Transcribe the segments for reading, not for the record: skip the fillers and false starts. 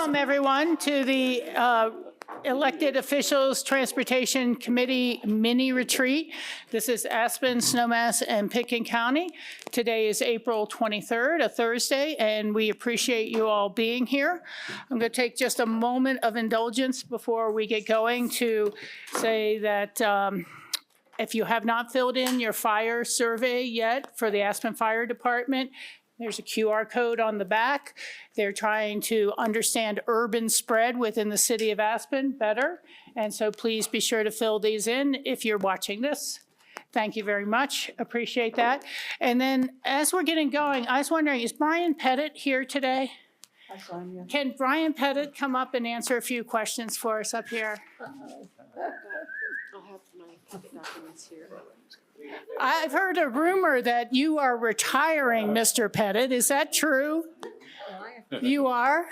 Welcome, everyone, to the Elected Officials Transportation Committee mini retreat. This is Aspen, Snowmass, and Pitkin County. Today is April 23rd, a Thursday, and we appreciate you all being here. I'm going to take just a moment of indulgence before we get going to say that if you have not filled in your fire survey yet for the Aspen Fire Department, there's a QR code on the back. They're trying to understand urban spread within the city of Aspen better. And so please be sure to fill these in if you're watching this. Thank you very much. Appreciate that. And then as we're getting going, I was wondering, is Brian Pettit here today? Can Brian Pettit come up and answer a few questions for us up here? I'll have my documents here. I've heard a rumor that you are retiring, Mr. Pettit. Is that true? You are?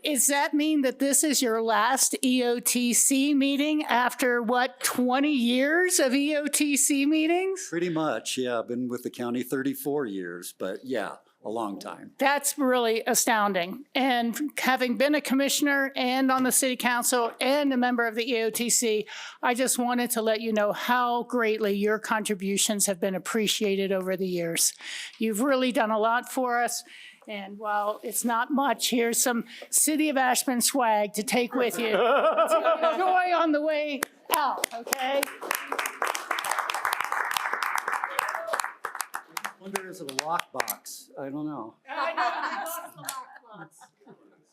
Does that mean that this is your last EOTC meeting after, what, 20 years of EOTC meetings? Pretty much, yeah. I've been with the county 34 years, but yeah, a long time. That's really astounding. And having been a commissioner and on the city council and a member of the EOTC, I just wanted to let you know how greatly your contributions have been appreciated over the years. You've really done a lot for us. And while it's not much, here's some City of Aspen swag to take with you. To enjoy on the way out, okay? I wonder, is it a lockbox? I don't know.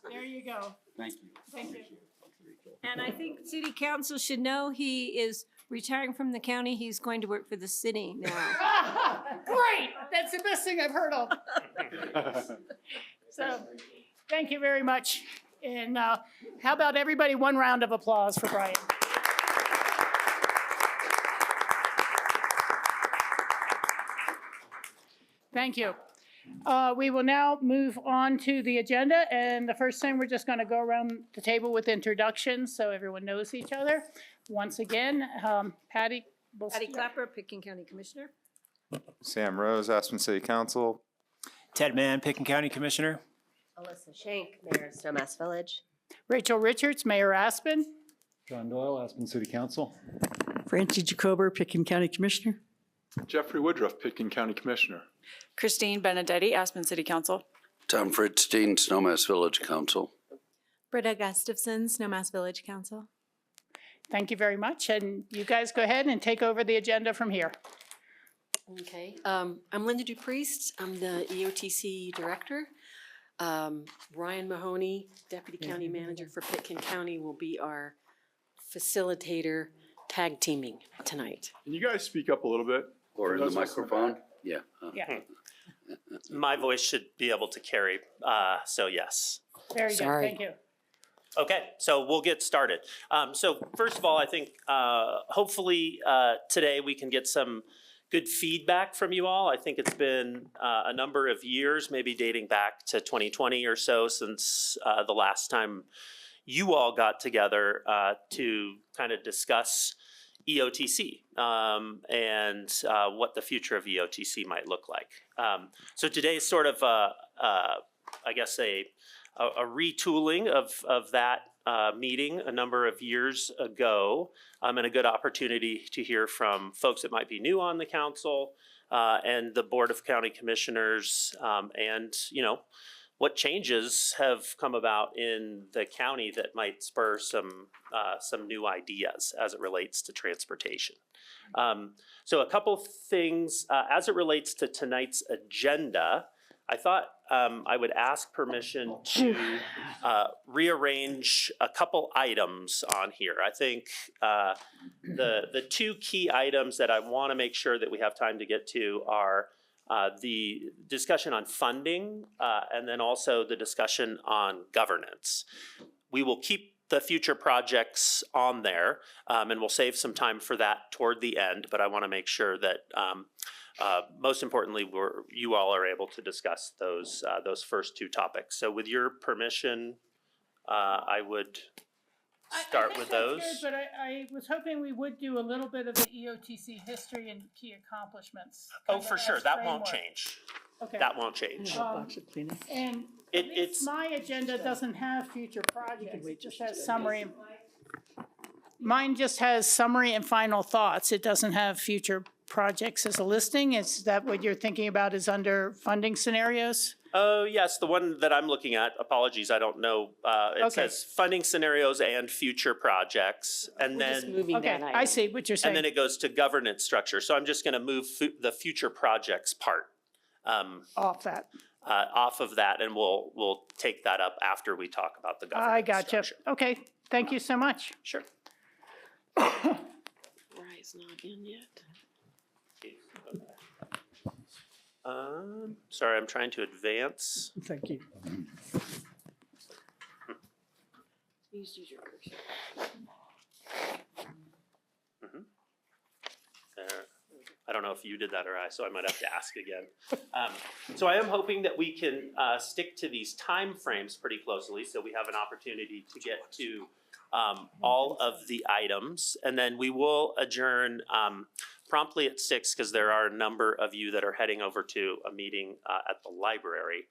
There you go. Thank you. Thank you. And I think city council should know he is retiring from the county. He's going to work for the city now. Great. That's the best thing I've heard of. So, thank you very much. And how about everybody, one round of applause for Brian. Thank you. We will now move on to the agenda. And the first thing, we're just going to go around the table with introductions so everyone knows each other. Once again, Patty. Patty Clapper, Pitkin County Commissioner. Sam Rose, Aspen City Council. Ted Mann, Pitkin County Commissioner. Alyssa Shank, Mayor of Snowmass Village. Rachel Richards, Mayor Aspen. John Doyle, Aspen City Council. Francie Jacober, Pitkin County Commissioner. Jeffrey Woodruff, Pitkin County Commissioner. Christine Benedetti, Aspen City Council. Tom Fritzstein, Snowmass Village Council. Britta Gustafson, Snowmass Village Council. Thank you very much. And you guys go ahead and take over the agenda from here. Okay, I'm Linda DuPriest. I'm the EOTC Director. Ryan Mahoney, Deputy County Manager for Pitkin County, will be our facilitator tag teaming tonight. Can you guys speak up a little bit? Or in the microphone? Yeah. Yeah. My voice should be able to carry, so yes. Very good. Thank you. Okay, so we'll get started. So first of all, I think hopefully today we can get some good feedback from you all. I think it's been a number of years, maybe dating back to 2020 or so, since the last time you all got together to kind of discuss EOTC and what the future of EOTC might look like. So today is sort of, I guess, a retooling of that meeting a number of years ago, and a good opportunity to hear from folks that might be new on the council and the Board of County Commissioners, and what changes have come about in the county that might spur some new ideas as it relates to transportation. So a couple things as it relates to tonight's agenda. I thought I would ask permission to rearrange a couple items on here. I think the two key items that I want to make sure that we have time to get to are the discussion on funding and then also the discussion on governance. We will keep the future projects on there and we'll save some time for that toward the end, but I want to make sure that most importantly, you all are able to discuss those first two topics. So with your permission, I would start with those. But I was hoping we would do a little bit of the EOTC history and key accomplishments. Oh, kind of for sure, as that won't framework. change. Okay. That won't change. Box of Kleenex. And It- at least it's- my agenda doesn't have future projects, it just has summary. Mine just has summary and final thoughts, it doesn't have future projects as a listing. Is that what you're thinking about is under funding scenarios? Oh, yes, the one that I'm looking at, apologies, I don't know, it Okay. says funding scenarios and future projects, and Just then, moving Okay, that I item. see what you're and saying. then it goes to governance structure, so I'm just gonna move the future projects part. Off that. Off of that, and we'll take that up after we talk about the governance I gotcha. structure. Okay, thank you so much. Sure. Rye's not in yet. Sorry, I'm trying to advance. Thank you. Please use your cursor. There. I don't know if you did that or I, so I might have to ask again. So I am hoping that we can stick to these timeframes pretty closely, so we have an opportunity to get to all of the items. And then we will adjourn promptly at 6, because there are a number of you that are heading over to a meeting at the library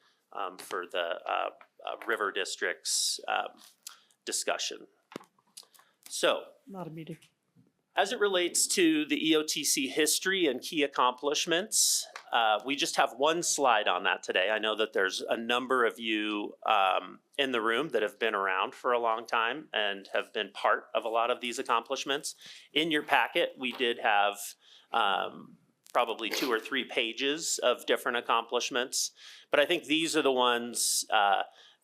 for the River District's discussion. So, Not a meeting. as it relates to the EOTC history and key accomplishments, we just have one slide on that today. I know that there's a number of you in the room that have been around for a long time and have been part of a lot of these accomplishments. In your packet, we did have probably 2 or 3 pages of different accomplishments, but I think these are the ones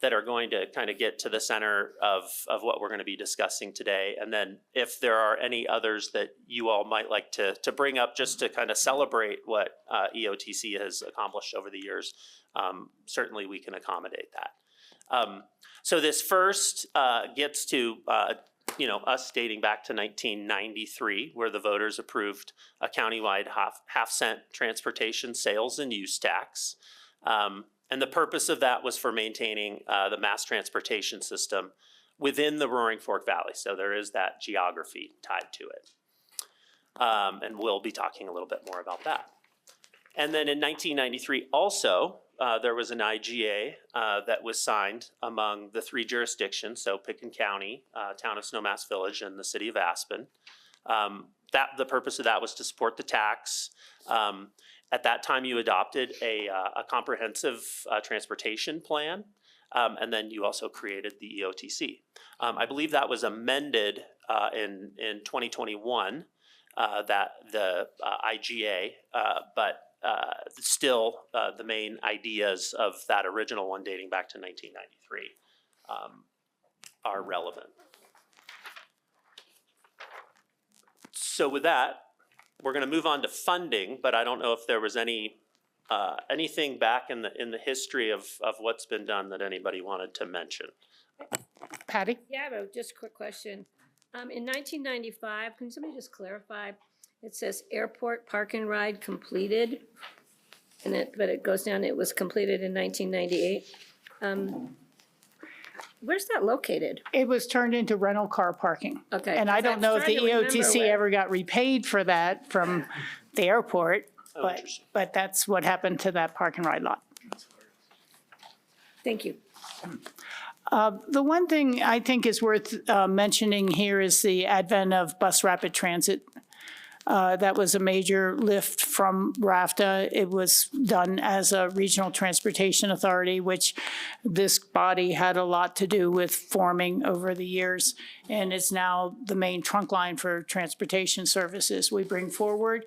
that are going to kind of get to the center of what we're going to be discussing today. And then if there are any others that you all might like to bring up just to kind of celebrate what EOTC has accomplished over the years, certainly we can accommodate that. So this first gets to us dating back to 1993, where the voters approved a countywide half-cent transportation sales and use tax. And the purpose of that was for maintaining the mass transportation system within the Roaring Fork Valley. So there is that geography tied to it. And we'll be talking a little bit more about that. And then in 1993 also, there was an IGA that was signed among the 3 jurisdictions, so Pitkin County, Town of Snowmass Village, and the city of Aspen. The purpose of that was to support the tax. At that time, you adopted a comprehensive transportation plan, and then you also created the E.O.T.C. I believe that was amended in 2021, that the IGA, but still the main ideas of that original one dating back to 1993 are relevant. So with that, we're going to move on to funding, but I don't know if there was anything back in the history of what's been done that anybody wanted to mention. Patty? Yeah, but just a quick question. In 1995, can somebody just clarify? It says airport park and ride completed, but it goes down, it was completed in 1998. Where's that located? It was turned into rental car parking. Okay. And I 'cause don't know if the trying to remember EOTC where- ever got repaid for that from the airport, Oh, interesting. but that's what happened to that park and ride lot. Thank you. The one thing I think is worth mentioning here is the advent of bus rapid transit. That was a major lift from RAFTA. It was done as a regional transportation authority, which this body had a lot to do with forming over the years, and is now the main trunk line for transportation services we bring forward.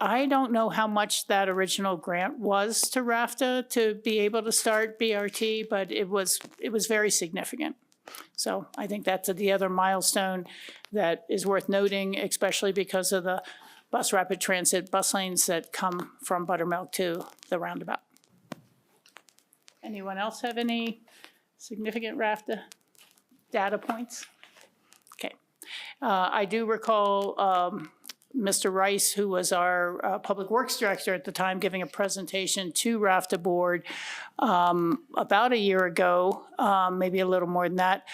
I don't know how much that original grant was to RAFTA to be able to start BRT, but it was very significant. So I think that's the other milestone that is worth noting, especially because of the bus rapid transit bus lanes that come from Buttermilk to the roundabout. Anyone else have any significant RAFTA data points? Okay. I do recall Mr. Rice, who was our Public Works Director at the time, giving a presentation to RAFTA Board about a year ago, maybe a little more than that,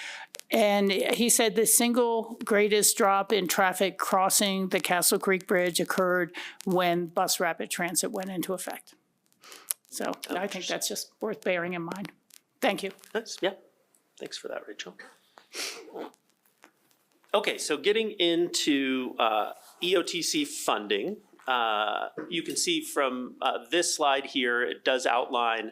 And he said the single greatest drop in traffic crossing the Castle Creek Bridge occurred when bus rapid transit went into effect. So I think that's just worth bearing in mind. Thank you. That's, yeah, thanks for that, Rachel. Okay, so getting into EOTC funding, you can see from this slide here, it does outline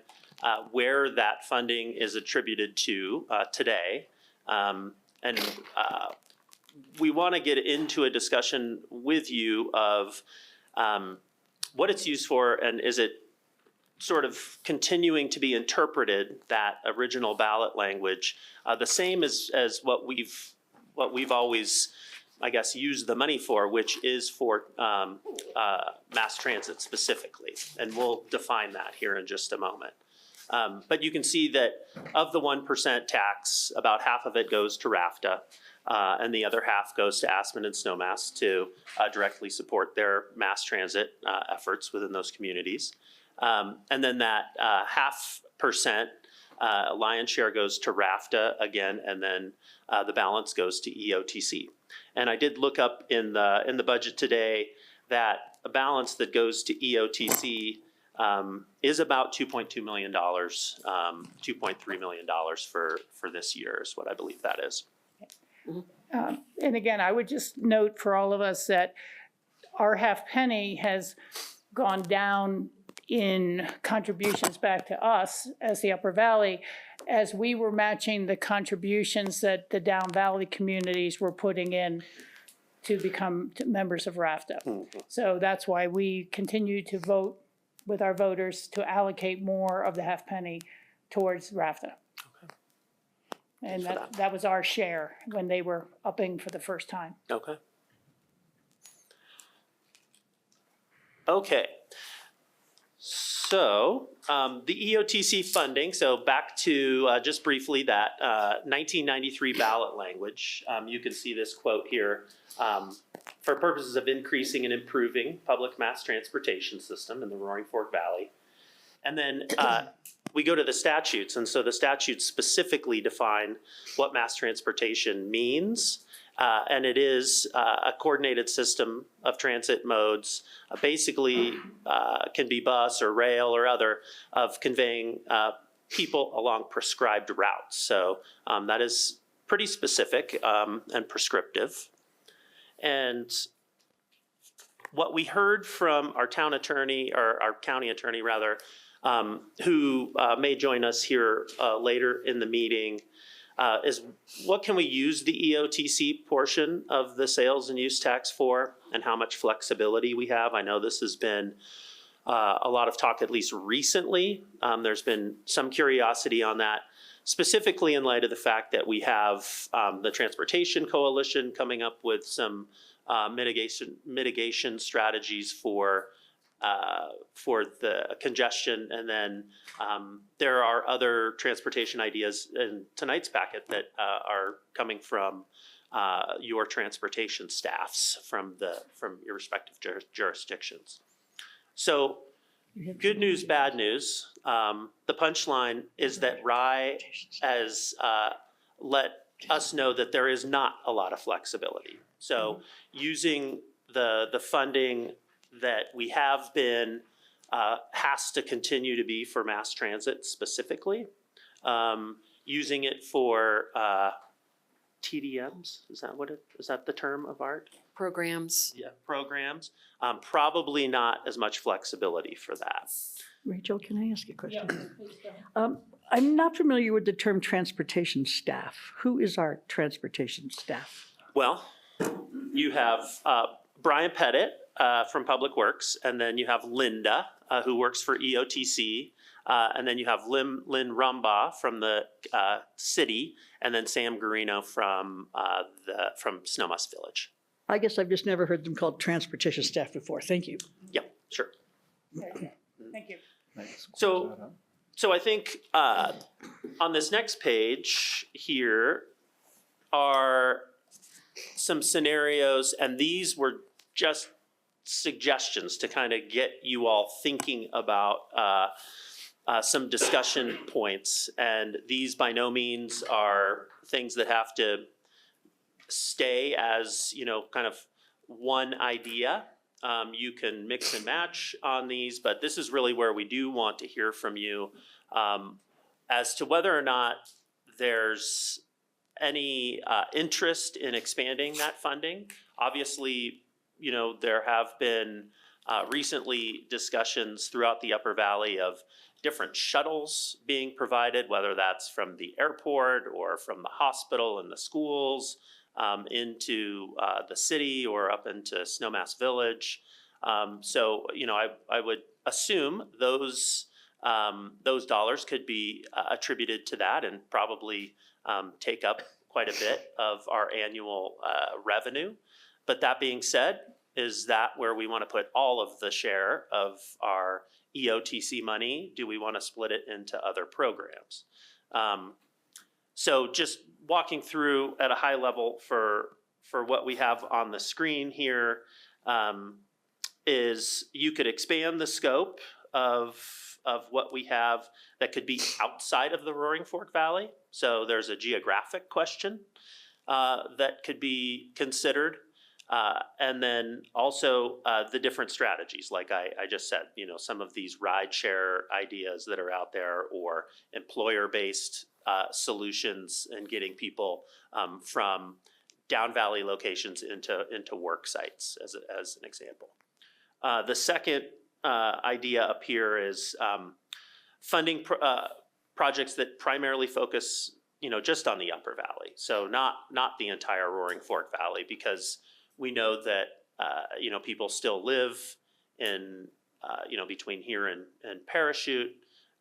where that funding is attributed to today. And we want to get into a discussion with you of what it's used for, and is it sort of continuing to be interpreted, that original ballot language, the same as what we've always, I guess, used the money for, which is for mass transit specifically. And we'll define that here in just a moment. But you can see that of the 1% tax, about half of it goes to RAFTA, and the other half goes to Aspen and Snowmass to directly support their mass transit efforts within those communities. And then that 0.5% lion's share goes to RAFTA again, and then the balance goes to EOTC. And I did look up in the budget today that a balance that goes to EOTC is about $2.2 million, $2.3 million for this year is what I believe that is. And again, I would just note for all of us that our half penny has gone down in contributions back to us as the Upper Valley, as we were matching the contributions that the Down Valley communities were putting in to become members of RAFTA. So that's why we continue to vote with our voters to allocate more of the half penny towards RAFTA. And that was our share when they were upping for the first time. Okay. Okay. So the EOTC funding, so back to just briefly that 1993 ballot language. You can see this quote here. For purposes of increasing and improving public mass transportation system in the Roaring Fork Valley. And then we go to the statutes, and so the statutes specifically define what mass transportation means. And it is a coordinated system of transit modes, basically can be bus or rail or other, of conveying people along prescribed routes. So that is pretty specific and prescriptive. And what we heard from our town attorney, or our county attorney rather, who may join us here later in the meeting, is what can we use the EOTC portion of the sales and use tax for, and how much flexibility we have. I know this has been a lot of talk, at least recently. There's been some curiosity on that, specifically in light of the fact that we have the Transportation Coalition coming up with some mitigation strategies for the congestion, and then there are other transportation ideas in tonight's packet that are coming from your transportation staffs from your respective jurisdictions. So, good news, bad news. The punchline is that RY has let us know that there is not a lot of flexibility. So, using the funding that we have been has to continue to be for mass transit specifically. Using it for TDMs, is that the term of art? Programs. Yeah, programs. Probably not as much flexibility for that. Rachel, can I ask you a question? I'm not familiar with the term transportation staff. Who is our transportation staff? Well, you have Brian Pettit from Public Works, and then you have Linda, who works for EOTC, and then you have Lynn Rumbaugh from the city, and then Sam Garino from Snowmass Village. I guess I've just never heard them called transportation staff before. Thank you. Yep, sure. Thank you. So I think on this next page here are some scenarios, and these were just suggestions to kind of get you all thinking about some discussion points. And these by no means are things that have to stay as, kind of one idea. You can mix and match on these, but this is really where we do want to hear from you as to whether or not there's any interest in expanding that funding. Obviously, there have been recently discussions throughout the Upper Valley of different shuttles being provided, whether that's from the airport or from the hospital and the schools into the city or up into Snowmass Village. So, I would assume those dollars could be attributed to that and probably take up quite a bit of our annual revenue. But that being said, is that where we want to put all of the share of our EOTC money? Do we want to split it into other programs? So just walking through at a high level for what we have on the screen here is you could expand the scope of what we have that could be outside of the Roaring Fork Valley. So there's a geographic question that could be considered. And then also the different strategies, like I just said, some of these ride share ideas that are out there, or employer-based solutions, and getting people from down valley locations into work sites as an example. The second idea up here is funding projects that primarily focus, just on the Upper Valley. So not the entire Roaring Fork Valley, because we know that, people still live in, between here and Parachute,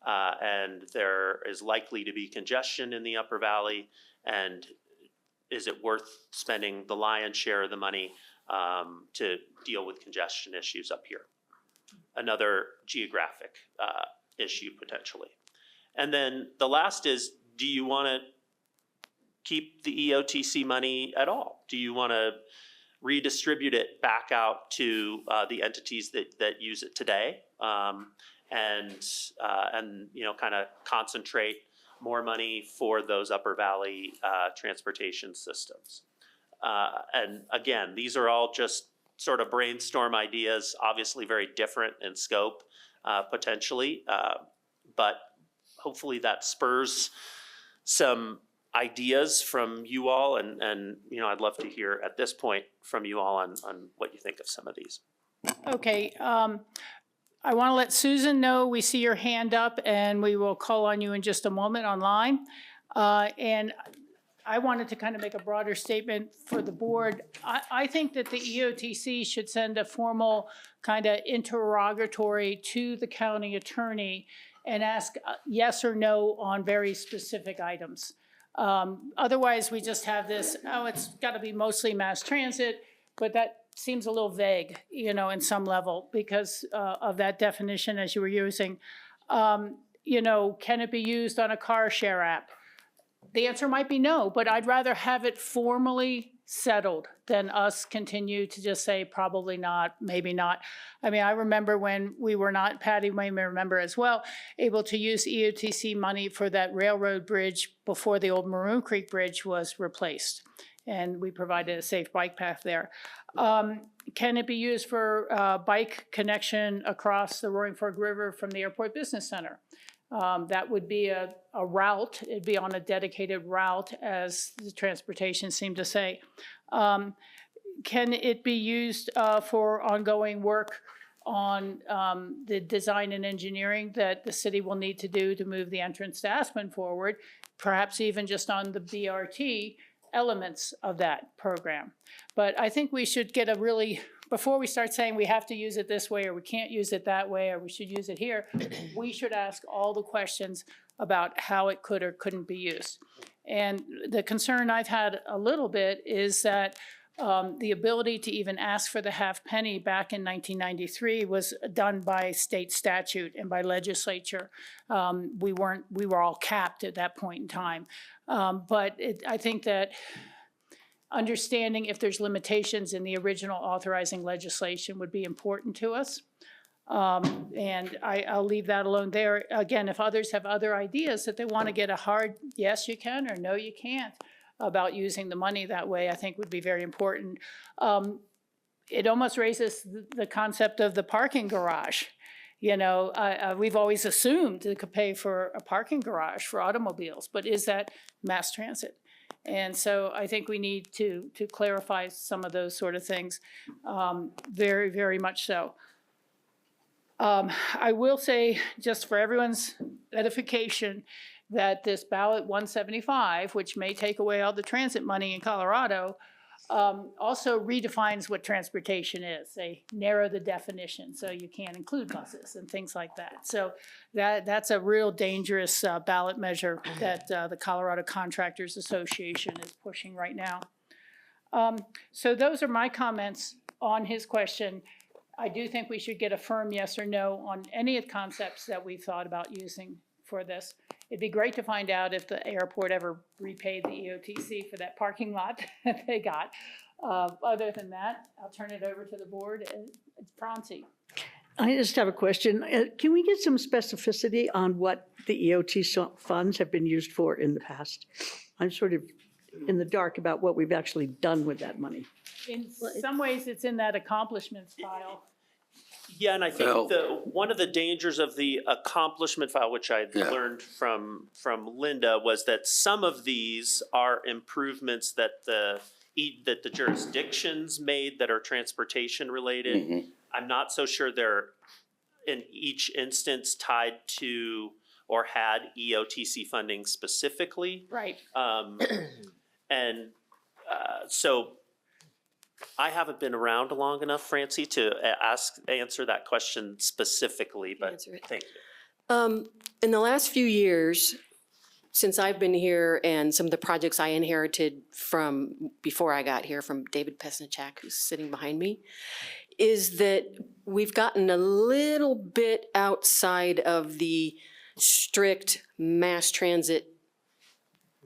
and there is likely to be congestion in the Upper Valley. And is it worth spending the lion's share of the money to deal with congestion issues up here? Another geographic issue potentially. And then the last is, do you want to keep the EOTC money at all? Do you want to redistribute it back out to the entities that use it today, and kind of concentrate more money for those Upper Valley transportation systems? And again, these are all just sort of brainstorm ideas, obviously very different in scope potentially, but hopefully that spurs some ideas from you all, and I'd love to hear at this point from you all on what you think of some of these. Okay, I want to let Susan know we see your hand up, and we will call on you in just a moment online. And I wanted to kind of make a broader statement for the board. I think that the EOTC should send a formal kind of interrogatory to the county attorney and ask yes or no on very specific items. Otherwise, we just have this, it's got to be mostly mass transit, but that seems a little vague, in some level, because of that definition as you were using. Can it be used on a car share app? The answer might be no, but I'd rather have it formally settled than us continue to just say probably not, maybe not. I mean, I remember when we were not, Patty may remember as well, able to use EOTC money for that railroad bridge before the old Maroon Creek Bridge was replaced. And we provided a safe bike path there. Can it be used for bike connection across the Roaring Fork River from the Airport Business Center? That would be a route. It'd be on a dedicated route, as the transportation seemed to say. Can it be used for ongoing work on the design and engineering that the city will need to do to move the entrance to Aspen forward, perhaps even just on the BRT elements of that program? But I think we should get a really, before we start saying we have to use it this way, or we can't use it that way, or we should use it here, we should ask all the questions about how it could or couldn't be used. And the concern I've had a little bit is that the ability to even ask for the half penny back in 1993 was done by state statute and by legislature. We were all capped at that point in time. But I think that understanding if there's limitations in the original authorizing legislation would be important to us. And I'll leave that alone there. Again, if others have other ideas that they want to get a hard yes, you can, or no, you can't about using the money that way, I think would be very important. It almost raises the concept of the parking garage. You know, we've always assumed it could pay for a parking garage for automobiles, but is that mass transit? And so I think we need to clarify some of those sort of things, very, very much so. I will say, just for everyone's edification, that this ballot 175, which may take away all the transit money in Colorado, also redefines what transportation is. They narrow the definition, so you can't include buses and things like that. So that's a real dangerous ballot measure that the Colorado Contractors Association is pushing right now. So those are my comments on his question. I do think we should get a firm yes or no on any of the concepts that we've thought about using for this. It'd be great to find out if the airport ever repaid the EOTC for that parking lot that they got. Other than that, I'll turn it over to the board. Francie. I just have a question. Can we get some specificity on what the EOT funds have been used for in the past? I'm sort of in the dark about what we've actually done with that money. In some ways, it's in that accomplishments file. Yeah, and I think Well- one of the dangers of the accomplishment file, which I Yeah. learned from Linda, was that some of these are improvements that the jurisdictions made that are transportation related. I'm not so sure they're in each instance tied to or had EOTC funding specifically. Right. And so I haven't been around long enough, Francie, to answer that question specifically, but Answer it. thank you. In the last few years, since I've been here and some of the projects I inherited from before I got here from David Pesnichak, who's sitting behind me, is that we've gotten a little bit outside of the strict mass transit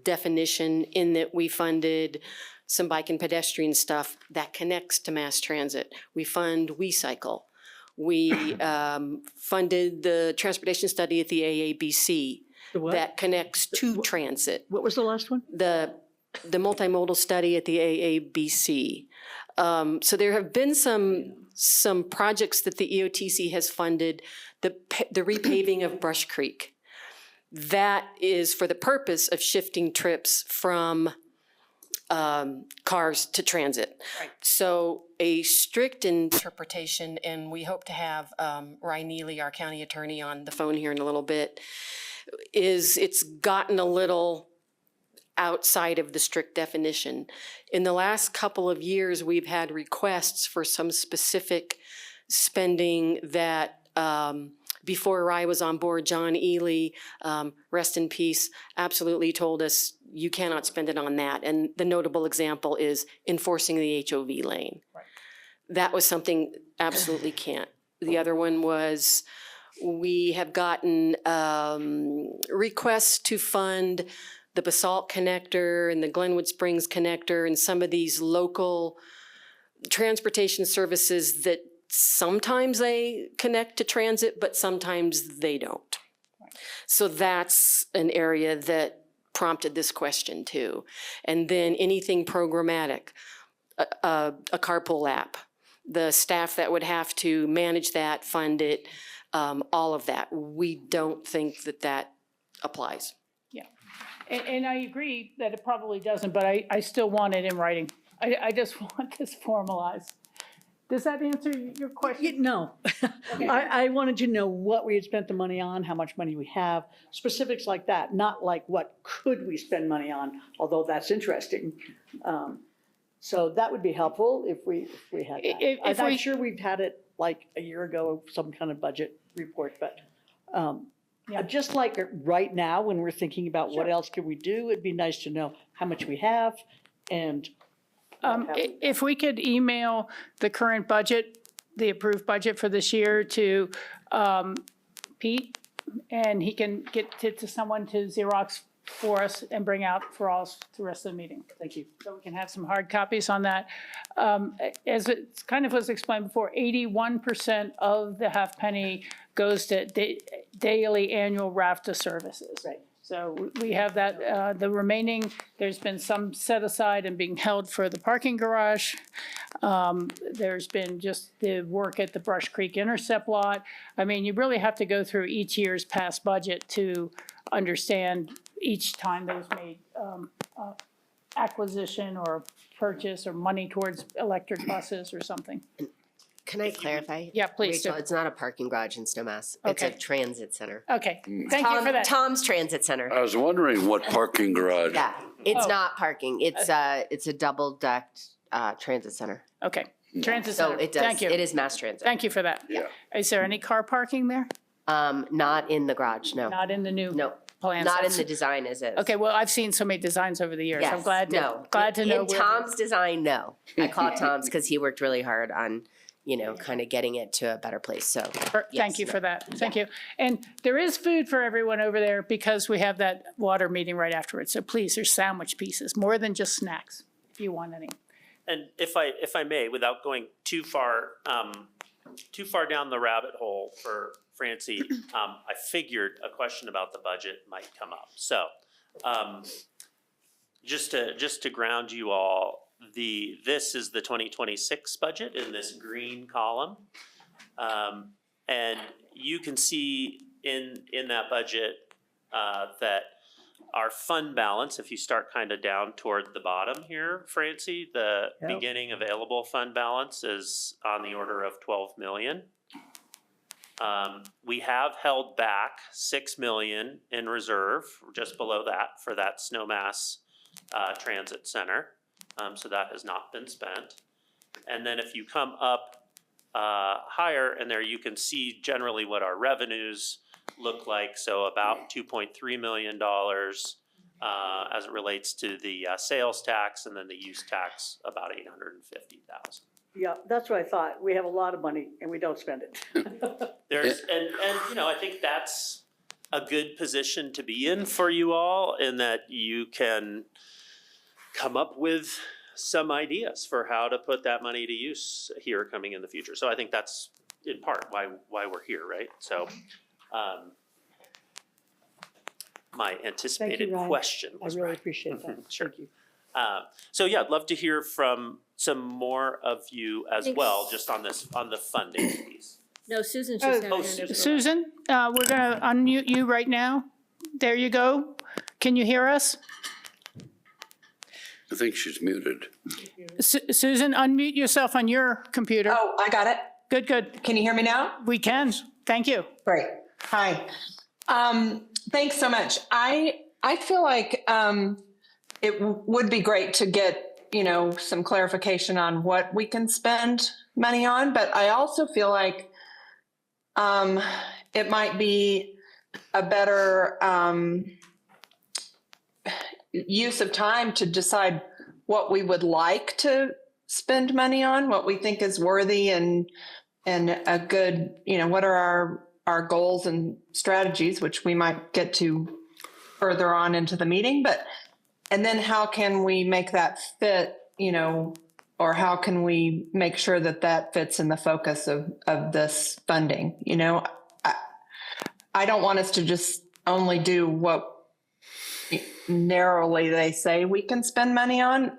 definition in that we funded some bike and pedestrian stuff that connects to mass transit. We fund WeCycle. We funded the transportation study at the AABC The what? that connects to transit. What was the last one? The multimodal study at the AABC. So there have been some projects that the EOTC has funded, the repaving of Brush Creek. That is for the purpose of shifting trips from cars to transit. Right. So a strict interpretation, and we hope to have Ryan Neely, our county attorney, on the phone here in a little bit, is it's gotten a little outside of the strict definition. In the last couple of years, we've had requests for some specific spending that before I was on board, John Ely, rest in peace, absolutely told us you cannot spend it on that. And the notable example is enforcing the HOV lane. Right. That was something absolutely can't. The other one was we have gotten requests to fund the Basalt Connector and the Glenwood Springs Connector and some of these local transportation services that sometimes they connect to transit, but sometimes they don't. So that's an area that prompted this question too. And then anything programmatic, a carpool app, the staff that would have to manage that, fund it, all of that. We don't think that that applies. Yeah. And I agree that it probably doesn't, but I still want it in writing. I just want this formalized. Does that answer your question? No. I wanted to know what we had spent the money on, how much money we have, specifics like that, not like what could we spend money on, although that's interesting. So that would be helpful if we had that. I'm sure we've had it like a year ago, some kind of budget report, but just like right now when we're thinking about what else can we do, it'd be nice to know how much we have and if we could email the current budget, the approved budget for this year to Pete, and he can get it to someone to Xerox for us and bring out for us the rest of the meeting. Thank you. So we can have some hard copies on that. As it kind of was explained before, 81% of the half penny goes to daily annual RAFTA services. Right. So we have that, the remaining, there's been some set aside and being held for the parking garage. There's been just the work at the Brush Creek Intercept lot. I mean, you really have to go through each year's past budget to understand each time there was made acquisition or purchase or money towards electric buses or something. Can I clarify? Yeah, please do. Rachel, it's not a parking garage in Snowmass. It's a Okay. transit center. Okay, thank you for that. Tom's Transit Center. I was wondering what parking garage. Yeah, it's Oh. not parking. It's a double-decked transit center. Okay, transit So center, it does, thank you. it is mass transit. Thank you for that. Yeah. Is there any car parking there? Not in the garage, no. Not in the new No, plans? not in That's- the design as is. Okay, well, I've seen so many designs over the years. I'm Yes, glad no. to know. In where- Tom's design, no. I call it Tom's because he worked really hard on, kind of getting it to a better place, so. Thank yes. you for that. Thank you. And there is food for everyone over there because we have that water meeting right afterwards. So please, there's sandwich pieces, more than just snacks, if you want any. And if I may, without going too far down the rabbit hole for Francie, I figured a question about the budget might come up. So, just to ground you all, this is the 2026 budget in this green column. And you can see in that budget that our fund balance, if you start kind of down toward the bottom here, Francie, the Yep. beginning available fund balance is on the order of 12 million. We have held back 6 million in reserve, just below that, for that Snowmass Transit Center. So that has not been spent. And then if you come up higher, and there you can see generally what our revenues look like. So about $2.3 million as it relates to the sales tax, and then the use tax about $850,000. Yeah, that's what I thought. We have a lot of money and we don't spend it. There's and I think that's a good position to be in for you all, in that you can come up with some ideas for how to put that money to use here coming in the future. So I think that's in part why we're here, right? So my anticipated Ryan. question I was really right. appreciate that. Sure. Thank you. So yeah, I'd love to hear from some more of you as Thanks. well, just on the funding piece. No, Susan's just Oh, having her hand up. Susan, we're gonna unmute you right now. There you go. Can you hear us? I think she's muted. Susan, unmute yourself on your computer. Oh, I got it. Good, good. Can you hear me now? We can. Thank you. Great. Hi. Thanks so much. I feel like it would be great to get, some clarification on what we can spend money on, but I also feel like it might be a better use of time to decide what we would like to spend money on, what we think is worthy and a good, what are our goals and strategies, which we might get to further on into the meeting, and then how can we make that fit, or how can we make sure that that fits in the focus of this funding? I don't want us to just only do what narrowly they say we can spend money on.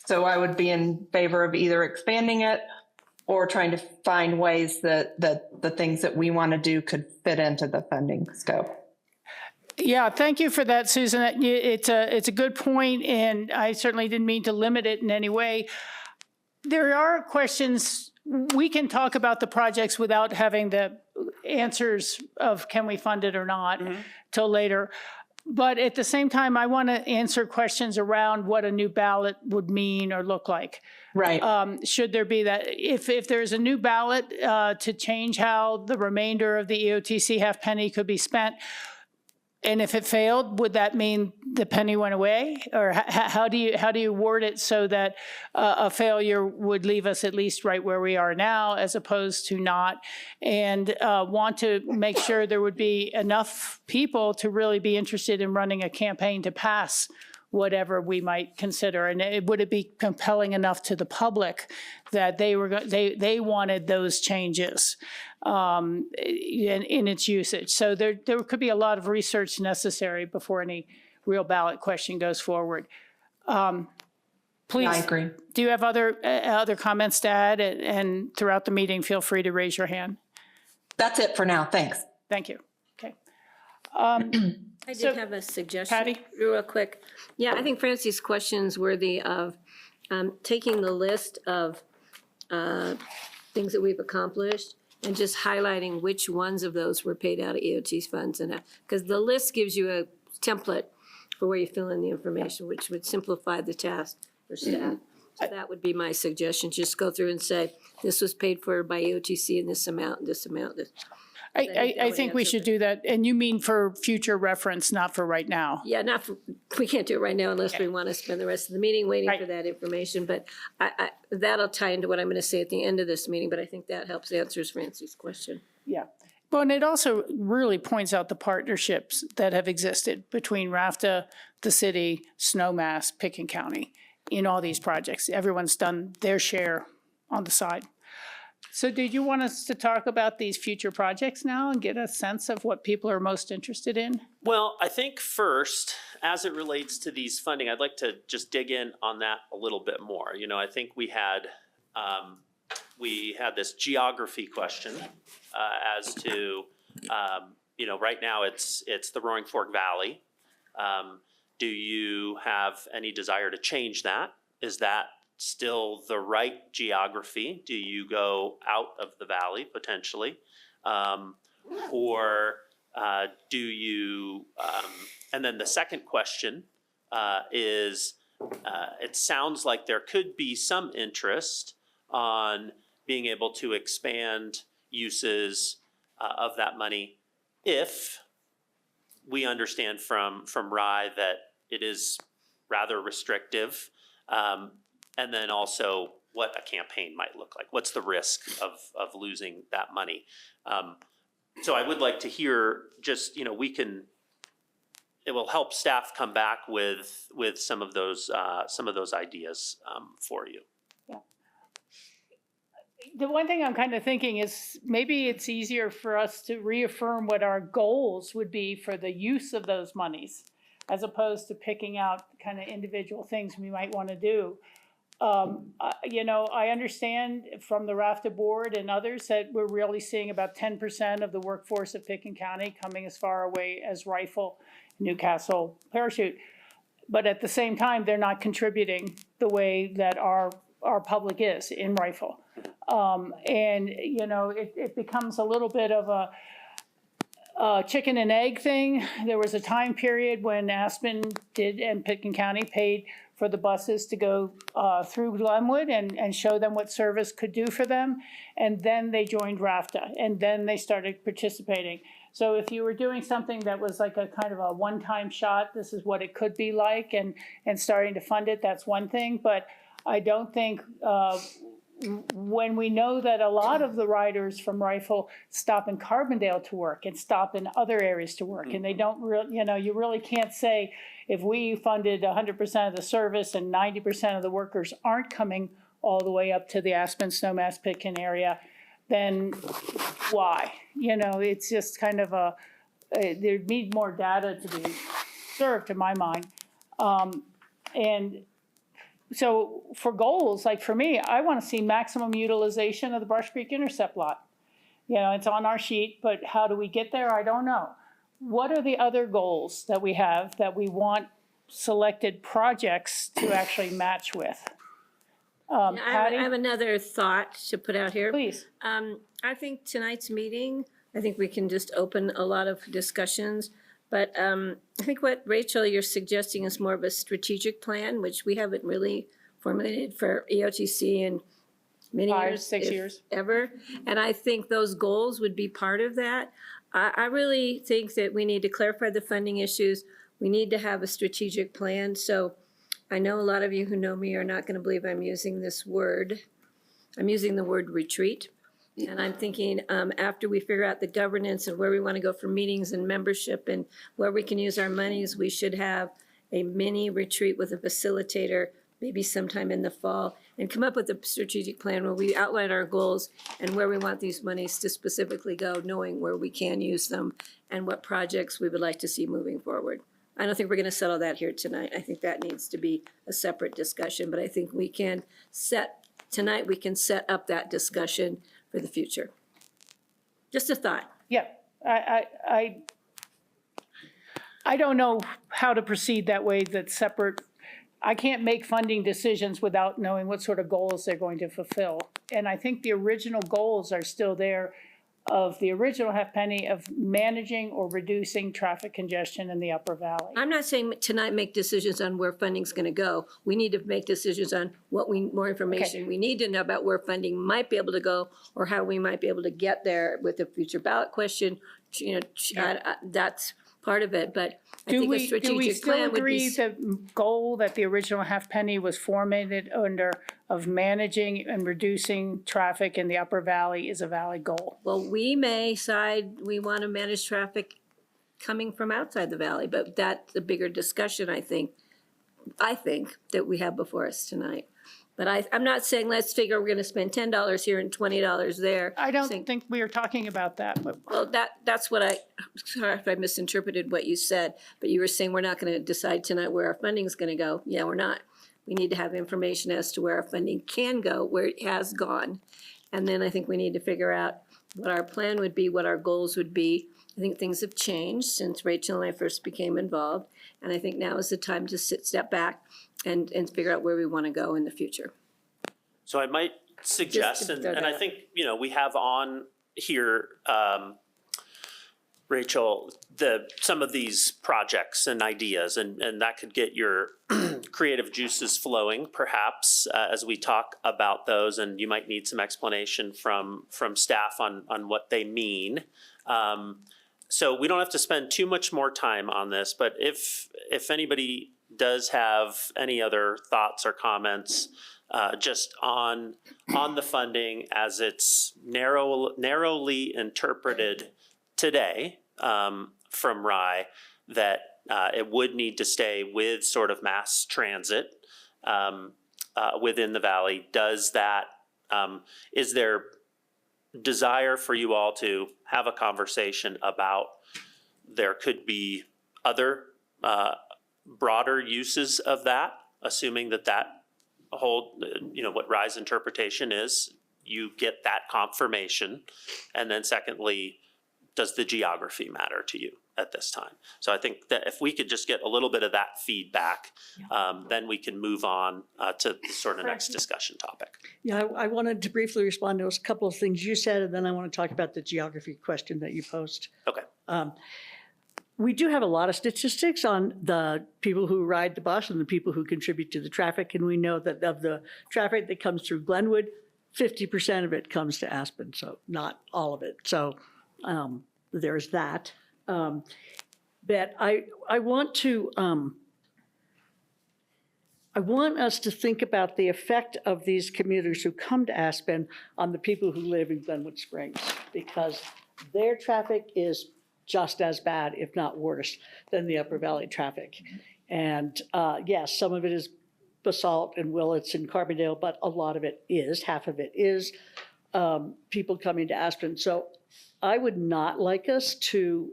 So I would be in favor of either expanding it or trying to find ways that the things that we want to do could fit into the funding scope. Yeah, thank you for that, Susan. It's a good point, and I certainly didn't mean to limit it in any way. There are questions, we can talk about the projects without having the answers of can we fund it or not till later. But at the same time, I want to answer questions around what a new ballot would mean or look like. Right. Should there be that, if there's a new ballot to change how the remainder of the EOTC half penny could be spent, And if it failed, would that mean the penny went away? Or how do you word it so that a failure would leave us at least right where we are now as opposed to not? And want to make sure there would be enough people to really be interested in running a campaign to pass whatever we might consider. And would it be compelling enough to the public that they wanted those changes in its usage? So there could be a lot of research necessary before any real ballot question goes forward. Please, I agree. do you have other comments to add? And throughout the meeting, feel free to raise your hand. That's it for now. Thanks. Thank you. Okay. I did have a suggestion. Patty? Real quick. Yeah, I think Francie's question's worthy of taking the list of things that we've accomplished and just highlighting which ones of those were paid out of EOT funds. And because the list gives you a template for where you fill in the information, which would simplify the task for staff. So that would be my suggestion. Just go through and say, this was paid for by EOTC in this amount, this amount, this. I think we should do that. And you mean for future reference, not for right now? Yeah, we can't do it right now unless we want to spend the rest of the meeting waiting for that information. But that'll tie into what I'm going to say at the end of this meeting, but I think that helps answers Francie's question. Yeah. Well, and it also really points out the partnerships that have existed between RAFTA, the city, Snowmass, Pitkin County in all these projects. Everyone's done their share on the side. So did you want us to talk about these future projects now and get a sense of what people are most interested in? Well, I think first, as it relates to these funding, I'd like to just dig in on that a little bit more. You know, I think we had this geography question as to, you know, right now it's the Roaring Fork Valley. Do you have any desire to change that? Is that still the right geography? Do you go out of the valley potentially? Or do you, and then the second question is, it sounds like there could be some interest on being able to expand uses of that money if we understand from Rye that it is rather restrictive. And then also what a campaign might look like. What's the risk of losing that money? So I would like to hear just, you know, it will help staff come back with some of those ideas for you. Yeah. The one thing I'm kind of thinking is maybe it's easier for us to reaffirm what our goals would be for the use of those monies, as opposed to picking out kind of individual things we might want to do. You know, I understand from the RAFTA board and others that we're really seeing about 10% of the workforce of Pitkin County coming as far away as Rifle, Newcastle, Parachute. But at the same time, they're not contributing the way that our public is in Rifle. And, you know, it becomes a little bit of a chicken and egg thing. There was a time period when Aspen did and Pitkin County paid for the buses to go through Glenwood and show them what service could do for them. And then they joined RAFTA, and then they started participating. So if you were doing something that was like a kind of a one-time shot, this is what it could be like, and starting to fund it, that's one thing. But I don't think when we know that a lot of the riders from Rifle stop in Carbondale to work and stop in other areas to work, and they don't really, you know, you really can't say if we funded 100% of the service and 90% of the workers aren't coming all the way up to the Aspen, Snowmass, Pitkin area, then why? You know, it's just kind of there needs more data to be served, to my mind. And so for goals, like for me, I want to see maximum utilization of the Brush Creek Intercept lot. You know, it's on our sheet, but how do we get there? I don't know. What are the other goals that we have that we want selected projects to actually match with? Patty? I have another thought to put out here. Please. I think tonight's meeting, I think we can just open a lot of discussions. But I think what, Rachel, you're suggesting is more of a strategic plan, which we haven't really formulated for EOTC in many 5, years, 6 if years. ever. And I think those goals would be part of that. I really think that we need to clarify the funding issues. We need to have a strategic plan. So I know a lot of you who know me are not going to believe I'm using this word. I'm using the word retreat. And I'm thinking after we figure out the governance and where we want to go for meetings and membership and where we can use our monies, we should have a mini retreat with a facilitator, maybe sometime in the fall, and come up with a strategic plan where we outline our goals and where we want these monies to specifically go, knowing where we can use them and what projects we would like to see moving forward. I don't think we're going to settle that here tonight. I think that needs to be a separate discussion, but I think we can tonight we can set up that discussion for the future. Just a thought. Yeah, I don't know how to proceed that way, that's separate. I can't make funding decisions without knowing what sort of goals they're going to fulfill. And I think the original goals are still there of the original halfpenny of managing or reducing traffic congestion in the Upper Valley. I'm not saying tonight make decisions on where funding's going to go. We need to make decisions on more information we need to know about where funding might be able to go or how we might be able to get there with a future ballot question. That's part of it, but I think a strategic plan would be. Do we still agree the goal that the original halfpenny was formulated under of managing and reducing traffic in the Upper Valley is a valid goal? Well, we may decide we want to manage traffic coming from outside the valley, but that's a bigger discussion, I think, that we have before us tonight. But I'm not saying let's figure we're going to spend $10 here and $20 there. I don't think we are talking about that. But well, that's what sorry if I misinterpreted what you said, but you were saying we're not going to decide tonight where our funding is going to go. Yeah, we're not. We need to have information as to where our funding can go, where it has gone. And then I think we need to figure out what our plan would be, what our goals would be. I think things have changed since Rachel and I first became involved. And I think now is the time to step back and figure out where we want to go in the future. So I might suggest, and I think, we have on here, Rachel, some of these projects and ideas, and that could get your creative juices flowing, perhaps, as we talk about those, and you might need some explanation from staff on what they mean. So we don't have to spend too much more time on this, but if anybody does have any other thoughts or comments just on the funding as it's narrowly interpreted today from RI, that it would need to stay with sort of mass transit within the valley. Does that, is there desire for you all to have a conversation about there could be other broader uses of that, assuming that whole, what RI's interpretation is, you get that confirmation. And then secondly, does the geography matter to you at this time? So I think that if we could just get a little bit of that feedback, then we can move on to the sort of next discussion topic. Yeah, I wanted to briefly respond to a couple of things you said, and then I want to talk about the geography question that you posed. Okay. We do have a lot of statistics on the people who ride the bus and the people who contribute to the traffic, and we know that of the traffic that comes through Glenwood, 50% of it comes to Aspen, so not all of it. So there's that. But I want us to think about the effect of these commuters who come to Aspen on the people who live in Glenwood Springs, because their traffic is just as bad, if not worse, than the Upper Valley traffic. And yes, some of it is Basalt and Willits and Carbondale, but a lot of it is, half of it is people coming to Aspen. So I would not like us to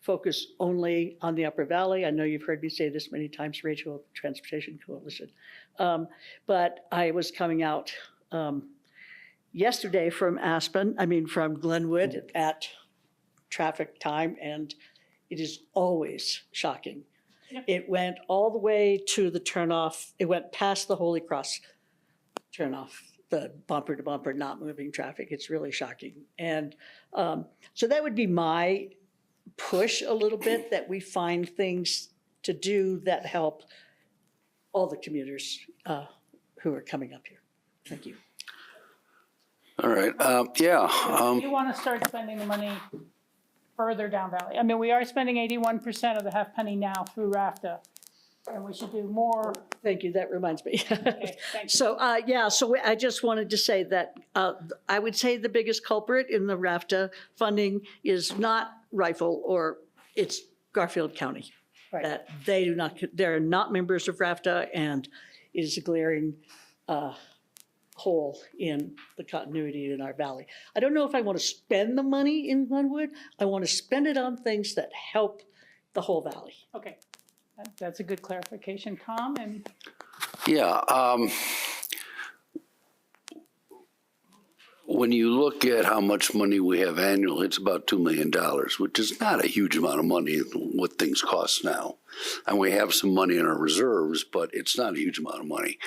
focus only on the Upper Valley. I know you've heard me say this many times, Rachel, Transportation Coalition. But I was coming out yesterday from from Glenwood at traffic time, and it is always shocking. Yep. It went all the way to the turnoff. It went past the Holy Cross turnoff, the bumper to bumper, not moving traffic. It's really shocking. And so that would be my push a little bit, that we find things to do that help all the commuters who are coming up here. Thank you. All right. Do you want to start spending the money further down Valley. I mean, we are spending 81% of the half penny now through RAFTA, and we should do more. Thank you, that reminds me. Okay, thank you. So, I just wanted to say that I would say the biggest culprit in the RAFTA funding is not Rifle, or it's Garfield County. Right. That they're not members of RAFTA, and it is a glaring hole in the continuity in our valley. I don't know if I want to spend the money in Glenwood. I want to spend it on things that help the whole valley. Okay, that's a good clarification, Tom, and Yeah, when you look at how much money we have annually, it's about $2 million, which is not a huge amount of money, what things cost now. And we have some money in our reserves, but it's not a huge amount of money.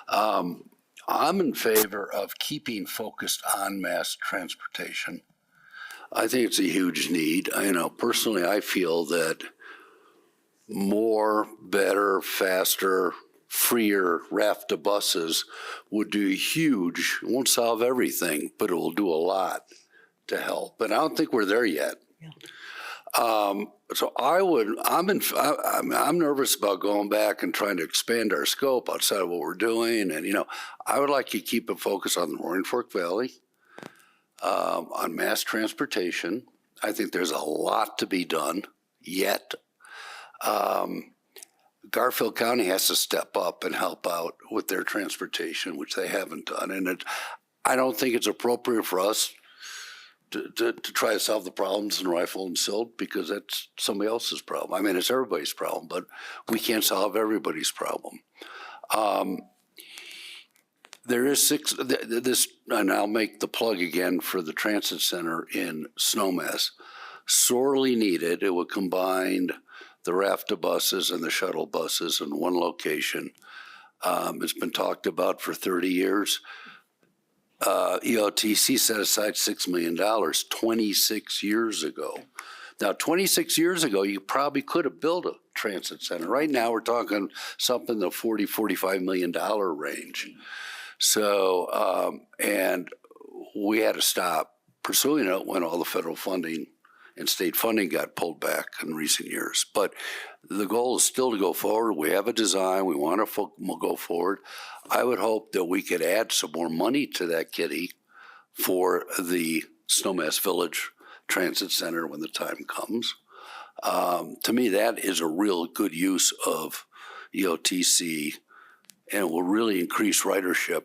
I'm in favor of keeping focused on mass transportation. I think it's a huge need. Personally, I feel that more, better, faster, freer RAFTA buses would do huge, it won't solve everything, but it will do a lot to help. But I don't think we're there yet. Yeah. So I'm nervous about going back and trying to expand our scope outside of what we're doing. And, I would like to keep a focus on the Roaring Fork Valley, on mass transportation. I think there's a lot to be done yet. Garfield County has to step up and help out with their transportation, which they haven't done. And I don't think it's appropriate for us to try to solve the problems in Rifle and Silt, because that's somebody else's problem. I mean, it's everybody's problem, but we can't solve everybody's problem. There is and I'll make the plug again for the transit center in Snowmass. Sorely needed. It would combine the RAFTA buses and the shuttle buses in one location. It's been talked about for 30 years. E.O.T.C. set aside $6 million 26 years ago. Now, 26 years ago, you probably could have built a transit center. Right now, we're talking something in the $40, $45 million range. So, and we had to stop pursuing it when all the federal funding and state funding got pulled back in recent years. But the goal is still to go forward. We have a design. We want to go forward. I would hope that we could add some more money to that kitty for the Snowmass Village Transit Center when the time comes. To me, that is a real good use of E.O.T.C. and will really increase ridership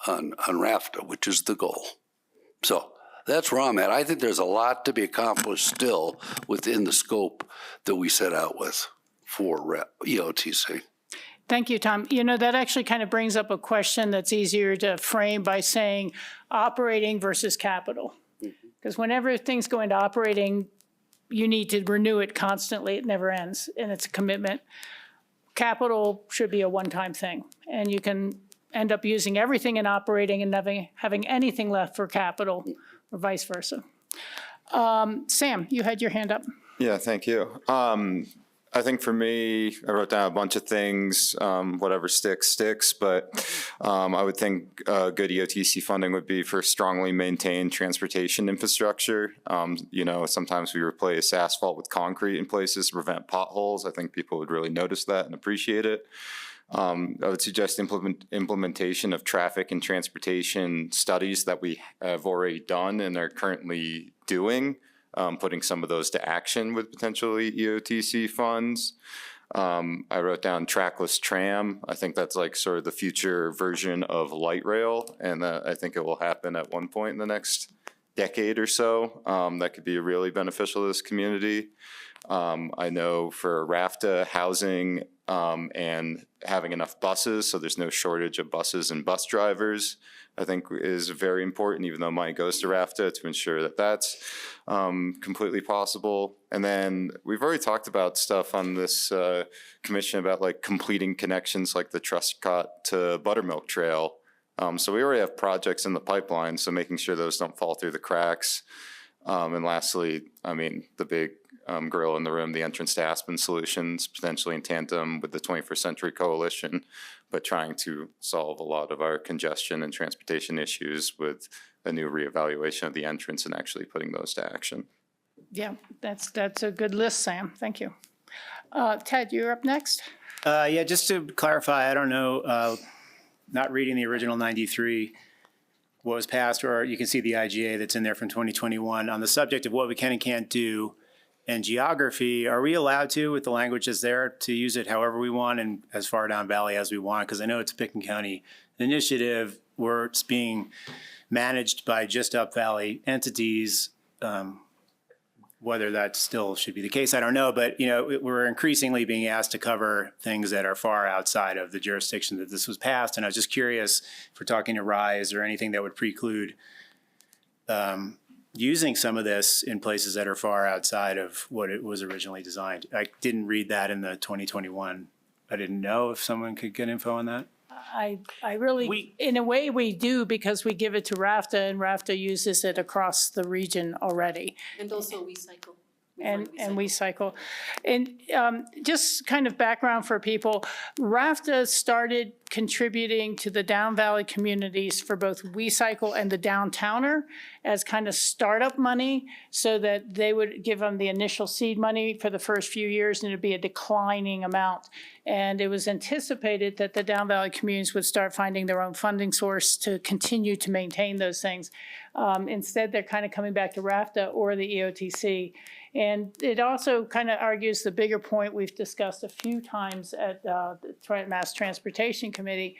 on RAFTA, which is the goal. So that's where I'm at. I think there's a lot to be accomplished still within the scope that we set out with for E.O.T.C. thank you, Tom. That actually kind of brings up a question that's easier to frame by saying operating versus capital. Because whenever things go into operating, you need to renew it constantly. It never ends, and it's a commitment. Capital should be a one-time thing, and you can end up using everything in operating and never having anything left for capital, or vice versa. Sam, you had your hand up. Yeah, thank you. I think for me, I wrote down a bunch of things, whatever sticks, but I would think good EOTC funding would be for strongly maintained transportation infrastructure. Sometimes we replace asphalt with concrete in places to prevent potholes. I think people would really notice that and appreciate it. I would suggest implementation of traffic and transportation studies that we have already done and are currently doing. Putting some of those to action with potentially EOTC funds. I wrote down trackless tram. I think that's like sort of the future version of light rail, and I think it will happen at one point in the next decade or so. That could be really beneficial to this community. I know for RAFTA, housing and having enough buses, so there's no shortage of buses and bus drivers, I think is very important, even though money goes to RAFTA, to ensure that that's completely possible. And then we've already talked about stuff on this commission about like completing connections like the Truscott to Buttermilk Trail. So we already have projects in the pipeline, so making sure those don't fall through the cracks. And lastly, the big gorilla in the room, the entrance to Aspen solutions, potentially in tandem with the 21st Century Coalition, but trying to solve a lot of our congestion and transportation issues with a new reevaluation of the entrance and actually putting those to action. Yeah, that's a good list, Sam. Thank you. Ted, you're up next. Yeah, just to clarify, I don't know, not reading the original 93, what was passed, or you can see the IGA that's in there from 2021 on the subject of what we can and can't do and geography. Are we allowed to, with the language that's there, to use it however we want and as far down valley as we want? Because I know it's a Pitkin County initiative where it's being managed by just up valley entities. Whether that still should be the case, I don't know. But, you know, we're increasingly being asked to cover things that are far outside of the jurisdiction that this was passed. And I was just curious if we're talking to RISE or anything that would preclude using some of this in places that are far outside of what it was originally designed. I didn't read that in the 2021. I didn't know if someone could get info on that. I really, in a way we do because we give it to RAFTA and RAFTA uses it across the region already. And also we cycle. And we cycle. And just kind of background for people, RAFTA started contributing to the Down Valley communities for both We Cycle and the Downtowner as kind of startup money so that they would give them the initial seed money for the first few years and it'd be a declining amount. And it was anticipated that the Down Valley communities would start finding their own funding source to continue to maintain those things. Instead, they're kind of coming back to RAFTA or the EOTC. And it also kind of argues the bigger point we've discussed a few times at the Mass Transportation Committee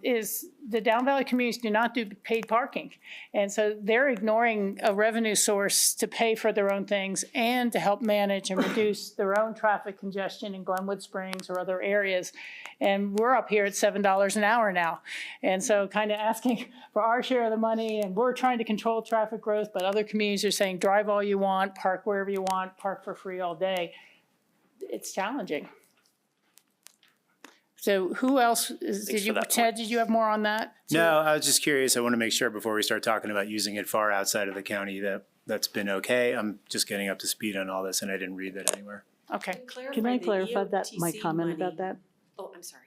is the Down Valley communities do not do paid parking. And so they're ignoring a revenue source to pay for their own things and to help manage and reduce their own traffic congestion in Glenwood Springs or other areas. And we're up here at $7 an hour now. And so kind of asking for our share of the money, and we're trying to control traffic growth, but other communities are saying drive all you want, park wherever you want, park for free all day. It's challenging. So who else is, Ted, did you have more on that? No, I was just curious. I want to make sure before we start talking about using it far outside of the county that's been okay. I'm just getting up to speed on all this and I didn't read that anywhere. Okay. Can I clarify that, my comment about that? Oh, I'm sorry.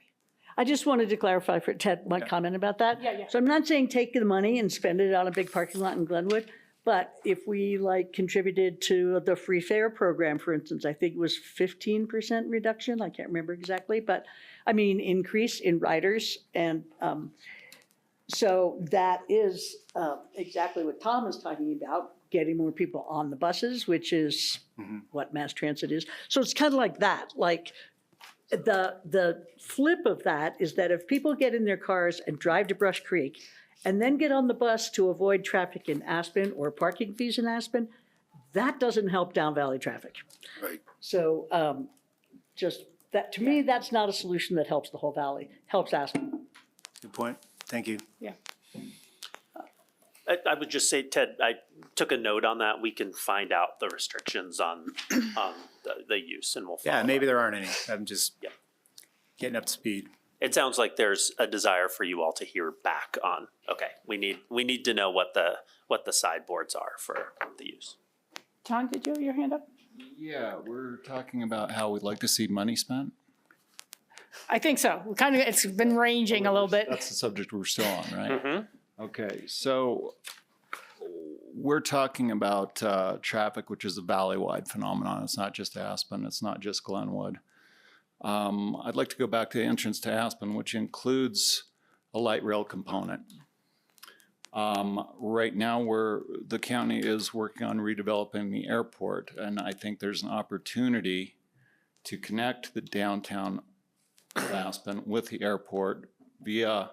I just wanted to clarify for Ted, my comment about that. Yeah. So I'm not saying take the money and spend it on a big parking lot in Glenwood, but if we like contributed to the free fare program, for instance, I think it was 15% reduction, I can't remember exactly, but I mean, increase in riders. And so that is exactly what Tom is talking about, getting more people on the buses, which is what mass transit is. So it's kind of like that, like the flip of that is that if people get in their cars and drive to Brush Creek and then get on the bus to avoid traffic in Aspen or parking fees in Aspen, that doesn't help Down Valley traffic. Right. So just that, to me, that's not a solution that helps the whole valley, helps Aspen. Good point. Thank you. Yeah. I would just say, Ted, I took a note on that. We can find out the restrictions on the use and we'll follow Yeah, maybe up. there aren't any. I'm just getting up to speed. It sounds like there's a desire for you all to hear back on, okay, we need to know what the sideboards are for the use. John, did you have your hand up? Yeah, we're talking about how we'd like to see money spent. I think so. It's been ranging a little bit. That's the subject we're still on, right? Mm-hmm. Okay, so we're talking about traffic, which is a valley-wide phenomenon. It's not just Aspen. It's not just Glenwood. I'd like to go back to the entrance to Aspen, which includes a light rail component. Right now, the county is working on redeveloping the airport, and I think there's an opportunity to connect the downtown of Aspen with the airport via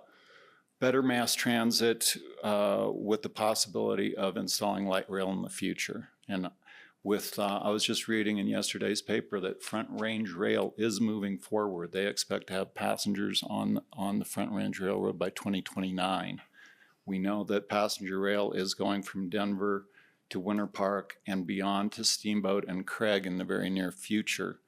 better mass transit with the possibility of installing light rail in the future. And I was just reading in yesterday's paper that Front Range Rail is moving forward. They expect to have passengers on the Front Range Railroad by 2029. We know that passenger rail is going from Denver to Winter Park and beyond to Steamboat and Craig in the very near future.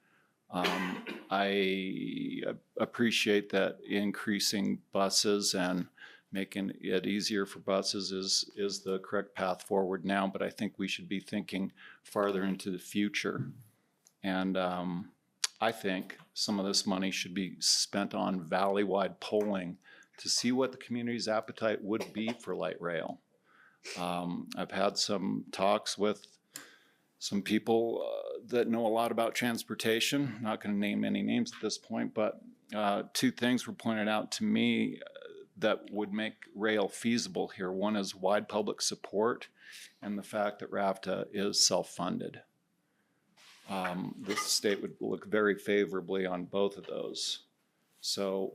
I appreciate that increasing buses and making it easier for buses is the correct path forward now, but I think we should be thinking farther into the future. And I think some of this money should be spent on valley-wide polling to see what the community's appetite would be for light rail. I've had some talks with some people that know a lot about transportation. Not going to name any names at this point, but two things were pointed out to me that would make rail feasible here. One is wide public support and the fact that RAFTA is self-funded. The state would look very favorably on both of those. So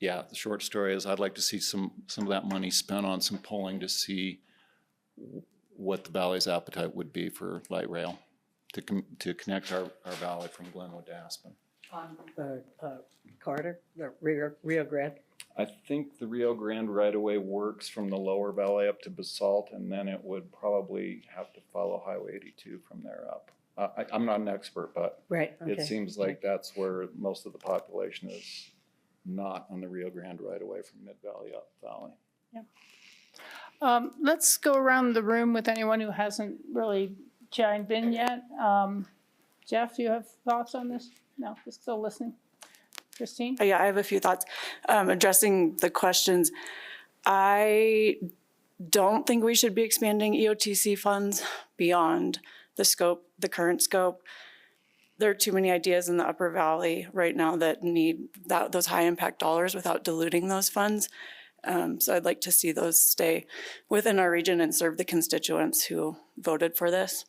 yeah, the short story is I'd like to see some of that money spent on some polling to see what the valley's appetite would be for light rail to connect our valley from Glenwood to Aspen. On the Carter, the Rio Grande? I think the Rio Grande right-of-way works from the lower valley up to Basalt, and then it would probably have to follow Highway 82 from there up. I'm not an expert, but Right, okay. it seems like that's where most of the population is, not on the Rio Grande right-of-way from Mid-Valley up Valley. Let's go around the room with anyone who hasn't really chimed in yet. Jeff, do you have thoughts on this? No, just still listening. Christine? Yeah, I have a few thoughts. Addressing the questions, I don't think we should be expanding EOTC funds beyond the scope, the current scope. There are too many ideas in the Upper Valley right now that need those high impact dollars without diluting those funds. So I'd like to see those stay within our region and serve the constituents who voted for this.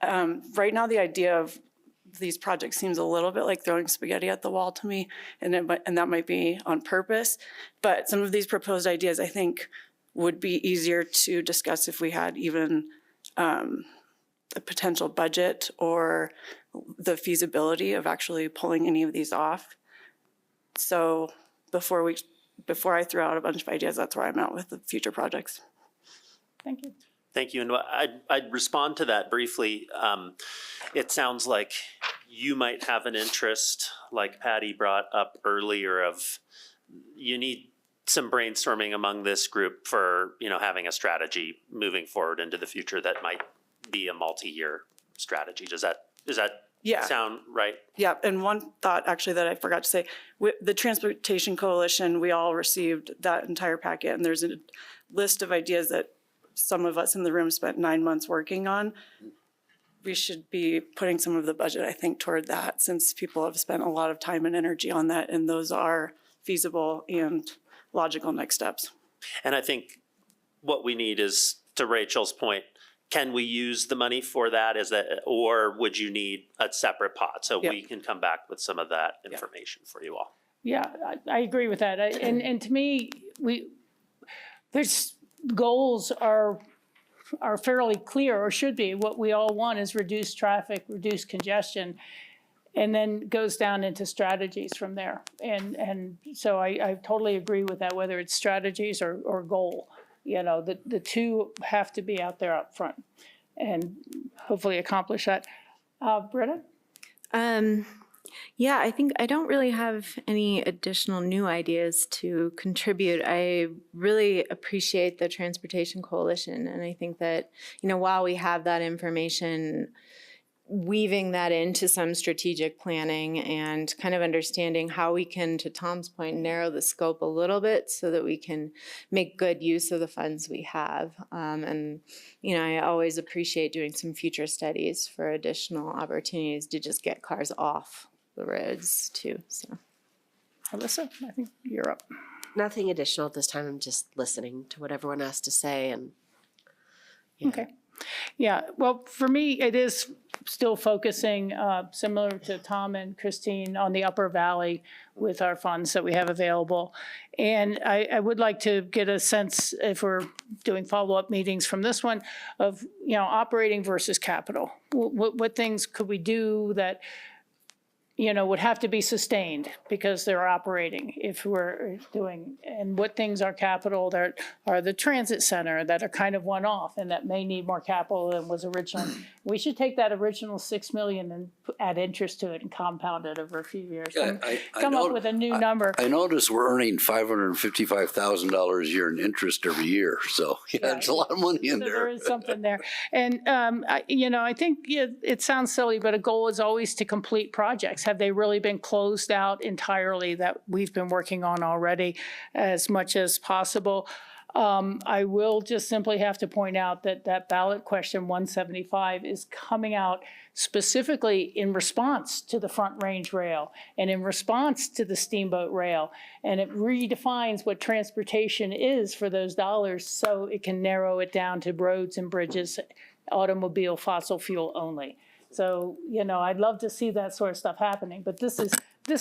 Right now, the idea of these projects seems a little bit like throwing spaghetti at the wall to me, and that might be on purpose. But some of these proposed ideas, I think, would be easier to discuss if we had even a potential budget or the feasibility of actually pulling any of these off. So before I throw out a bunch of ideas, that's where I'm at with the future projects. Thank you. Thank you, and I'd respond to that briefly. It sounds like you might have an interest, like Patty brought up earlier, of you need some brainstorming among this group for, you know, having a strategy moving forward into the future that might be a multi-year strategy. Does that sound right? Yeah, and one thought actually that I forgot to say, with the Transportation Coalition, we all received that entire packet, and there's a list of ideas that some of us in the room spent 9 months working on. We should be putting some of the budget, I think, toward that, since people have spent a lot of time and energy on that, and those are feasible and logical next steps. And I think what we need is, to Rachel's point, can we use the money for that? Or would you need a separate pot? So we can come back with some of that information for you all. Yeah, I agree with that. And to me, there's goals are fairly clear, or should be. What we all want is reduce traffic, reduce congestion, and then goes down into strategies from there. And so I totally agree with that, whether it's strategies or goal. You know, the two have to be out there up front and hopefully accomplish that. Britta? Yeah, I think I don't really have any additional new ideas to contribute. I really appreciate the Transportation Coalition, and I think that, you know, while we have that information, weaving that into some strategic planning and kind of understanding how we can, to Tom's point, narrow the scope a little bit so that we can make good use of the funds we have. And, you know, I always appreciate doing some future studies for additional opportunities to just get cars off the roads too, so. Alyssa, I think you're up. Nothing additional at this time. I'm just listening to what everyone has to say and. Okay. Yeah, well, for me, it is still focusing, similar to Tom and Christine, on the Upper Valley with our funds that we have available. And I would like to get a sense, if we're doing follow-up meetings from this one, of, you know, operating versus capital. What things could we do that, you know, would have to be sustained because they're operating if we're doing, and what things are capital that are the transit center that are kind of one-off and that may need more capital than was original. We should take that original $6 million and add interest to it and compound it over a few years. Yeah, Come up with a new number. I noticed we're earning $555,000 a year in interest every year. So yeah, it's a lot of money in So there. there is something there. And, you know, I think it sounds silly, but a goal is always to complete projects. Have they really been closed out entirely that we've been working on already as much as possible? I will just simply have to point out that that ballot question 175 is coming out specifically in response to the Front Range Rail and in response to the Steamboat Rail. And it redefines what transportation is for those dollars so it can narrow it down to roads and bridges, automobile, fossil fuel only. So, you know, I'd love to see that sort of stuff happening, but this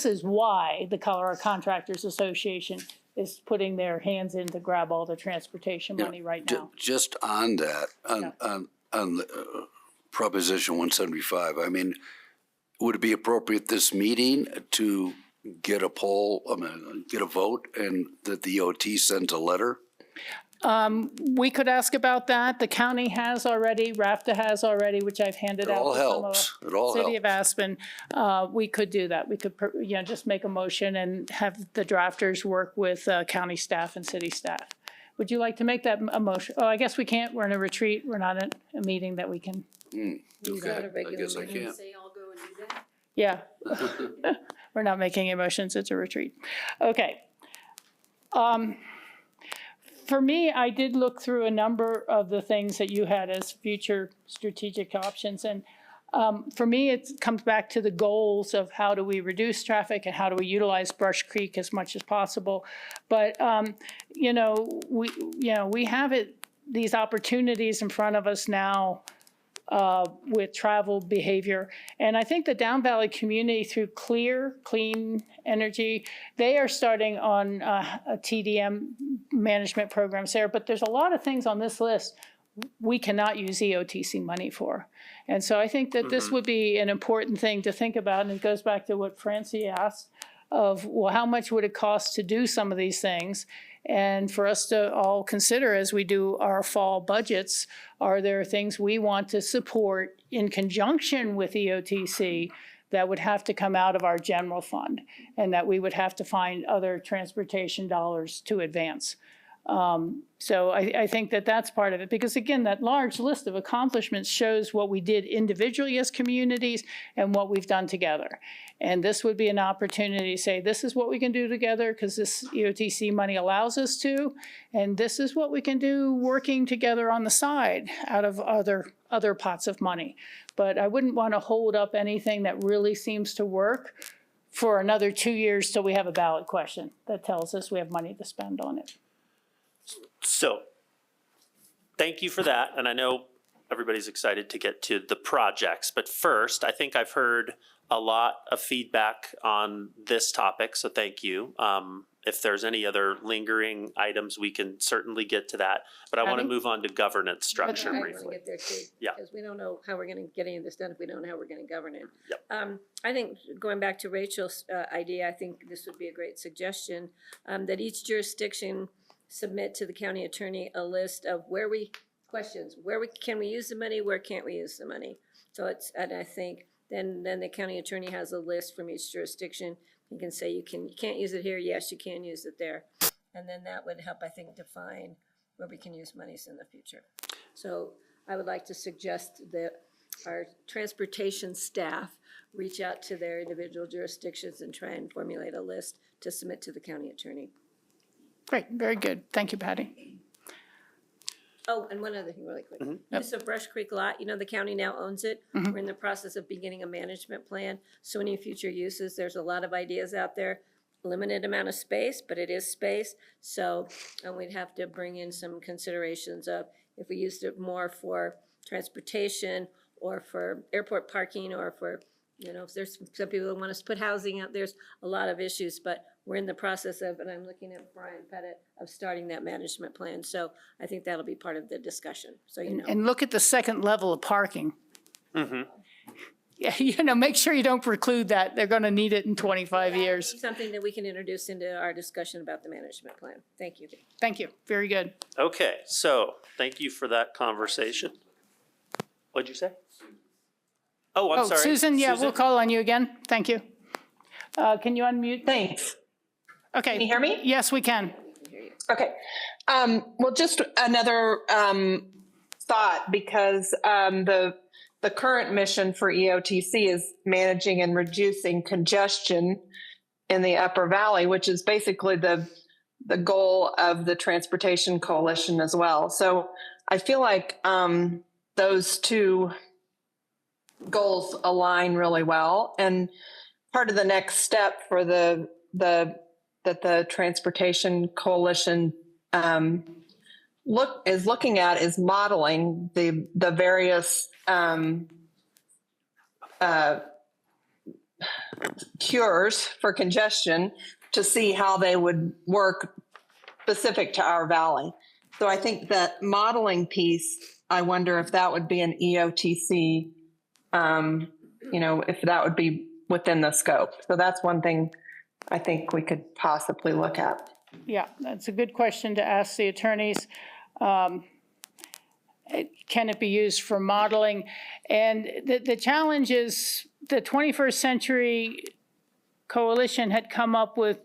is why the Colorado Contractors Association is putting their hands in to grab all the transportation money right now. Just on that, on the Proposition 175, I mean, would it be appropriate this meeting to get a poll, get a vote, and that the E.O.T. sent a letter? We could ask about that. The county has already, RAFTA has already, which I've handed out. It all to some of helps. the It all City of helps. Aspen. We could do that. We could, you know, just make a motion and have the drafters work with county staff and city staff. Would you like to make that a motion? Oh, I guess we can't. We're in a retreat. We're not at a meeting that we can. Okay, I guess I can't. Say I'll go and do that. Yeah. We're not making any motions. It's a retreat. Okay. For me, I did look through a number of the things that you had as future strategic options. And for me, it comes back to the goals of how do we reduce traffic and how do we utilize Brush Creek as much as possible. But, you know, we have these opportunities in front of us now with travel behavior. And I think the Down Valley community through clean energy, they are starting on a TDM management programs there, but there's a lot of things on this list we cannot use EOTC money for. And so I think that this would be an important thing to think about. And it goes back to what Francie asked of, well, how much would it cost to do some of these things? And for us to all consider as we do our fall budgets, are there things we want to support in conjunction with EOTC that would have to come out of our general fund and that we would have to find other transportation dollars to advance? So I think that that's part of it, because again, that large list of accomplishments shows what we did individually as communities and what we've done together. And this would be an opportunity to say, this is what we can do together because this EOTC money allows us to, and this is what we can do working together on the side out of other pots of money. But I wouldn't want to hold up anything that really seems to work for another 2 years till we have a ballot question that tells us we have money to spend on it. So, thank you for that, and I know everybody's excited to get to the projects, but first, I think I've heard a lot of feedback on this topic, so thank you. If there's any other lingering items, we can certainly get to that, but I want to move on to governance structure I want to briefly. get there too. Yeah. Because we don't know how we're going to get any of this done if we don't know how we're going to govern it. Yep. I think going back to Rachel's idea, I think this would be a great suggestion, that each jurisdiction submit to the county attorney a list of where can we use the money, where can't we use the money? So and I think then the county attorney has a list from each jurisdiction. You can say you can't use it here, yes, you can use it there. And then that would help, I think, define where we can use monies in the future. So I would like to suggest that our transportation staff reach out to their individual jurisdictions and try and formulate a list to submit to the county attorney. Great, very good. Thank you, Patty. Oh, and one other thing really quick. Use of Brush Creek lot, you know, the county now owns it. We're in the process of beginning a management plan. So any future uses, there's a lot of ideas out there. Limited amount of space, but it is space. So we'd have to bring in some considerations of if we used it more for transportation or for airport parking or for, you know, if there's some people that want us to put housing out, there's a lot of issues, but we're in the process of, and I'm looking at Brian Pettit, of starting that management plan. So I think that'll be part of the discussion, so you know. And look at the second level of parking. Yeah, you know, make sure you don't preclude that. They're going to need it in 25 years. Something that we can introduce into our discussion about the management plan. Thank you. Thank you. Very good. Okay, so thank you for that conversation. What'd you say? Oh, I'm sorry. Susan, yeah, we'll call on you again. Thank you. Can you unmute? Thanks. Okay. Can you hear me? Yes, we can. Okay. Well, just another thought, because the current mission for EOTC is managing and reducing congestion in the Upper Valley, which is basically the the goal of the Transportation Coalition as well. So I feel like those two goals align really well. And part of the next step for that the Transportation Coalition looking at is modeling the various cures for congestion to see how they would work specific to our valley. So I think that modeling piece, I wonder if that would be an EOTC, if that would be within the scope. So that's one thing I think we could possibly look at. Yeah, that's a good question to ask the attorneys. Can it be used for modeling? And the challenge is the 21st Century Coalition had come up with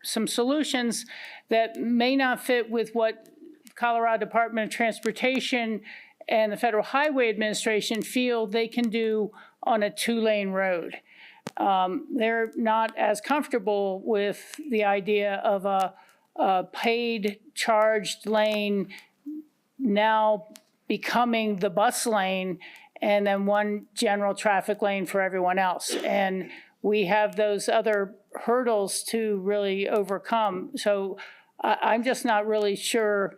some solutions that may not fit with what Colorado Department of Transportation and the Federal Highway Administration feel they can do on a 2-lane road. They're not as comfortable with the idea of a paid charged lane now becoming the bus lane and then one general traffic lane for everyone else. And we have those other hurdles to really overcome. So I'm just not really sure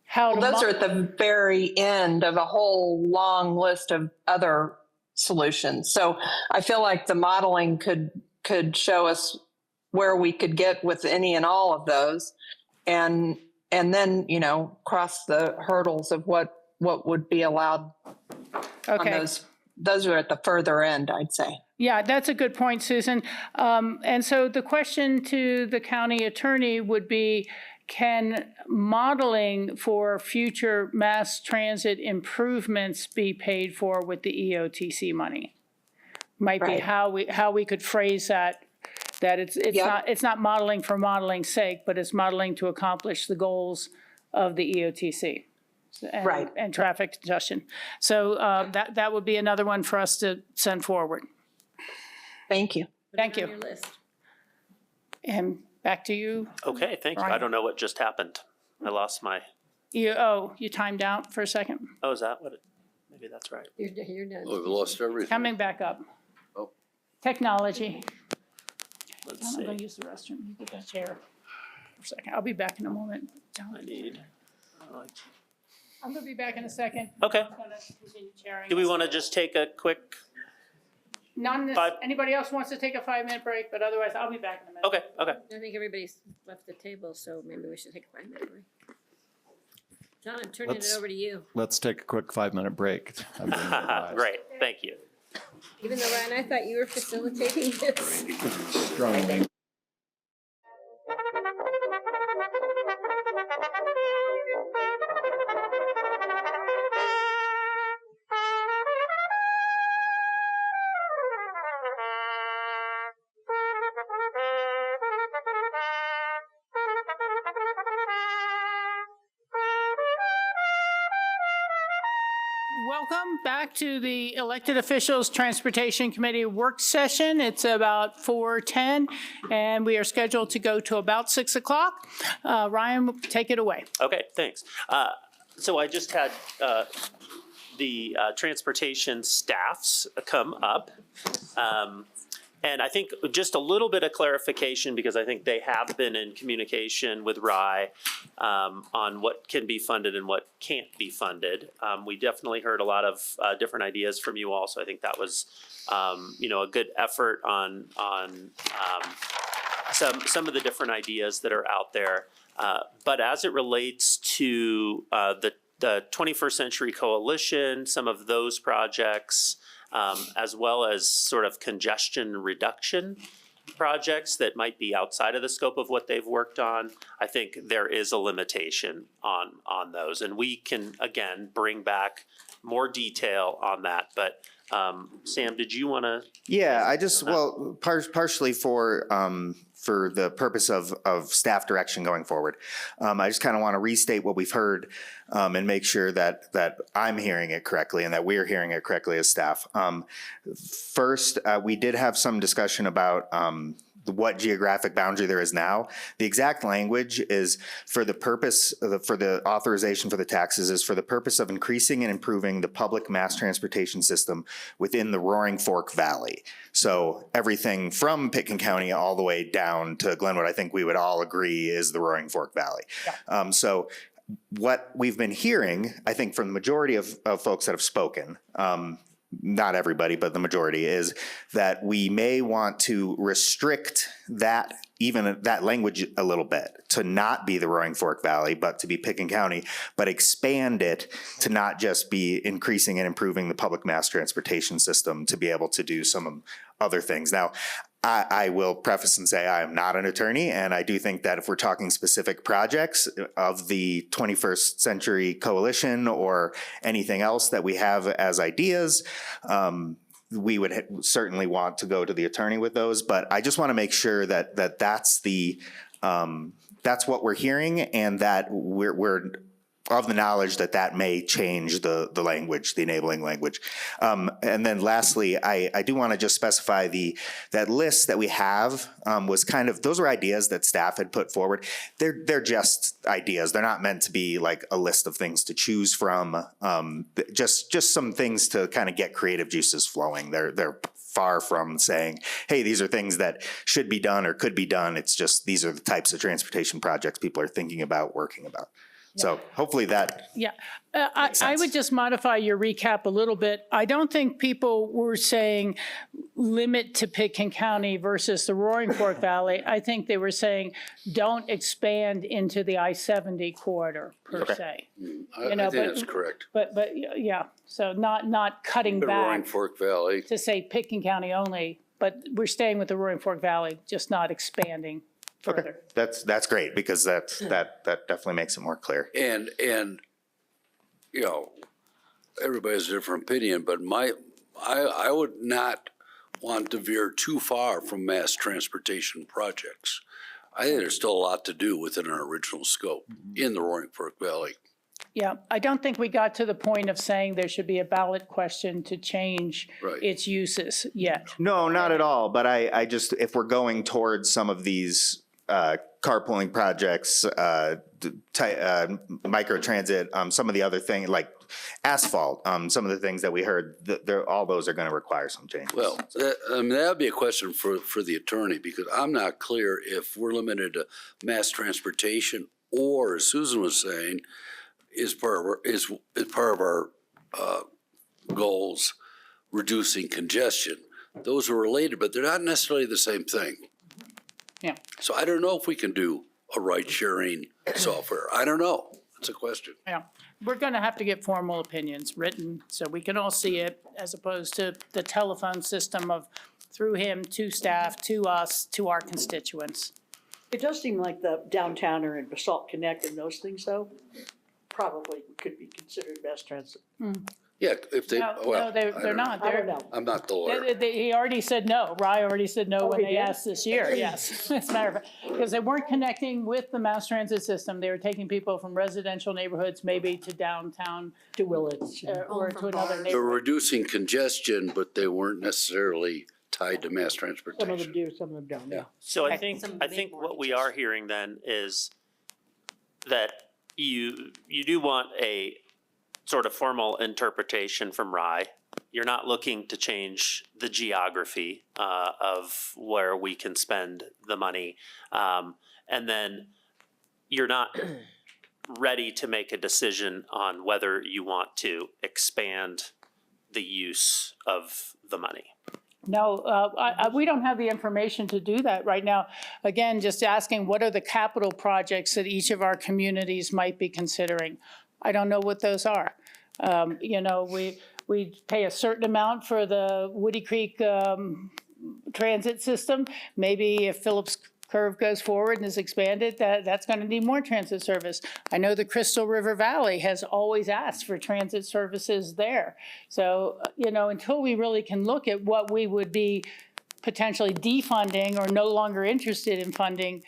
how to. Those are at the very end of a whole long list of other solutions. So I feel like the modeling could show us where we could get with any and all of those, and then cross the hurdles of what would be allowed on those. Those are at the further end, I'd say. Yeah, that's a good point, Susan. And so the question to the county attorney would be, can modeling for future mass transit improvements be paid for with the EOTC money? Might be how we could phrase that it's not modeling for modeling's sake, but it's modeling to accomplish the goals of the EOTC. And traffic congestion. So that would be another one for us to send forward. Thank you. Thank you. And back to you. Okay, thank you. I don't know what just happened. I lost my. You timed out for a second. Oh, is that what it? Maybe that's right. You're done. Oh, we lost everything. Coming back up. Oh. Technology. Let's I'm see. going to use the restroom. You get that chair for a second. I'll be back in a moment. I need. I'm going to be back in a second. Okay. I'm going to continue chairing. Do we want to just take a quick? Anybody else wants to take a 5-minute break, but otherwise I'll be back in a minute. Okay. Okay. I think everybody's left the table, so maybe we should take a 5-minute break. John, I'm turning it over to you. Let's take a quick 5-minute break. Great. Thank you. Even though, Ryan, I thought you were facilitating this. Strongly. Welcome back to the Elected Officials Transportation Committee work session. It's about 4:10, and we are scheduled to go to about 6 o'clock. Ryan, take it away. Okay, thanks. So I just had the transportation staffs come up. And I think just a little bit of clarification, because I think they have been in communication with Rye on what can be funded and what can't be funded. We definitely heard a lot of different ideas from you all, so I think that was a good effort on some of the different ideas that are out there. But as it relates to the 21st Century Coalition, some of those projects, as well as sort of congestion reduction projects that might be outside of the scope of what they've worked on, I think there is a limitation on those. And we can, again, bring back more detail on that. But Sam, did you want to? Yeah, I just, partially for the purpose of staff direction going forward. I just kind of want to restate what we've heard and make sure that I'm hearing it correctly and that we're hearing it correctly as staff. First, we did have some discussion about what geographic boundary there is now. The exact language is for the purpose, for the authorization for the taxes is for the purpose of increasing and improving the public mass transportation system within the Roaring Fork Valley. So everything from Pitkin County all the way down to Glenwood, I think we would all agree is the Roaring Fork Valley. Yeah. So what we've been hearing, I think from the majority of folks that have spoken, not everybody, but the majority, is that we may want to restrict that, even that language a little bit, to not be the Roaring Fork Valley, but to be Pitkin County, but expand it to not just be increasing and improving the public mass transportation system, to be able to do some other things. Now, I will preface and say I am not an attorney, and I do think that if we're talking specific projects of the 21st Century Coalition or anything else that we have as ideas, we would certainly want to go to the attorney with those. But I just want to make sure that that's what we're hearing, and that we're of the knowledge that may change the language, the enabling language. And then lastly, I do want to just specify that list that we have was kind of, those are ideas that staff had put forward. They're just ideas. They're not meant to be like a list of things to choose from. Just some things to kind of get creative juices flowing. They're far from saying, hey, these are things that should be done or could be done. It's just, these are the types of transportation projects people are thinking about, working about. So hopefully that. Yeah, I would just modify your recap a little bit. I don't think people were saying limit to Pitkin County versus the Roaring Fork Valley. I think they were saying don't expand into the I-70 corridor per se. I think that's correct. But yeah, so not cutting The Roaring back Fork Valley. to say Pitkin County only, but we're staying with the Roaring Fork Valley, just not expanding further. Okay, that's great, because that definitely makes it more clear. And you know, everybody has a different opinion, but I would not want to veer too far from mass transportation projects. I think there's still a lot to do within our original scope in the Roaring Fork Valley. Yeah, I don't think we got to the point of saying there should be a ballot question to change its uses yet. No, not at all. But I just, if we're going towards some of these carpooling projects, microtransit, some of the other things like asphalt, some of the things that we heard, all those are going to require some changes. Well, that would be a question for the attorney, because I'm not clear if we're limited to mass transportation, or, as Susan was saying, is part of our goals reducing congestion. Those are related, but they're not necessarily the same thing. Yeah. So I don't know if we can do a ride-sharing software. I don't know. That's a question. Yeah, we're going to have to get formal opinions written so we can all see it, as opposed to the telephone system of through him to staff, to us, to our constituents. It does seem like the Downtowner and Basalt Connect and those things, though, probably could be considered mass transit. Yeah, if they, No, well, they're not. I don't know. I'm not the lawyer. He already said no. Rye already said no when he they did? asked this year, yes. As a matter of fact, because they weren't connecting with the mass transit system. They were taking people from residential neighborhoods, maybe to downtown. To Willits. Or to another They're neighborhood. reducing congestion, but they weren't necessarily tied to mass Some of them transportation. do, some of them don't, yeah. So I Okay. think what we are hearing then is that you do want a sort of formal interpretation from Rye. You're not looking to change the geography of where we can spend the money. And then you're not ready to make a decision on whether you want to expand the use of the money. No, we don't have the information to do that right now. Again, just asking what are the capital projects that each of our communities might be considering. I don't know what those are. You know, we pay a certain amount for the Woody Creek transit system. Maybe if Phillips Curve goes forward and is expanded, that's going to need more transit service. I know the Crystal River Valley has always asked for transit services there. So, you know, until we really can look at what we would be potentially defunding or no longer interested in funding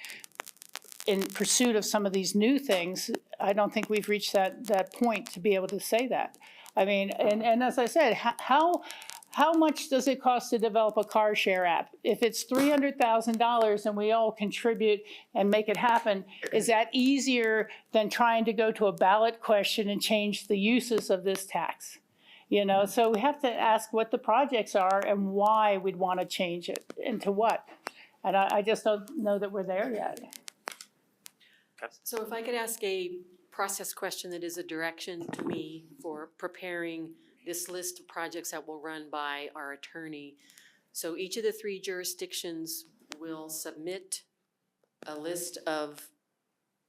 in pursuit of some of these new things, I don't think we've reached that point to be able to say that. I mean, and as I said, how much does it cost to develop a car share app? If it's $300,000 and we all contribute and make it happen, is that easier than trying to go to a ballot question and change the uses of this tax? You know, so we have to ask what the projects are and why we'd want to change it and to what. And I just don't know that we're there yet. So if I could ask a process question that is a direction to me for preparing this list of projects that will run by our attorney. So each of the 3 jurisdictions will submit a list of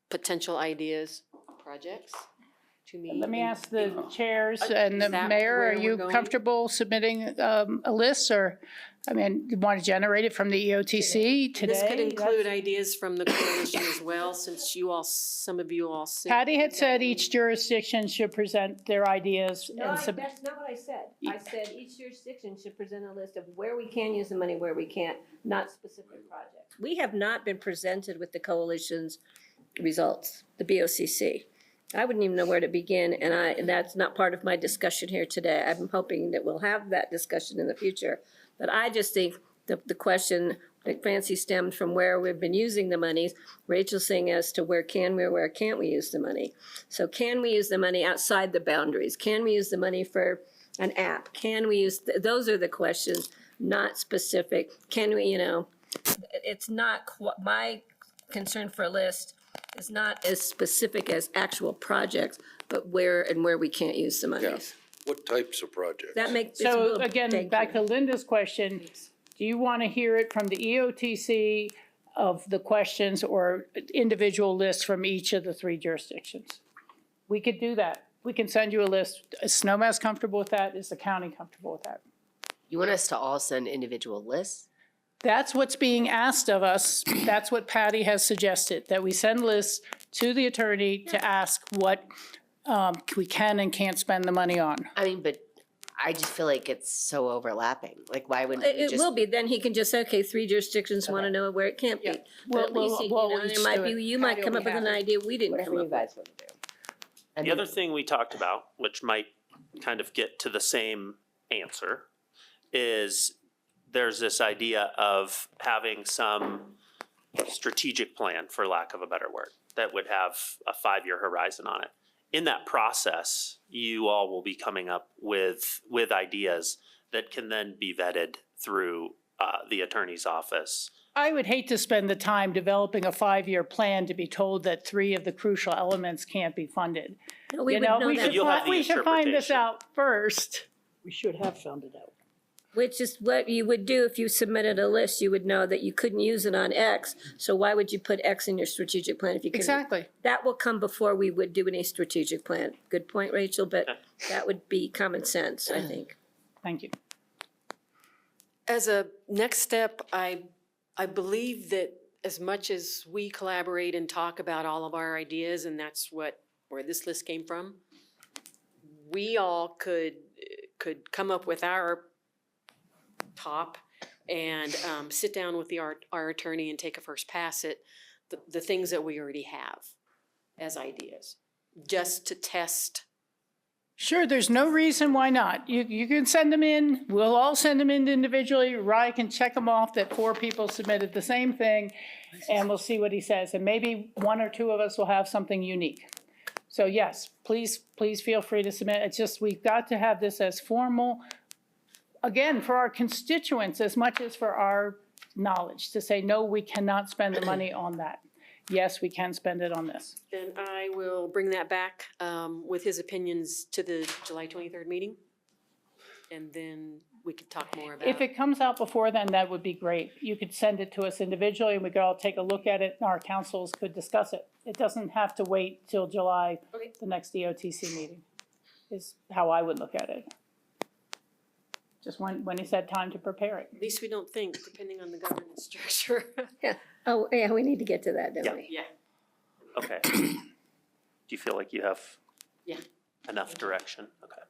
potential ideas, projects to me. Let me ask the chairs and the Is that mayor, where are we're you going? comfortable submitting a list or, I mean, you want to generate it from the EOTC today? This could include ideas from the coalition as well, since you all, some of you all sit. Patty had said each jurisdiction should present their ideas No, and that's not what I said. I said each jurisdiction should present a list of where we can use the money, where we can't, not specific projects. We have not been presented with the coalition's results, the BOCC. I wouldn't even know where to begin, and that's not part of my discussion here today. I'm hoping that we'll have that discussion in the future. But I just think the question that Francie stemmed from where we've been using the monies, Rachel's saying as to where can we or where can't we use the money. So can we use the money outside the boundaries? Can we use the money for an app? Can we use, those are the questions, not specific. Can we, you know, it's not, my concern for a list is not as specific as actual projects, but where and where we can't use the monies. What types of projects? That makes, it's a so little, again, thank back you. to Linda's question, do you want to hear it from the EOTC of the questions or individual lists from each of the 3 jurisdictions? We could do that. We can send you a list. Is Snowmass comfortable with that? Is the county comfortable with that? You want us to all send individual lists? That's what's being asked of us. That's what Patty has suggested, that we send lists to the attorney to ask what we can and can't spend the money on. I mean, but I just feel like it's so overlapping. Like, why wouldn't we It just? will be, then he can just say, okay, 3 jurisdictions want to know where it can't be. But at least, We'll there each might do be, it. you might Patty come will up be with an happy. idea we didn't Whatever come you up with. guys want to do. The other thing we talked about, which might kind of get to the same answer, is there's this idea of having some strategic plan, for lack of a better word, that would have a 5-year horizon on it. In that process, you all will be coming up with ideas that can then be vetted through the attorney's office. I would hate to spend the time developing a 5-year plan to be told that 3 of the crucial elements can't be funded. No, we You would know, know we that. should, You'll have the we should find this interpretation. out first. We should have found it out. Which is what you would do if you submitted a list, you would know that you couldn't use it on X, so why would you put X in your strategic plan if you couldn't? Exactly. That will come before we would do any strategic plan. Good point, Rachel, but that would be common sense, I think. Thank you. As a next step, I believe that as much as we collaborate and talk about all of our ideas, and that's where this list came from, we all could come up with our top and sit down with our attorney and take a first pass at the things that we already have as ideas, just to test. Sure, there's no reason why not. You can send them in, we'll all send them in individually. Ryan can check them off that 4 people submitted the same thing, and we'll see what he says. And maybe 1 or 2 of us will have something unique. So yes, please feel free to submit. It's just, we've got to have this as formal, again, for our constituents as much as for our knowledge, to say, no, we cannot spend the money on that. Yes, we can spend it on this. Then I will bring that back with his opinions to the July 23rd meeting. And then we could talk more about. If it comes out before then, that would be great. You could send it to us individually and we could all take a look at it and our councils could discuss it. It doesn't have to wait till July, Okay. the next EOTC meeting, is how I would look at it. Just when he said time to prepare it. At least we don't think, depending on the governance structure. Yeah. Oh, yeah, we need to get to that, don't we? Yeah. Okay. Do you feel like you have Yeah. enough direction? Okay.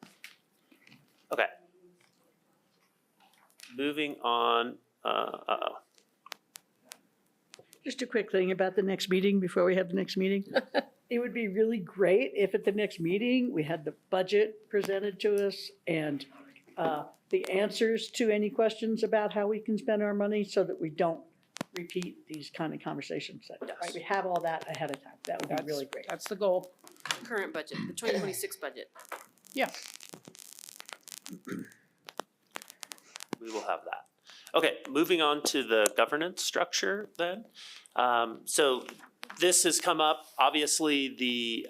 Okay. Moving on, Just a quick thing about the next meeting before we have the next meeting. It would be really great if at the next meeting, we had the budget presented to us and the answers to any questions about how we can spend our money so that we don't repeat these kind of conversations. Right, we have all that ahead of time. That would be really great. That's the goal. Current budget, the 2026 budget. Yeah. We will have that. Okay, moving on to the governance structure then. So this has come up, obviously the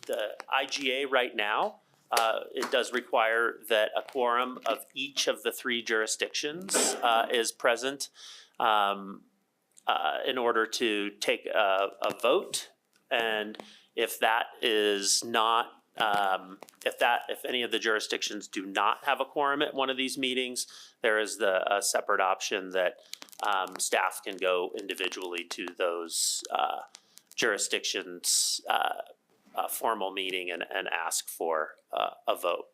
IGA right now, it does require that a quorum of each of the 3 jurisdictions is present in order to take a vote. And if that is not, if any of the jurisdictions do not have a quorum at one of these meetings, there is a separate option that staff can go individually to those jurisdictions' formal meeting and ask for a vote.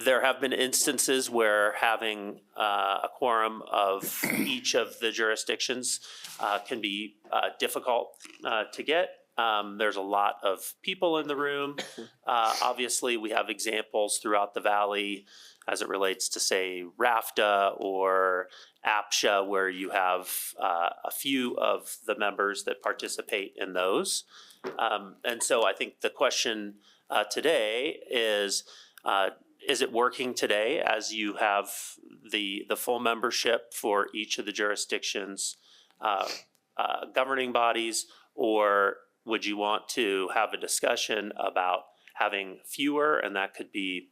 There have been instances where having a quorum of each of the jurisdictions can be difficult to get. There's a lot of people in the room. Obviously, we have examples throughout the valley as it relates to, say, RAFTA or APSHA, where you have a few of the members that participate in those. And so I think the question today is it working today as you have the full membership for each of the jurisdictions governing bodies, or would you want to have a discussion about having fewer, and that could be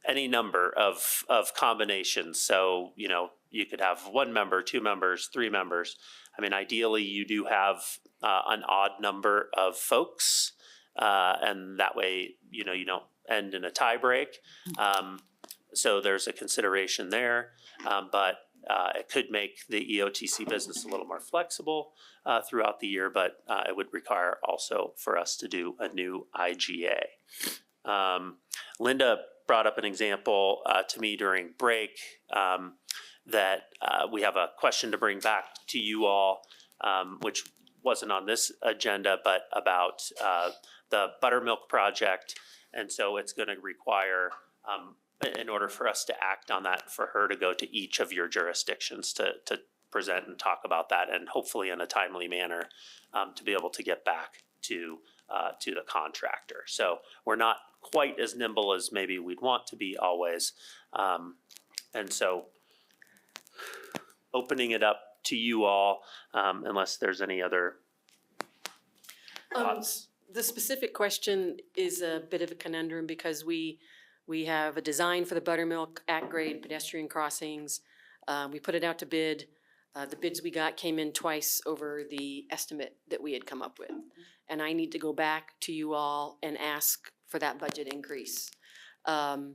any number of combinations? So, you know, you could have 1 member, 2 members, 3 members. I mean, ideally, you do have an odd number of folks, and that way, you know, you don't end in a tie break. So there's a consideration there, but it could make the EOTC business a little more flexible throughout the year, but it would require also for us to do a new IGA. Linda brought up an example to me during break that we have a question to bring back to you all, which wasn't on this agenda, but about the buttermilk project. And so it's going to require, in order for us to act on that, for her to go to each of your jurisdictions to present and talk about that, and hopefully in a timely manner to be able to get back to the contractor. So we're not quite as nimble as maybe we'd want to be always. And so opening it up to you all, unless there's any other thoughts. The specific question is a bit of a conundrum because we have a design for the buttermilk at-grade pedestrian crossings. We put it out to bid. The bids we got came in twice over the estimate that we had come up with. And I need to go back to you all and ask for that budget increase. The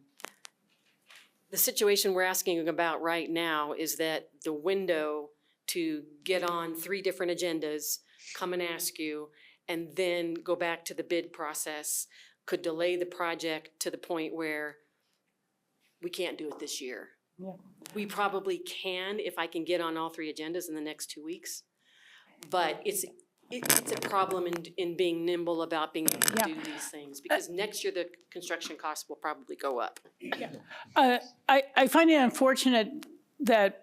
situation we're asking about right now is that the window to get on 3 different agendas, come and ask you, and then go back to the bid process could delay the project to the point where we can't do it this year. Yeah. We probably can if I can get on all 3 agendas in the next 2 weeks. But it's a problem in being nimble about being able to do these things, because next year the construction costs will probably go up. I find it unfortunate that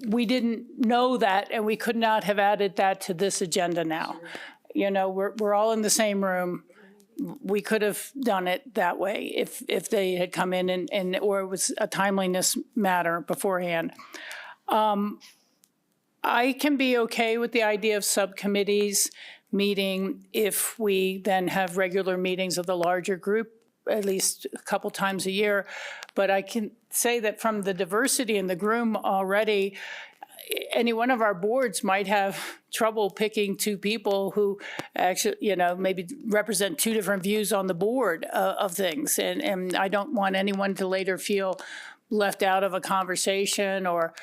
we didn't know that and we could not have added that to this agenda now. You know, we're all in the same room. We could have done it that way if they had come in and or it was a timeliness matter beforehand. I can be okay with the idea of subcommittees meeting if we then have regular meetings of the larger group, at least a couple times a year. But I can say that from the diversity in the room already, any one of our boards might have trouble picking 2 people who actually, you know, maybe represent 2 different views on the board of things. And I don't want anyone to later feel left out of a conversation, or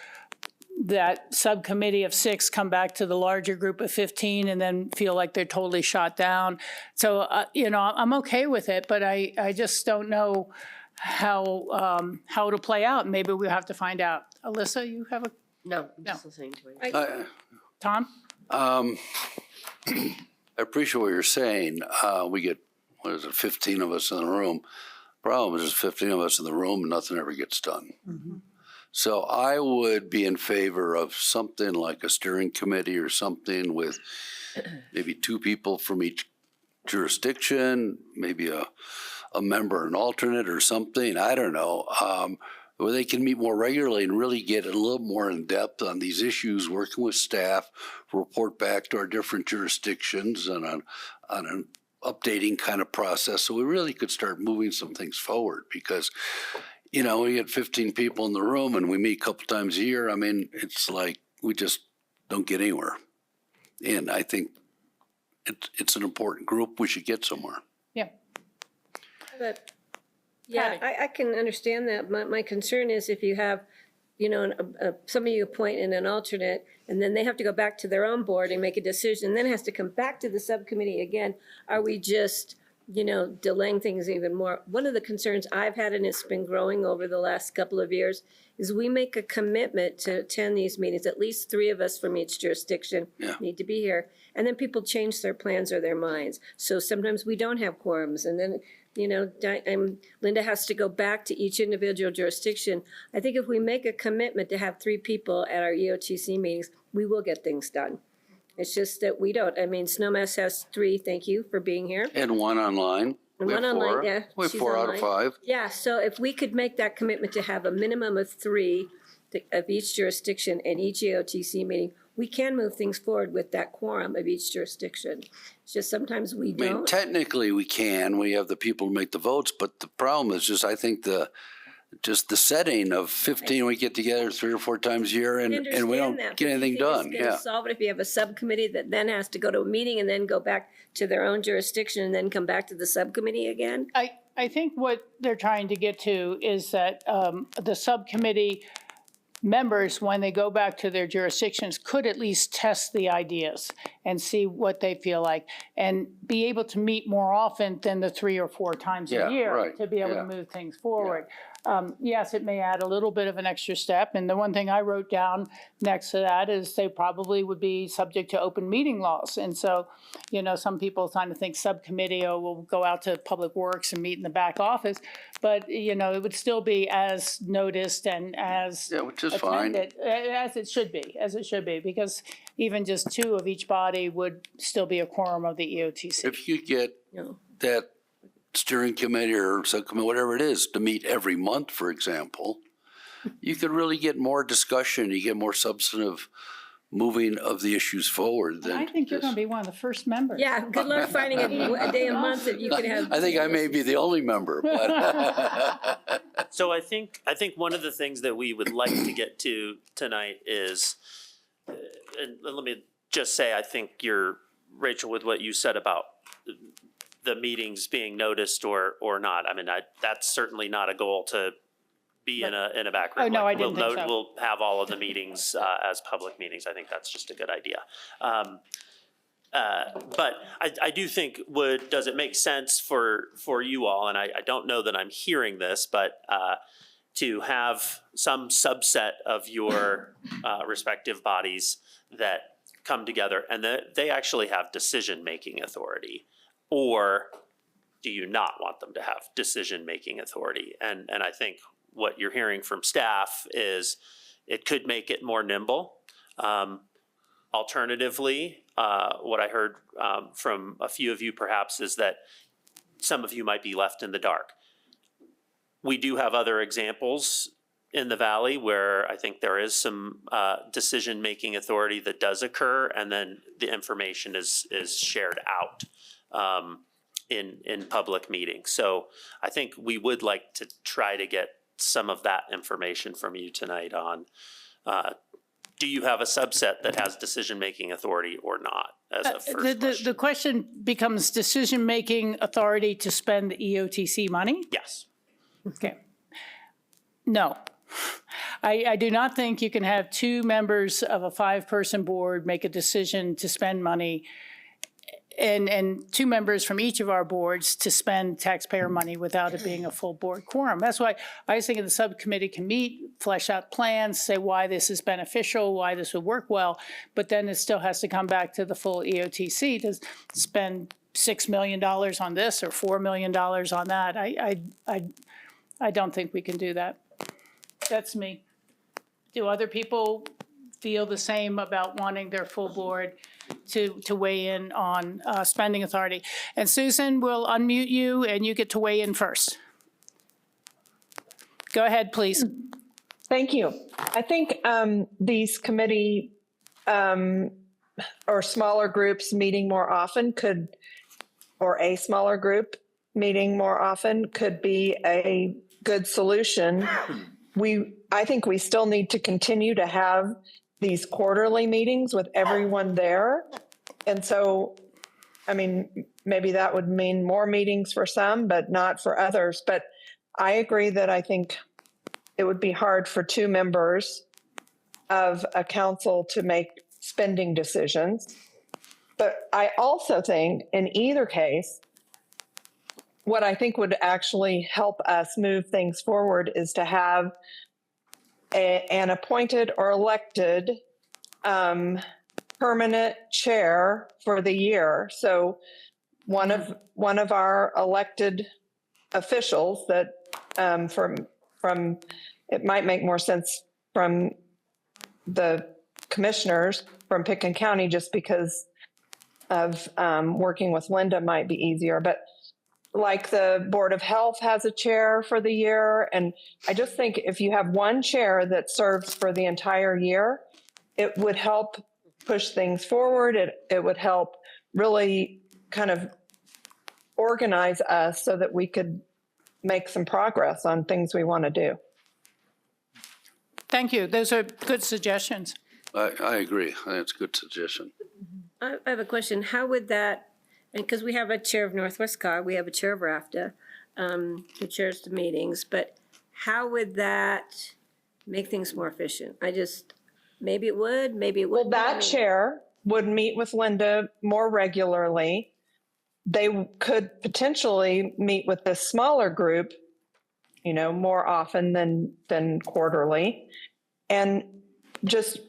that subcommittee of 6 come back to the larger group of 15 and then feel like they're totally shot down. So, you know, I'm okay with it, but I just don't know how it'll play out. Maybe we'll have to find out. Alyssa, you have a... No, I'm just listening to it. Tom? I appreciate what you're saying. We get, 15 of us in the room. Problem is, there's 15 of us in the room and nothing ever gets done. So I would be in favor of something like a steering committee or something with maybe 2 people from each jurisdiction, maybe a member, an alternate or something, I don't know, where they can meet more regularly and really get a little more in depth on these issues, working with staff, report back to our different jurisdictions and on an updating kind of process. So we really could start moving some things forward because, you know, we get 15 people in the room and we meet a couple times a year. I mean, it's like we just don't get anywhere. And I think it's an important group. We should get somewhere. Yeah. But, yeah, I can understand that. My concern is if you have, you know, somebody you appoint and an alternate, and then they have to go back to their own board and make a decision, and then it has to come back to the subcommittee again, are we just, you know, delaying things even more? One of the concerns I've had, and it's been growing over the last couple of years, is we make a commitment to attend these meetings, at least 3 of us from each jurisdiction need to be here, and then people change their plans or their minds. So sometimes we don't have quorums, and then, you know, Linda has to go back to each individual jurisdiction. I think if we make a commitment to have 3 people at our EOTC meetings, we will get things done. It's just that we don't. I mean, Snowmass has 3, thank you for being here. And 1 online. And We have 1 online, 4. yeah. We have she's 4 out of online. 5. Yeah, so if we could make that commitment to have a minimum of 3 of each jurisdiction and each EOTC meeting, we can move things forward with that quorum of each jurisdiction. It's just sometimes we I mean, don't. technically we can. We have the people to make the votes, but the problem is just, I think the setting of 15, we get together 3 or 4 times a year and we don't get anything done. Yeah. Solve it if you have a subcommittee that then has to go to a meeting and then go back to their own jurisdiction and then come back to the subcommittee again. I think what they're trying to get to is that the subcommittee members, when they go back to their jurisdictions, could at least test the ideas and see what they feel like and be able to meet more often than the 3 or 4 times a year to be able to move things forward. Yes, it may add a little bit of an extra step. And the one thing I wrote down next to that is they probably would be subject to open meeting laws. And so, you know, some people kind of think subcommittee, oh, we'll go out to Public Works and meet in the back office. But, you know, it would still be as noticed and as which is fine. as it should be, because even just 2 of each body would still be a quorum of the EOTC. If you get that steering committee or subcommittee, whatever it is, to meet every month, for example, you could really get more discussion, you get more substantive moving of the issues forward. I think you're going to be one of the first members. Yeah, good luck finding a day a month that you can have. I think I may be the only member, but. So I think one of the things that we would like to get to tonight is, and let me just say, I think you're, Rachel, with what you said about the meetings being noticed or not. I mean, that's certainly not a goal to be in a back room. Oh, no, Like, I didn't think so. We'll have all of the meetings as public meetings. I think that's just a good idea. But I do think does it make sense for you all, and I don't know that I'm hearing this, but to have some subset of your respective bodies that come together and that they actually have decision-making authority? Or do you not want them to have decision-making authority? And I think what you're hearing from staff is it could make it more nimble. Alternatively, what I heard from a few of you perhaps is that some of you might be left in the dark. We do have other examples in the valley where I think there is some decision-making authority that does occur, and then the information is shared out in public meetings. So I think we would like to try to get some of that information from you tonight on, do you have a subset that has decision-making authority or not, as a first question. The question becomes decision-making authority to spend the EOTC money? Yes. Okay. No. I do not think you can have 2 members of a 5-person board make a decision to spend money and 2 members from each of our boards to spend taxpayer money without it being a full board quorum. That's why I was thinking the subcommittee can meet, flesh out plans, say why this is beneficial, why this would work well, but then it still has to come back to the full EOTC to spend $6 million on this or $4 million on that. I don't think we can do that. That's me. Do other people feel the same about wanting their full board to weigh in on spending authority? And Susan, we'll unmute you and you get to weigh in first. Go ahead, please. Thank you. I think these committee or smaller groups meeting more often or a smaller group meeting more often could be a good solution. I think we still need to continue to have these quarterly meetings with everyone there. And so, I mean, maybe that would mean more meetings for some, but not for others. But I agree that I think it would be hard for 2 members of a council to make spending decisions. But I also think in either case, what I think would actually help us move things forward is to have an appointed or elected permanent chair for the year. So one of our elected officials that from it might make more sense from the commissioners from Pitkin County, just because of working with Linda might be easier. But like the Board of Health has a chair for the year. And I just think if you have one chair that serves for the entire year, it would help push things forward. It would help really kind of organize us so that we could make some progress on things we want to do. Thank you. Those are good suggestions. I agree. I think it's a good suggestion. I have a question. How would that, and because we have a chair of Northwest COG, we have a chair of RAFTA, who chairs the meetings, but how would that make things more efficient? Maybe it would, maybe it wouldn't. Well, that chair would meet with Linda more regularly. They could potentially meet with this smaller group, more often than quarterly. And just,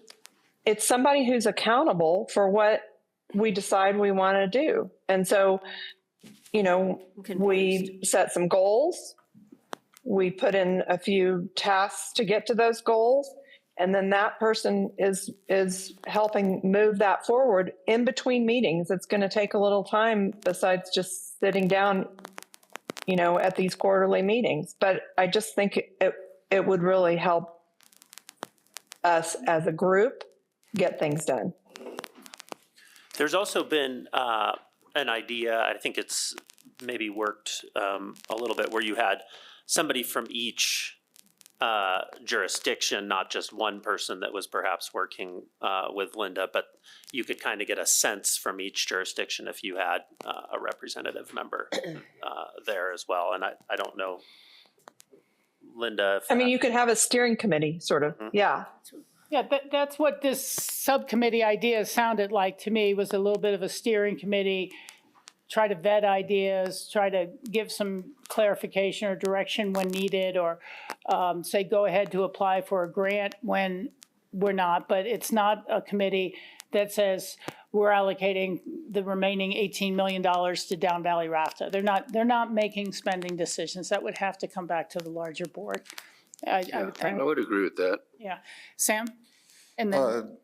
it's somebody who's accountable for what we decide we want to do. And so, we set some goals. We put in a few tasks to get to those goals. And then that person is helping move that forward in between meetings. It's going to take a little time besides just sitting down, at these quarterly meetings. But I just think it would really help us as a group get things done. There's also been an idea, I think it's maybe worked a little bit, where you had somebody from each jurisdiction, not just one person that was perhaps working with Linda, but you could kind of get a sense from each jurisdiction if you had a representative member there as well. And I don't know, Linda. You could have a steering committee, sort of. Mm-hmm. Yeah. Yeah, that's what this subcommittee idea sounded like to me, was a little bit of a steering committee, try to vet ideas, try to give some clarification or direction when needed, or say go ahead to apply for a grant when we're not. But it's not a committee that says we're allocating the remaining $18 million to Down Valley RAFTA. They're not making spending decisions. That would have to come back to the larger board. I would think. I would agree with that. Yeah. Sam? And then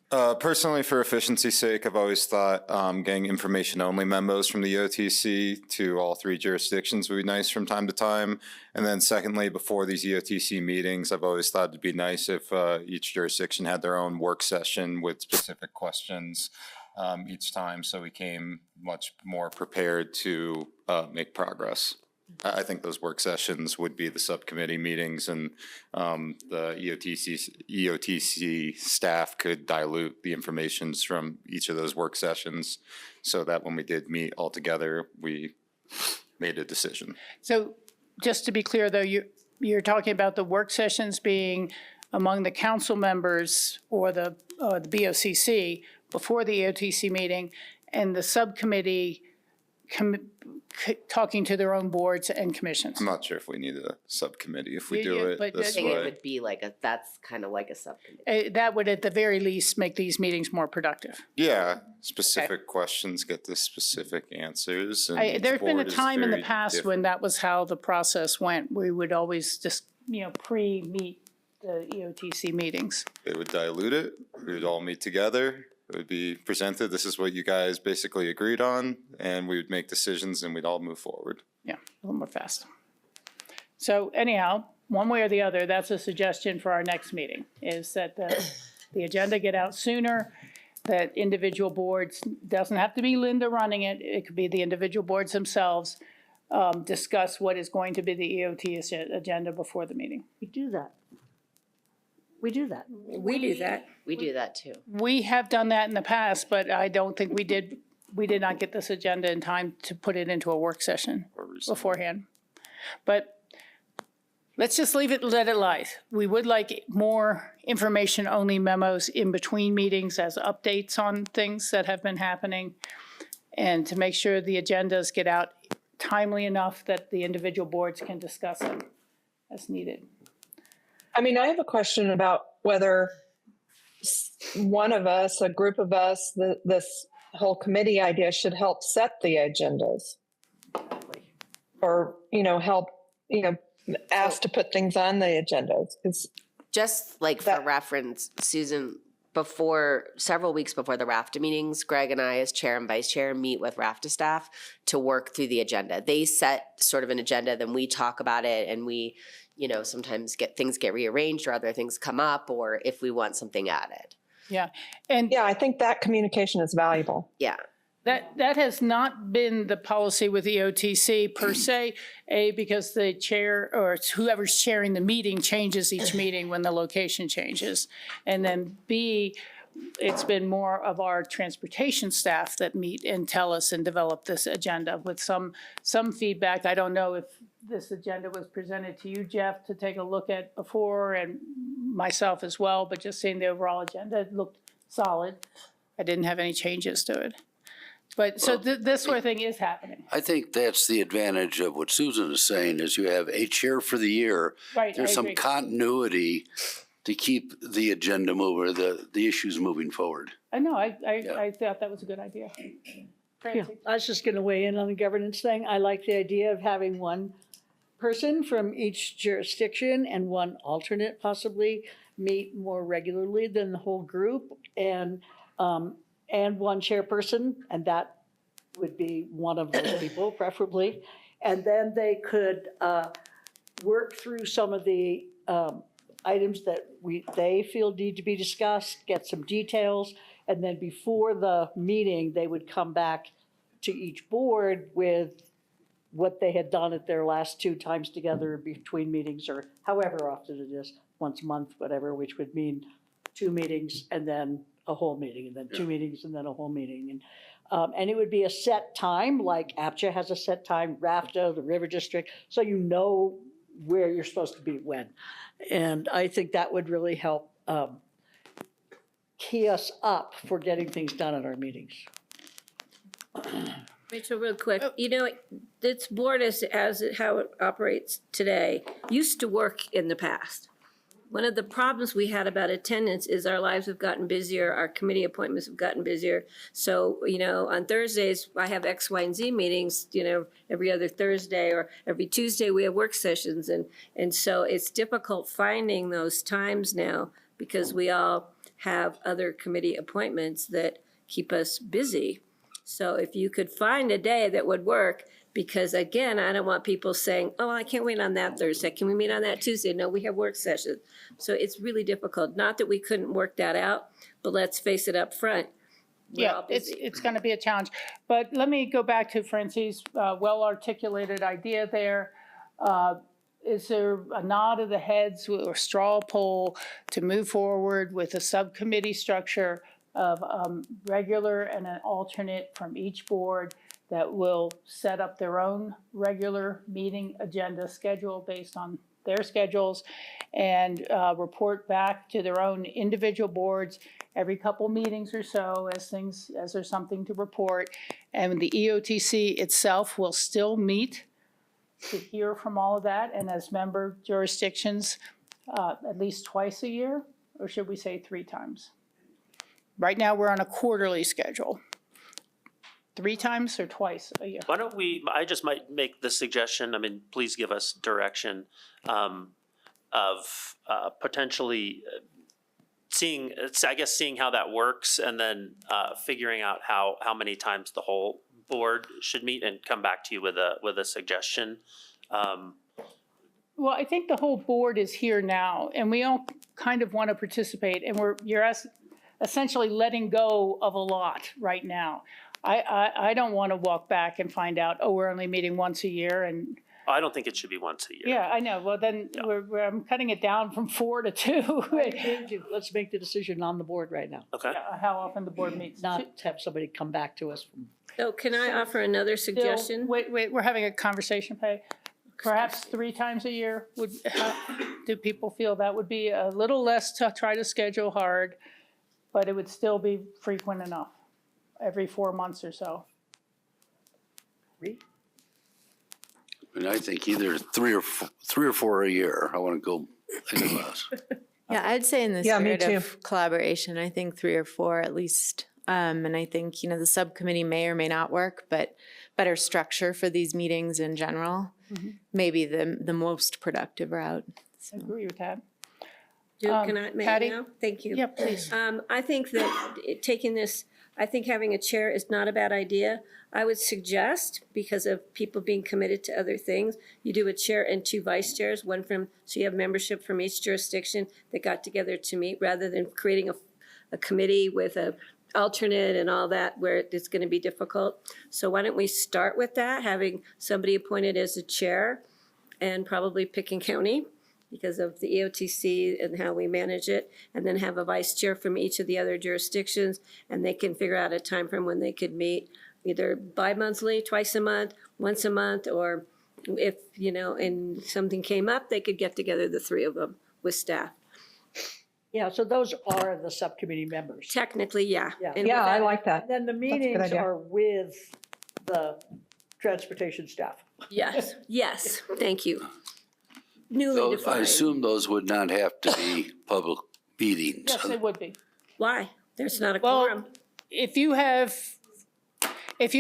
Personally, for efficiency's sake, I've always thought getting information-only memos from the EOTC to all 3 jurisdictions would be nice from time to time. And then secondly, before these EOTC meetings, I've always thought it'd be nice if each jurisdiction had their own work session with specific questions each time, so we came much more prepared to make progress. I think those work sessions would be the subcommittee meetings, and the EOTC staff could dilute the informations from each of those work sessions so that when we did meet all together, we made a decision. So just to be clear, though, you're talking about the work sessions being among the council members or the BOCC before the EOTC meeting, and the subcommittee talking to their own boards and commissions. I'm not sure if we need a subcommittee if we Yeah, do yeah, it but this I think it way. would be that's kind of like a subcommittee. That would at the very least make these meetings more productive. Yeah, specific questions, get the specific answers. And each There's been a board is time in the very past when different. that was how the process went. We would always just, pre-meet the EOTC meetings. They would dilute it, we would all meet together, it would be presented, this is what you guys basically agreed on, and we would make decisions and we'd all move forward. Yeah, a little more fast. So anyhow, one way or the other, that's a suggestion for our next meeting, is that the agenda get out sooner, that individual boards, doesn't have to be Linda running it, it could be the individual boards themselves, discuss what is going to be the EOT agenda before the meeting. We do that. We do that. We do that. We do that too. We have done that in the past, but I don't think we did not get this agenda in time to put it into a work session beforehand. But let's just leave it, let it lie. We would like more information-only memos in between meetings as updates on things that have been happening, and to make sure the agendas get out timely enough that the individual boards can discuss them as needed. I mean, I have a question about whether one of us, a group of us, this whole committee idea should help set the agendas. Or, help, ask to put things on the agendas. Just like for reference, Susan, several weeks before the RAFTA meetings, Greg and I as chair and vice chair meet with RAFTA staff to work through the agenda. They set sort of an agenda, then we talk about it, and we, sometimes things get rearranged or other things come up, or if we want something added. Yeah, and I think that communication is valuable. Yeah. That has not been the policy with EOTC per se, because the chair or whoever's chairing the meeting changes each meeting when the location changes. And then B, it's been more of our transportation staff that meet and tell us and develop this agenda with some feedback. I don't know if this agenda was presented to you, Jeff, to take a look at before, and myself as well, but just seeing the overall agenda, it looked solid. I didn't have any changes to it. But so this sort of thing is happening. I think that's the advantage of what Susan is saying, is you have a chair for the year. Right, There's I some agree. continuity to keep the agenda moving, the issues moving forward. I know, I thought that was a good idea. Yeah, Francie? I was just going to weigh in on the governance thing. I like the idea of having one person from each jurisdiction and one alternate possibly meet more regularly than the whole group, and one chairperson, and that would be one of those people preferably. And then they could work through some of the items that they feel need to be discussed, get some details, and then before the meeting, they would come back to each board with what they had done at their last 2 times together between meetings, or however often it is, once a month, whatever, which would mean 2 meetings and then a whole meeting, and then 2 meetings and then a whole meeting. And it would be a set time, like APCHA has a set time, RAFTA, the River District, so you know where you're supposed to be when. And I think that would really help key us up for getting things done at our meetings. Rachel, real quick, this board how it operates today used to work in the past. One of the problems we had about attendance is our lives have gotten busier, our committee appointments have gotten busier. So, on Thursdays, I have X, Y, and Z meetings, every other Thursday, or every Tuesday we have work sessions. And so it's difficult finding those times now because we all have other committee appointments that keep us busy. So if you could find a day that would work, because again, I don't want people saying, oh, I can't wait on that Thursday. Can we meet on that Tuesday? No, we have work sessions. So it's really difficult. Not that we couldn't work that out, but let's face it up front. Yeah, it's going to be a challenge. But let me go back to Francie's well-articulated idea there. Is there a nod of the heads or straw poll to move forward with a subcommittee structure of regular and an alternate from each board that will set up their own regular meeting agenda schedule based on their schedules, and report back to their own individual boards every couple meetings or so as there's something to report, And the EOTC itself will still meet to hear from all of that, and as member jurisdictions, at least twice a year, or should we say 3 times? Right now, we're on a quarterly schedule. 3 times or twice a year? Why don't we, I just might make the suggestion, I mean, please give us direction of potentially seeing, seeing how that works and then figuring out how many times the whole board should meet and come back to you with a suggestion. Well, I think the whole board is here now, and we all kind of want to participate, and you're essentially letting go of a lot right now. I don't want to walk back and find out, oh, we're only meeting once a year, and I don't think it should be once a year. yeah, I know. Well, then I'm cutting it down from 4 to 2. Let's make the decision on the board right now, Okay. How often the board meets. not have somebody come back to us from. So can I offer another suggestion? Wait, we're having a conversation, Pay. Perhaps 3 times a year would, do people feel that would be a little less to try to schedule hard, but it would still be frequent enough, every 4 months or so? And I think either three or four a year. I want to go any less. Yeah, I'd say in the Yeah, me spirit too. of collaboration, I think 3 or 4 at least. And I think, the subcommittee may or may not work, but better structure for these meetings in general may be the most productive route. I agree with that. Can I, may I Patty? now? Thank you. Yeah, please. I think that I think having a chair is not a bad idea. I would suggest, because of people being committed to other things, you do a chair and 2 vice chairs, so you have membership from each jurisdiction that got together to meet, rather than creating a committee with a alternate and all that, where it's gonna be difficult. So why don't we start with that, having somebody appointed as a chair, and probably Pitkin County, because of the EOTC and how we manage it, and then have a vice chair from each of the other jurisdictions, and they can figure out a time frame when they could meet, either bi-monthly, twice a month, once a month, or if, and something came up, they could get together, the 3 of them, with staff. Yeah, so those are the subcommittee members. Technically, yeah. Yeah. And Yeah, with I that- like that. Then the good meetings idea. are with the transportation staff. Yes, thank you. Newly I defined. assume those would not have to be public meetings. Yes, it would be. Why? There's not a Well, quorum. If you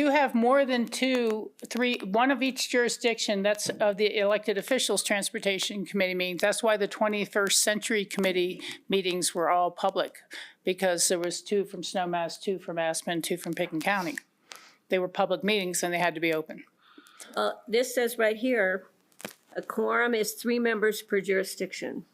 have more than 2, 3, one of each jurisdiction, that's of the elected officials' transportation committee meetings. That's why the 21st Century Committee meetings were all public, because there was 2 from Snowmass, 2 from Aspen, 2 from Pitkin County. They were public meetings and they had to be open. This says right here, a quorum is 3 members per jurisdiction.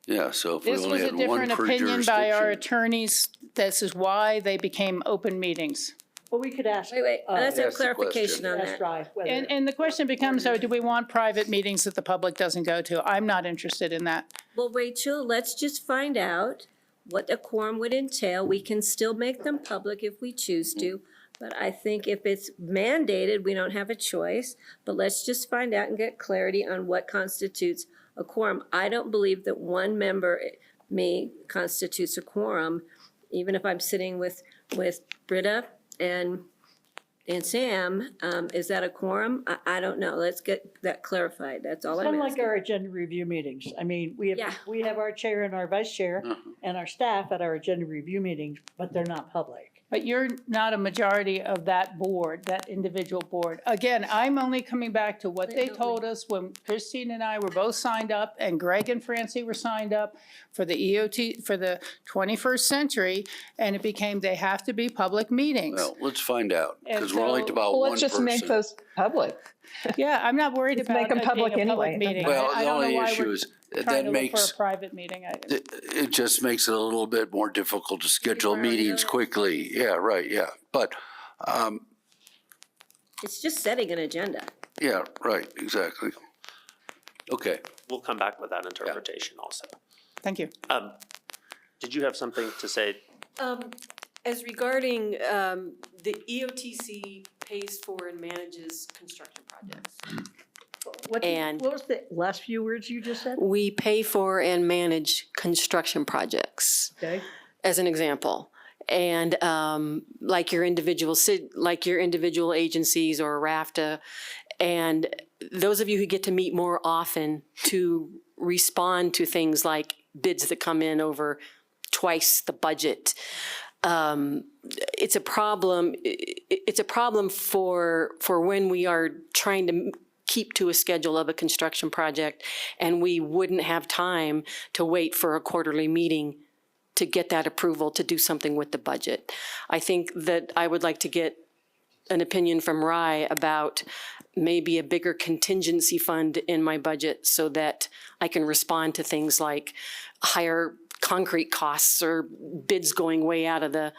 Yeah, so if we This only was a had one different per opinion by our jurisdiction. attorneys. This is why they became open meetings. Well, we could ask. Wait, let's have Ask the clarification question. on Ask that. Rye whether. And the question becomes, though, do we want private meetings that the public doesn't go to? I'm not interested in that. Well, Rachel, let's just find out what a quorum would entail. We can still make them public if we choose to, but I think if it's mandated, we don't have a choice. But let's just find out and get clarity on what constitutes a quorum. I don't believe that 1 member constitutes a quorum, even if I'm sitting with Britta and Sam. Is that a quorum? I don't know. Let's get that clarified. That's all I'm Kind of like asking. our agenda review meetings. I mean, we Yeah. have our chair and our vice chair and our staff at our agenda review meetings, but they're not public. But you're not a majority of that board, that individual board. Again, I'm only coming back to what they told us when Christine and I were both signed up, and Greg and Francie were signed up for the EOT, for the 21st Century, and it became they have to be public meetings. Well, let's find out, And because we're only so- about Well, one let's just person. make those public. Yeah, I'm not worried Just about make 'em it being public a public anyway. meeting. Well, I the don't know only why issue we're is trying that to look for makes, a private meeting. it just makes it a little bit more difficult to schedule already know meetings that. quickly. Yeah, right, yeah. But, It's just setting an agenda. yeah, right, exactly. Okay. We'll come back with that interpretation also. Thank you. Did you have something to say? As regarding, the EOTC pays for and manages construction projects. What And- was the last few words you just said? We pay for and manage construction projects, Okay. as an example. And like your individual agencies or RAFTA, and those of you who get to meet more often to respond to things like bids that come in over twice the budget. It's a problem. It's a problem for when we are trying to keep to a schedule of a construction project, and we wouldn't have time to wait for a quarterly meeting to get that approval to do something with the budget. I think that I would like to get an opinion from Rye about maybe a bigger contingency fund in my budget so that I can respond to things like higher concrete costs or bids going way out of the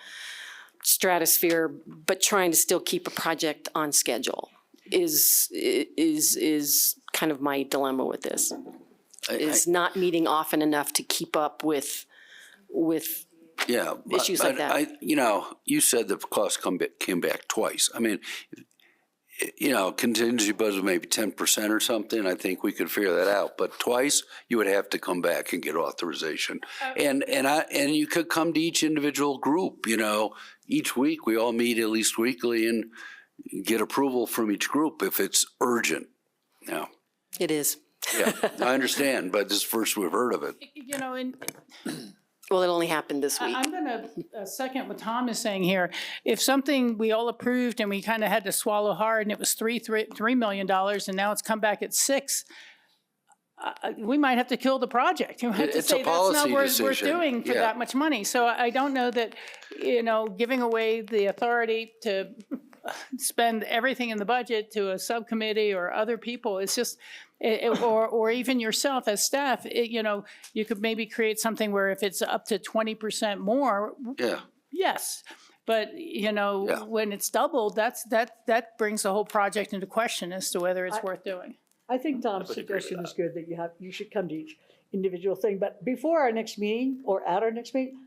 stratosphere, but trying to still keep a project on schedule is kind of my dilemma with this. Is not meeting often enough to keep up with issues like that. You said the cost came back twice. I mean, contingency budget maybe 10% or something. I think we could figure that out. But twice, you would have to come back and get authorization. And you could come to each individual group. Each week we all meet at least weekly and get approval from each group if it's urgent. Now, it is. Yeah, I understand, but this is first we've heard of it. Well, it only happened this week. I'm going to second what Tom is saying here. If something we all approved and we kind of had to swallow hard and it was $3 million and now it's come back at $6, we might have to kill the project. You have to say that's not worth doing for that much money. So I don't know that, giving away the authority to spend everything in the budget to a subcommittee or other people, it's just, or even yourself as staff, you could maybe create something where if it's up to 20% more, yes. But, when it's doubled, that brings the whole project into question as to whether it's worth doing. I think Tom's suggestion is good, that you should come to each individual thing. But before our next meeting or at our next meeting,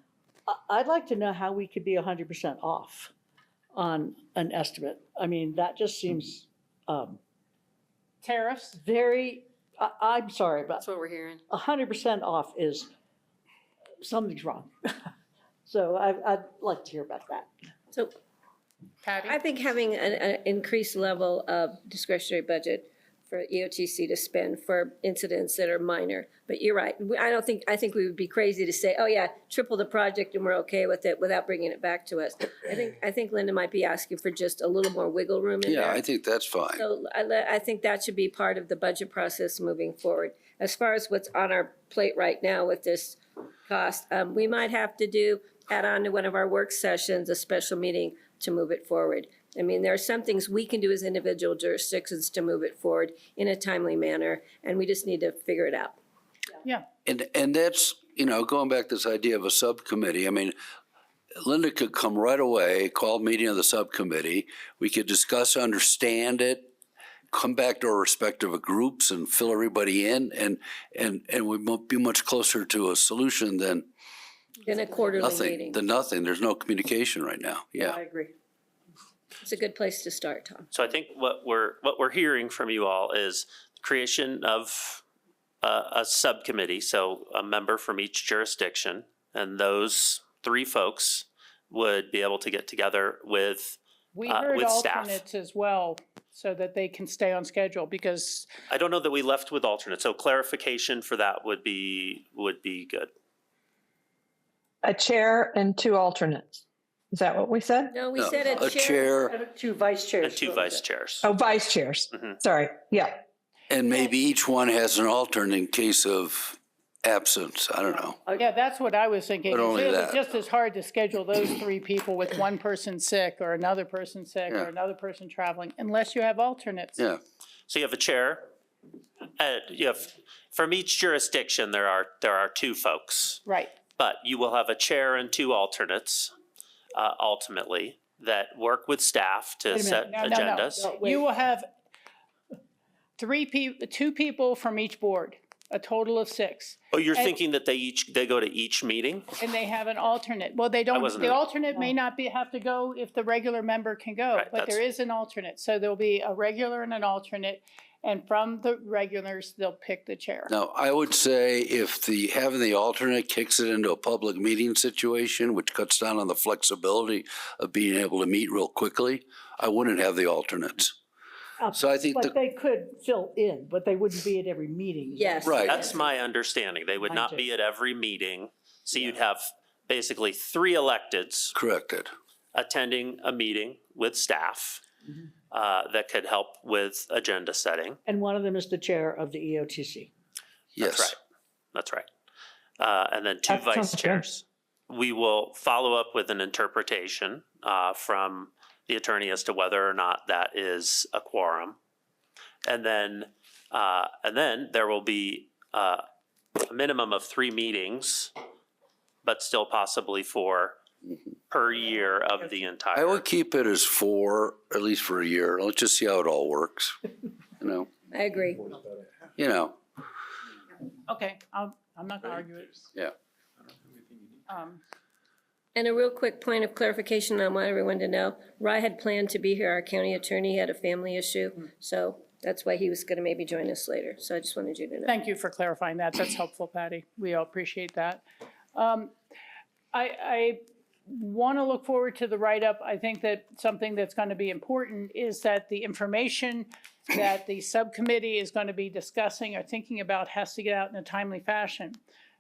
I'd like to know how we could be 100% off on an estimate. I mean, that just seems tariffs. Very. I'm sorry, but that's what we're hearing. 100% off is something's wrong. So I'd like to hear about that. So, Patty? I think having an increased level of discretionary budget for EOTC to spend for incidents that are minor. But you're right. I think we would be crazy to say, oh yeah, triple the project and we're okay with it without bringing it back to us. I think Linda might be asking for just a little more wiggle room in there. Yeah, I think that's fine. So I think that should be part of the budget process moving forward. As far as what's on our plate right now with this cost, we might have to add on to one of our work sessions, a special meeting to move it forward. I mean, there are some things we can do as individual jurisdictions to move it forward in a timely manner, and we just need to figure it out. Yeah. And that's, going back to this idea of a subcommittee, I mean, Linda could come right away, call a meeting of the subcommittee. We could discuss, understand it, come back to our respective groups and fill everybody in, and we'd be much closer to a solution than In a quarterly meeting. nothing. There's no communication right now. Yeah. I agree. It's a good place to start, Tom. So I think what we're hearing from you all is creation of a subcommittee, so a member from each jurisdiction, and those three folks would be able to get together with We heard staff. alternates as well, so that they can stay on schedule, because I don't know that we left with alternates, so clarification for that would be good. A chair and 2 alternates. Is that what we said? No, we said a chair. 2 vice chairs. And 2 vice chairs. Oh, vice chairs. Sorry. Yeah. And maybe each one has an alternate in case of absence. I don't know. yeah, that's what I was thinking. But only It's that. just as hard to schedule those 3 people with one person sick or another person sick or another person traveling, unless you have alternates. Yeah. So you have a chair. You have, from each jurisdiction, there are 2 folks. Right. But you will have a chair and 2 alternates, ultimately, that work with staff to Wait a set minute. No, agendas. No. You will have 2 people from each board, a total of 6. Oh, you're And- thinking that they go to each meeting? And they have an alternate. Well, they don't, wasn't the a- alternate may not have to go if the regular member can go, Right, but there is an alternate. So there'll be a regular and an alternate. And from the regulars, they'll pick the chair. Now, I would say if having the alternate kicks it into a public meeting situation, which cuts down on the flexibility of being able to meet real quickly, I wouldn't have the alternates. So I think But they could fill in, but they wouldn't be at every meeting. Yes. Right. That's my understanding. They would Mine not too. be at every meeting. So you'd have basically 3 electeds corrected. attending a meeting with staff that could help with agenda setting. And one of them is the chair of the EOTC. Yes. That's right. That's right. And then 2 That vice sounds good. chairs. We will follow up with an interpretation from the attorney as to whether or not that is a quorum. And then there will be a minimum of 3 meetings, but still possibly 4 per year of the entire. I would keep it as 4, at least for a year. Let's just see how it all works. I agree. Okay, I'm not gonna argue it. Yeah. And a real quick point of clarification I want everyone to know, Rye had planned to be here, our county attorney had a family issue, so that's why he was gonna maybe join us later, so I just wanted you to know. Thank you for clarifying that. That's helpful, Patty. We all appreciate that. I want to look forward to the write-up. I think that something that's going to be important is that the information that the subcommittee is going to be discussing or thinking about has to get out in a timely fashion.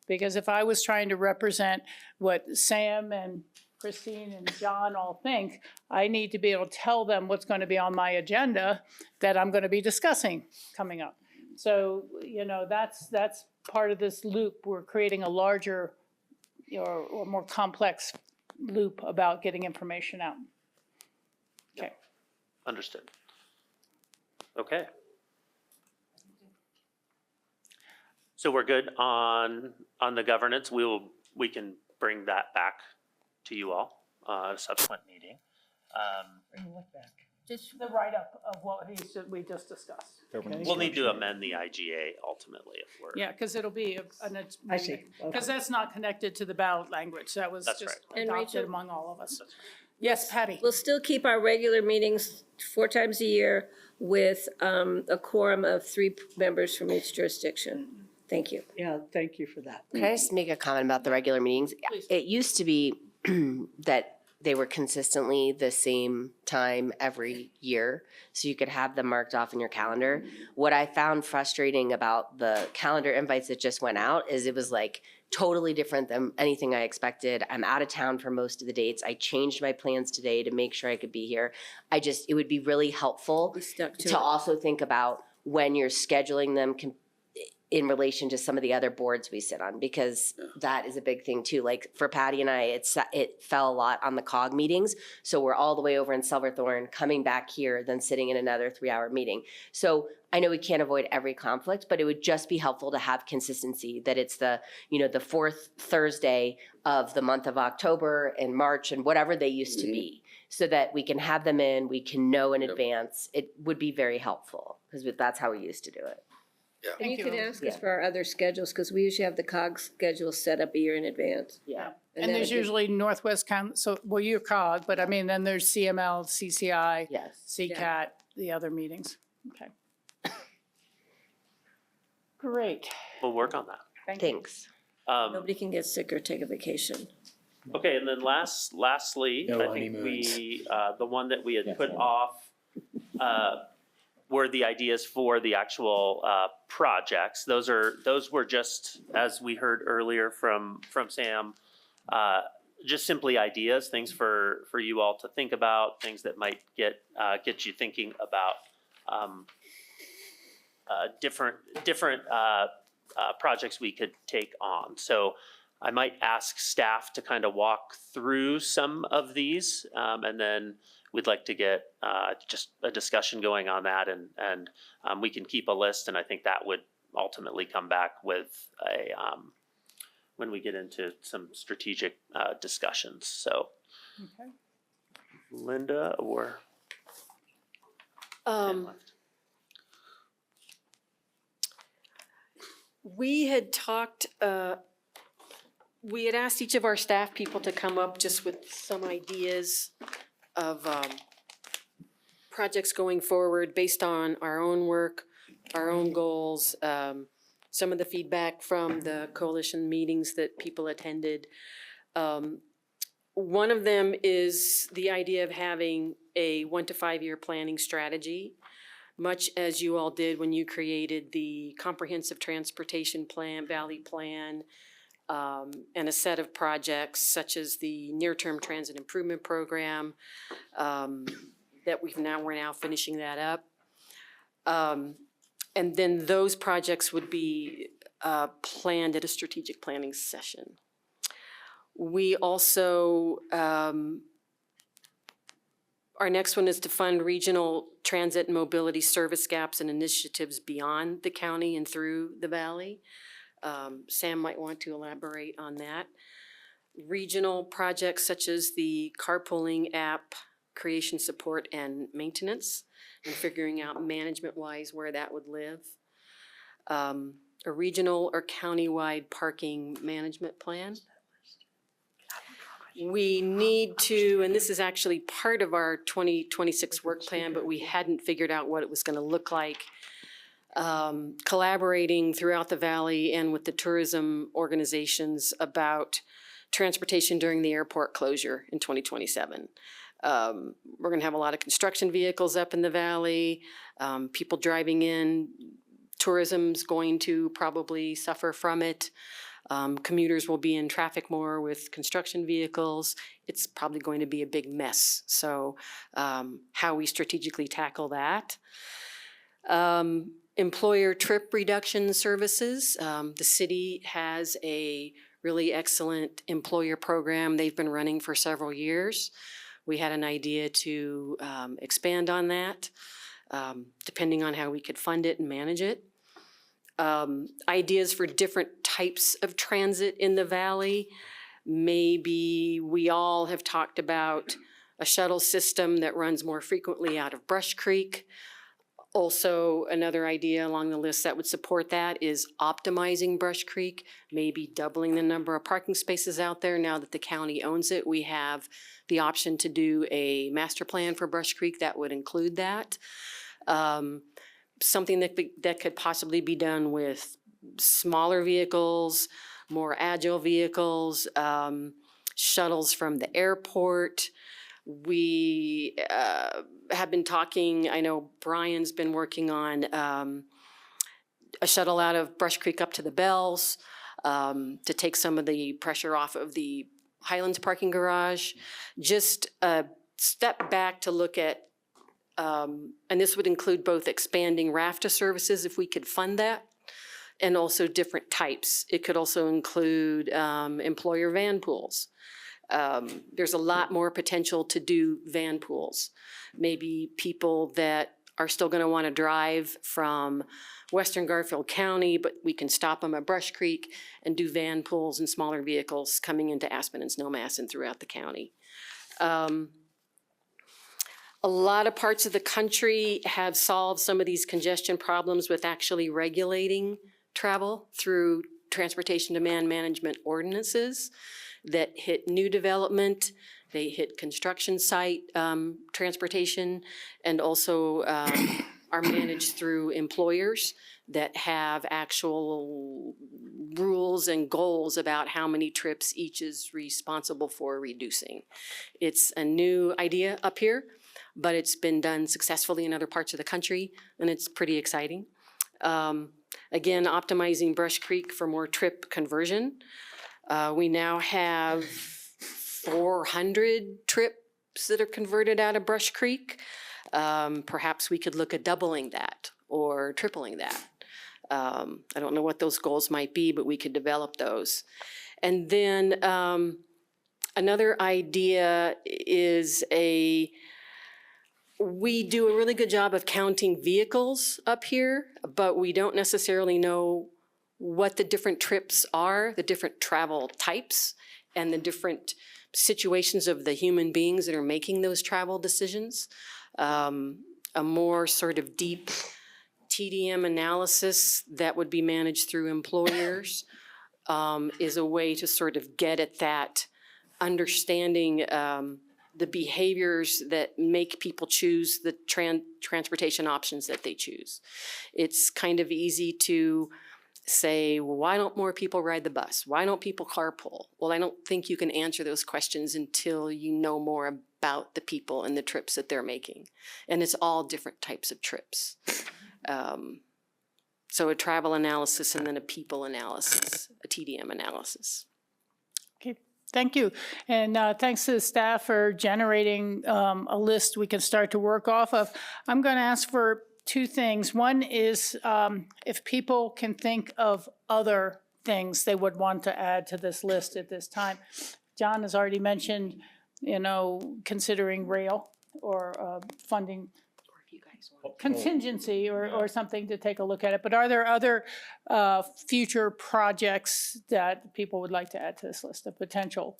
Because if I was trying to represent what Sam and Christine and John all think, I need to be able to tell them what's going to be on my agenda that I'm going to be discussing coming up. So, that's part of this loop. We're creating a larger or more complex loop about getting information out. Okay. Understood. Okay. So we're good on the governance. We can bring that back to you all at a subsequent meeting. Just the write-up of what we just discussed. We'll need to amend the IGA ultimately if we're. Yeah, because it'll be I see. because that's not connected to the ballot language. That was That's just right. And adopted Rachel- among all of us. Yes, Patty? We'll still keep our regular meetings 4 times a year with a quorum of 3 members from each jurisdiction. Thank you. Yeah, thank you for that. Can I just make a comment about the regular meetings? Please. It used to be that they were consistently the same time every year, so you could have them marked off in your calendar. What I found frustrating about the calendar invites that just went out is it was like totally different than anything I expected. I'm out of town for most of the dates. I changed my plans today to make sure I could be here. It would be really helpful We stuck to to it. also think about when you're scheduling them in relation to some of the other boards we sit on, because that is a big thing too. Like for Patty and I, it fell a lot on the COG meetings. So we're all the way over in Silverthorne, coming back here, then sitting in another 3-hour meeting. So I know we can't avoid every conflict, but it would just be helpful to have consistency, that it's the 4th Thursday of the month of October and March and whatever they used to be, so that we can have them in, we can know in advance. It would be very helpful, because that's how we used to do it. And you Thank can you. ask us for our other schedules, because we usually have the COG schedule set up a year in advance. Yeah. And there's that- usually Northwest you're COG, but I mean, then there's CML, CCI, Yes. CCAT, the other meetings. Okay. Great. We'll work on that. Thank you. Thanks. Nobody can get sick or take a vacation. Okay, and then lastly, No I think honeymoons. the one that we had put off were the ideas for the actual projects. Those were just, as we heard earlier from Sam, just simply ideas, things for you all to think about, things that might get you thinking about different projects we could take on. So I might ask staff to kind of walk through some of these, and then we'd like to get just a discussion going on that, and we can keep a list, and I think that would ultimately come back with a when we get into some strategic discussions. So, Okay. Linda or We had talked, we had asked each of our staff people to come up just with some ideas of projects going forward based on our own work, our own goals, some of the feedback from the coalition meetings that people attended. One of them is the idea of having a 1 to 5 year planning strategy, much as you all did when you created the comprehensive transportation plan, Valley Plan, and a set of projects such as the near-term transit improvement program that we're now finishing that up. And then those projects would be planned at a strategic planning session. We also, our next one is to fund regional transit and mobility service gaps and initiatives beyond the county and through the valley. Sam might want to elaborate on that. Regional projects such as the carpooling app, creation, support, and maintenance, and figuring out management-wise where that would live. A regional or county-wide parking management plan. We need to, and this is actually part of our 2026 work plan, but we hadn't figured out what it was gonna look like. Collaborating throughout the valley and with the tourism organizations about transportation during the airport closure in 2027. We're gonna have a lot of construction vehicles up in the valley, people driving in, tourism's going to probably suffer from it. Commuters will be in traffic more with construction vehicles. It's probably going to be a big mess. So how we strategically tackle that. Employer trip reduction services. The city has a really excellent employer program they've been running for several years. We had an idea to expand on that, depending on how we could fund it and manage it. Ideas for different types of transit in the valley. Maybe we all have talked about a shuttle system that runs more frequently out of Brush Creek. Also, another idea along the list that would support that is optimizing Brush Creek, maybe doubling the number of parking spaces out there. Now that the county owns it, we have the option to do a master plan for Brush Creek that would include that. Something that could possibly be done with smaller vehicles, more agile vehicles, shuttles from the airport. We have been talking, I know Brian's been working on a shuttle out of Brush Creek up to the Bells to take some of the pressure off of the Highlands parking garage. Just a step back to look at, and this would include both expanding RAFTA services if we could fund that, and also different types. It could also include employer van pools. There's a lot more potential to do van pools. Maybe people that are still gonna wanna drive from Western Garfield County, but we can stop them at Brush Creek and do van pools and smaller vehicles coming into Aspen and Snowmass and throughout the county. A lot of parts of the country have solved some of these congestion problems with actually regulating travel through transportation demand management ordinances that hit new development, they hit construction site transportation, and also are managed through employers that have actual rules and goals about how many trips each is responsible for reducing. It's a new idea up here, but it's been done successfully in other parts of the country, and it's pretty exciting. Again, optimizing Brush Creek for more trip conversion. We now have 400 trips that are converted out of Brush Creek. Perhaps we could look at doubling that or tripling that. I don't know what those goals might be, but we could develop those. And then another idea is we do a really good job of counting vehicles up here, but we don't necessarily know what the different trips are, the different travel types, and the different situations of the human beings that are making those travel decisions. A more sort of deep TDM analysis that would be managed through employers is a way to sort of get at that understanding the behaviors that make people choose the transportation options that they choose. It's kind of easy to say, well, why don't more people ride the bus? Why don't people carpool? Well, I don't think you can answer those questions until you know more about the people and the trips that they're making. And it's all different types of trips. So a travel analysis and then a people analysis, a TDM analysis. Okay, thank you. And thanks to the staff for generating a list we can start to work off of. I'm going to ask for two things. One is if people can think of other things they would want to add to this list at this time. John has already mentioned, considering rail or funding contingency or something to take a look at it. But are there other future projects that people would like to add to this list of potential?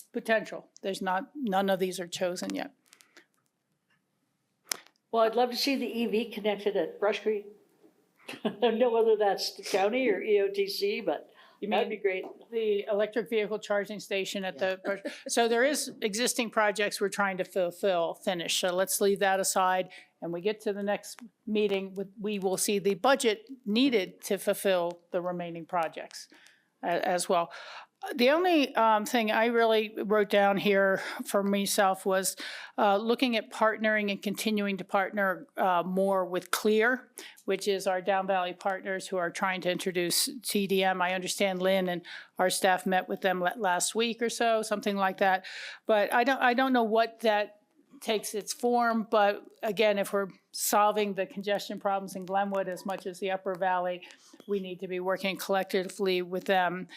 There's none of these are chosen yet. Well, I'd love to see the EV connected at Brush Creek. I don't know whether that's the county or EOTC, but that'd be great. The electric vehicle charging station at the, so there is existing projects we're trying to finish. So let's leave that aside. And we get to the next meeting, we will see the budget needed to fulfill the remaining projects as well. The only thing I really wrote down here for myself was looking at partnering and continuing to partner more with CLEAR, which is our Down Valley partners who are trying to introduce TDM. I understand Lynn and our staff met with them last week or so, something like that. But I don't know what that takes its form, but again, if we're solving the congestion problems in Glenwood as much as the Upper Valley, we need to be working collectively with them.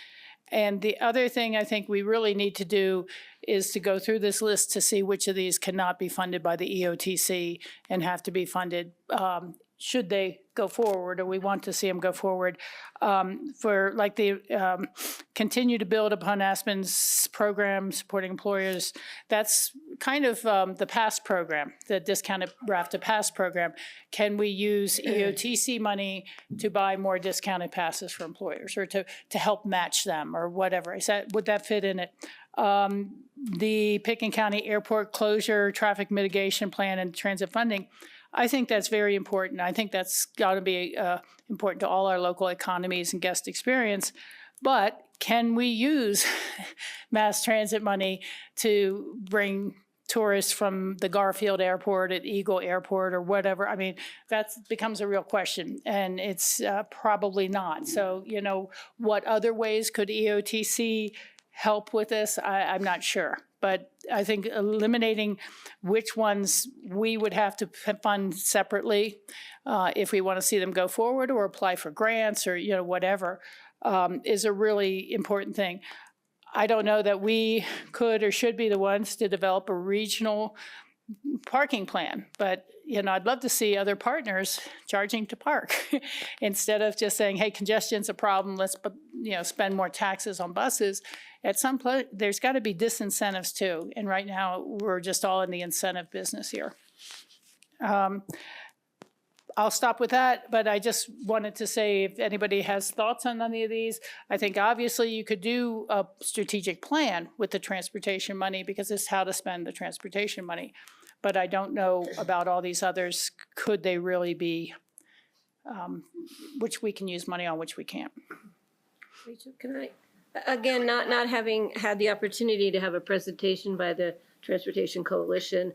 And the other thing I think we really need to do is to go through this list to see which of these cannot be funded by the EOTC and have to be funded should they go forward, or we want to see them go forward, for like the continue to build upon Aspen's program supporting employers. That's kind of the PASS program, the discounted RAFTA PASS program. Can we use EOTC money to buy more discounted passes for employers, or to help match them, or whatever? Would that fit in it? The Pitkin County Airport closure, traffic mitigation plan, and transit funding, I think that's very important. I think that's got to be important to all our local economies and guest experience. But can we use mass transit money to bring tourists from the Garfield Airport at Eagle Airport or whatever? I mean, that becomes a real question, and it's probably not. So, what other ways could EOTC help with this? I'm not sure. But I think eliminating which ones we would have to fund separately if we want to see them go forward or apply for grants or whatever is a really important thing. I don't know that we could or should be the ones to develop a regional parking plan, but I'd love to see other partners charging to park instead of just saying, hey, congestion's a problem, let's spend more taxes on buses. At some point, there's got to be disincentives too, and right now we're just all in the incentive business here. I'll stop with that, but I just wanted to say if anybody has thoughts on any of these, I think obviously you could do a strategic plan with the transportation money because it's how to spend the transportation money. But I don't know about all these others. Could they really be, which we can use money on, which we can't? Rachel, can I, again, not having had the opportunity to have a presentation by the Transportation Coalition,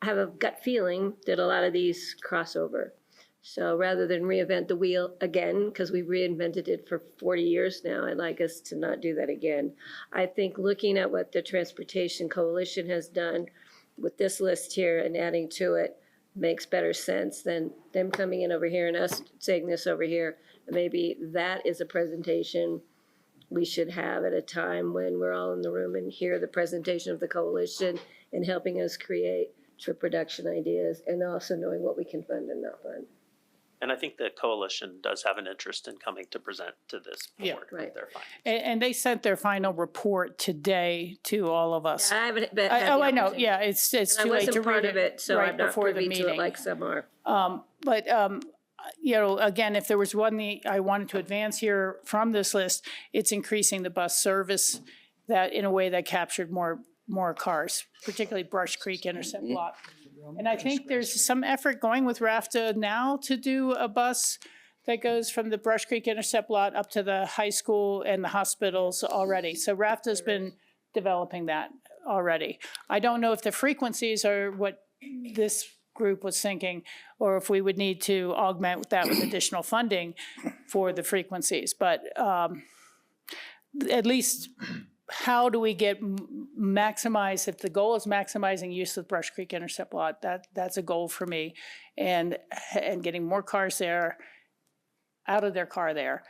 I have a gut feeling that a lot of these cross over. So rather than reinvent the wheel again, because we've reinvented it for 40 years now, I'd like us to not do that again. I think looking at what the Transportation Coalition has done with this list here and adding to it makes better sense than them coming in over here and us saying this over here. Maybe that is a presentation we should have at a time when we're all in the room and hear the presentation of the coalition and helping us create trip reduction ideas and also knowing what we can fund and not fund. And I think the coalition does have an interest in coming to present to this board with their findings. And they sent their final report today to all of us. I haven't had the I know. opportunity. Yeah, it's too I late to wasn't part read of it, so right I'm not before the privy to it meeting. like some are. But again, if there was one I wanted to advance here from this list, it's increasing the bus service that in a way that captured more more cars, particularly Brush Creek intercept lot. And I think there's some effort going with RAFTA now to do a bus that goes from the Brush Creek intercept lot up to the high school and the hospitals already. So RAFTA's been developing that already. I don't know if the frequencies are what this group was thinking, or if we would need to augment that with additional funding for the frequencies. But at least how do we get maximize, if the goal is maximizing use of the Brush Creek intercept lot, that's a goal for me. And getting more cars there, out of their car there.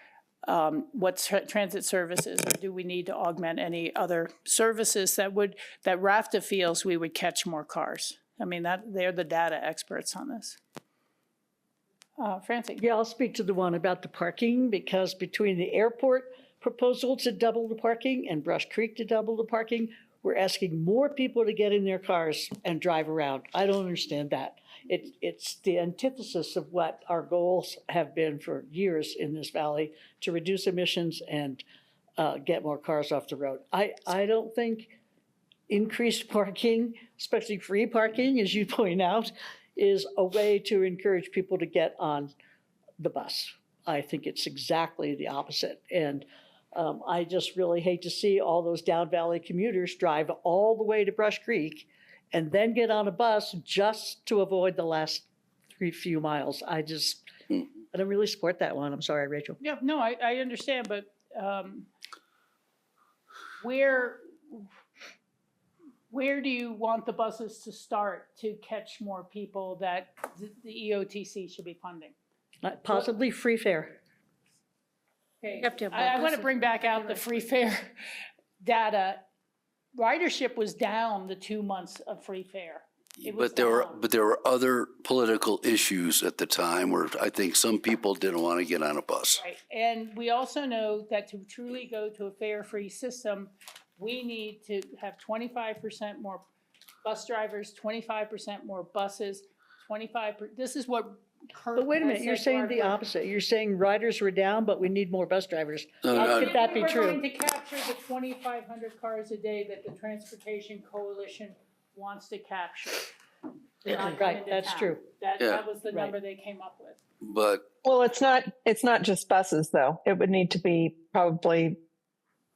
What transit services, or do we need to augment any other services that RAFTA feels we would catch more cars? I mean, they're the data experts on this. Francie? Yeah, I'll speak to the one about the parking, because between the airport proposal to double the parking and Brush Creek to double the parking, we're asking more people to get in their cars and drive around. I don't understand that. It's the antithesis of what our goals have been for years in this valley, to reduce emissions and get more cars off the road. I don't think increased parking, especially free parking, as you point out, is a way to encourage people to get on the bus. I think it's exactly the opposite. And I just really hate to see all those down valley commuters drive all the way to Brush Creek and then get on a bus just to avoid the last few miles. I don't really support that one. I'm sorry, Rachel. Yeah, no, I understand, but where do you want the buses to start to catch more people that the EOTC should be funding? Possibly free fare. Okay, have to have I want to buses. bring back out the free fare data. Ridership was down the 2 months of free fare. It was down. But there were other political issues at the time where I think some people didn't want to get on a bus. Right, and we also know that to truly go to a fare-free system, we need to have 25% more bus drivers, 25% more buses, this is what Kurt But wait a minute, has you're said saying to the our- opposite. You're saying riders were down, but we need more bus drivers. No, How no, could that be We're true? going to capture the 2,500 cars a day that the Transportation Coalition wants to capture. They're not coming Right, to that's town. true. That Yeah. was the number they came up with. But Well, it's not just buses though. It would need to be probably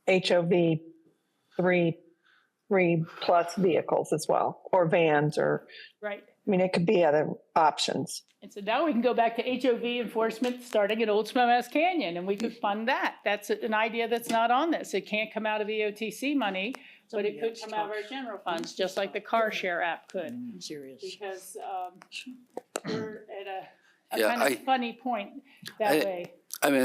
HOV 3 plus vehicles as well, or vans, or, Right. I mean, it could be other options. And so now we can go back to HOV enforcement starting at Old Snowmass Canyon, and we could fund that. That's an idea that's not on this. It can't come out of EOTC money, but it could come out of our general funds, just like the car share app could. I'm serious. Because we're at a Yeah, kind of funny point that way. I mean,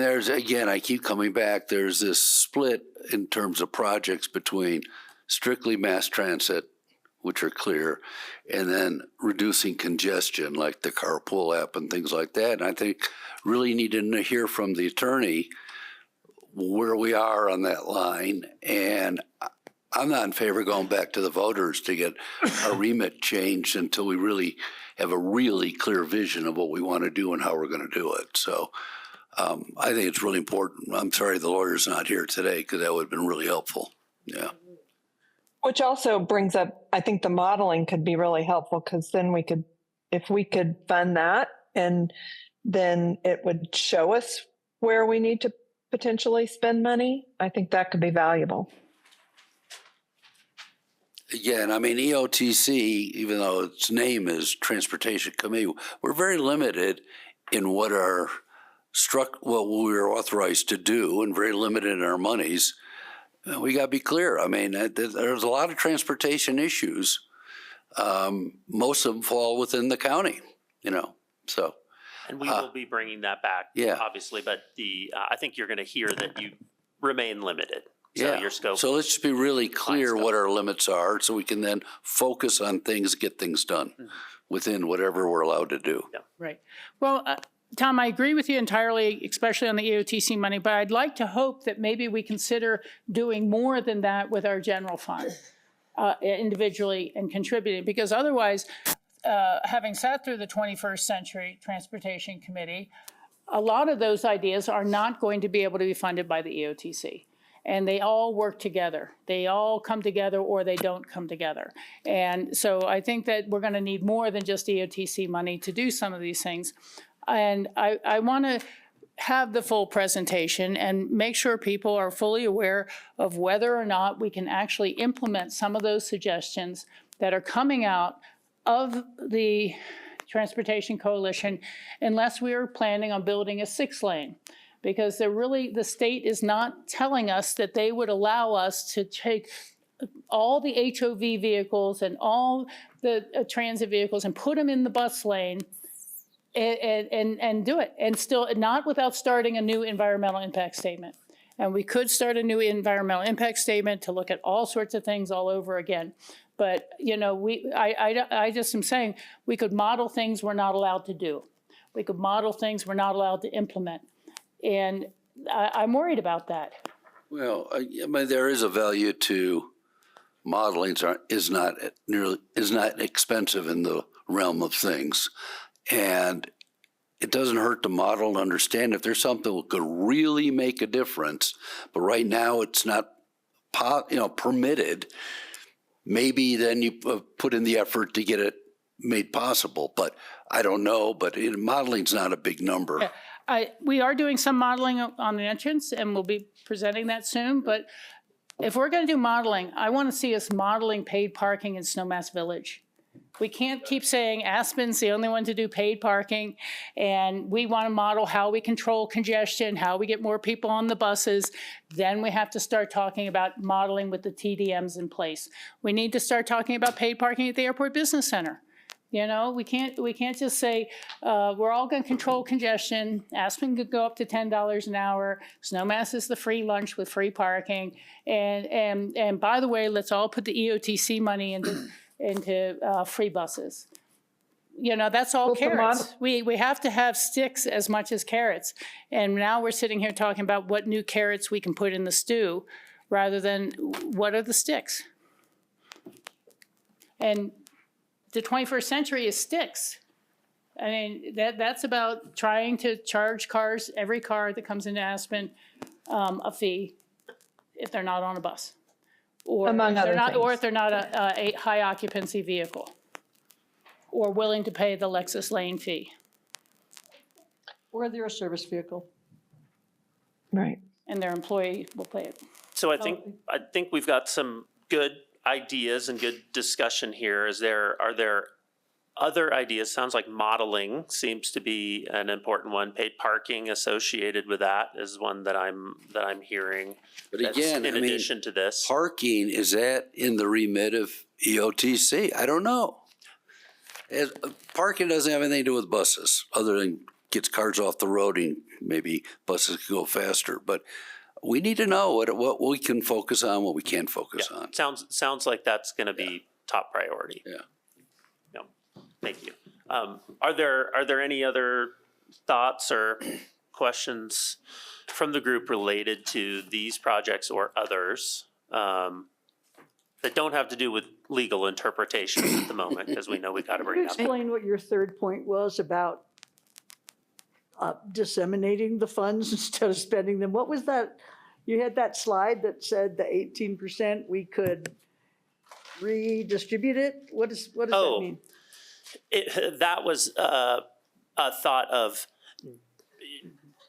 I keep coming back, there's this split in terms of projects between strictly mass transit, which are clear, and then reducing congestion like the carpool app and things like that. And I think really need to hear from the attorney where we are on that line. And I'm not in favor of going back to the voters to get our remit changed until we really have a really clear vision of what we want to do and how we're going to do it. So I think it's really important. I'm sorry the lawyer's not here today, because that would have been really helpful. Yeah. Which also brings up, I think the modeling could be really helpful, because then if we could fund that, and then it would show us where we need to potentially spend money. I think that could be valuable. Again, I mean, EOTC, even though its name is Transportation Committee, we're very limited in what we're authorized to do, and very limited in our monies. We got to be clear. I mean, there's a lot of transportation issues. Most of them fall within the county, so. And we will be bringing that back, Yeah. obviously, but I think you're going to hear that you remain limited. So Yeah, your scope. so let's just be really clear scope. what our limits are, so we can then focus on things, get things done within whatever we're allowed to do. Right. Well, Tom, I agree with you entirely, especially on the EOTC money, but I'd like to hope that maybe we consider doing more than that with our general fund individually and contributing, because otherwise, having sat through the 21st Century Transportation Committee, a lot of those ideas are not going to be able to be funded by the EOTC. and they all work together. They all come together or they don't come together. And so I think that we're gonna need more than just EOTC money to do some of these things. And I wanna have the full presentation and make sure people are fully aware of whether or not we can actually implement some of those suggestions that are coming out of the Transportation Coalition, unless we are planning on building a 6-lane. Because the state is not telling us that they would allow us to take all the HOV vehicles and all the transit vehicles and put them in the bus lane and do it. And still, not without starting a new environmental impact statement. And we could start a new environmental impact statement to look at all sorts of things all over again. But, you know, I just am saying, we could model things we're not allowed to do. We could model things we're not allowed to implement. And I'm worried about that. Well, I mean, there is a value to modeling. Is not expensive in the realm of things, and it doesn't hurt to model and understand if there's something that could really make a difference. But right now, it's not, permitted. Maybe then you put in the effort to get it made possible. But I don't know. But modeling's not a big number. Yeah. We are doing some modeling on the entrance, and we'll be presenting that soon. But if we're going to do modeling, I want to see us modeling paid parking in Snowmass Village. We can't keep saying Aspen's the only one to do paid parking, and we want to model how we control congestion, how we get more people on the buses. Then we have to start talking about modeling with the TDMs in place. We need to start talking about paid parking at the Airport Business Center. You know, we can't just say, we're all going to control congestion. Aspen could go up to $10 an hour. Snowmass is the free lunch with free parking. And by the way, let's all put the EOTC money into free buses. You know, that's all carrots. We have to have sticks as much as carrots. And now we're sitting here talking about what new carrots we can put in the stew rather than what are the sticks. And the 21st century is sticks. I mean, that's about trying to charge cars, every car that comes into Aspen, a fee if they're not on a bus. Or if they're not a high occupancy vehicle, or willing to pay the Lexus lane fee. Or they're a service vehicle. Right. And their employee will pay it. So I think we've got some good ideas and good discussion here. Are there other ideas? Sounds like modeling seems to be an important one. Paid parking associated with that is one that I'm hearing. But again, in addition to this, parking, is that in the remit of EOTC? I don't know. Parking doesn't have anything to do with buses, other than gets cars off the road and maybe buses can go faster. But we need to know what we can focus on, what we can't focus on. Sounds like that's going to be top priority. Yeah. Thank you. Are there any other thoughts or questions from the group related to these projects or others that don't have to do with legal interpretations at the moment, because we know we've got to bring it up. Explain what your third point was about disseminating the funds instead of spending them. What was that? You had that slide that said the 18% we could redistribute it. What does that mean? That was a thought of,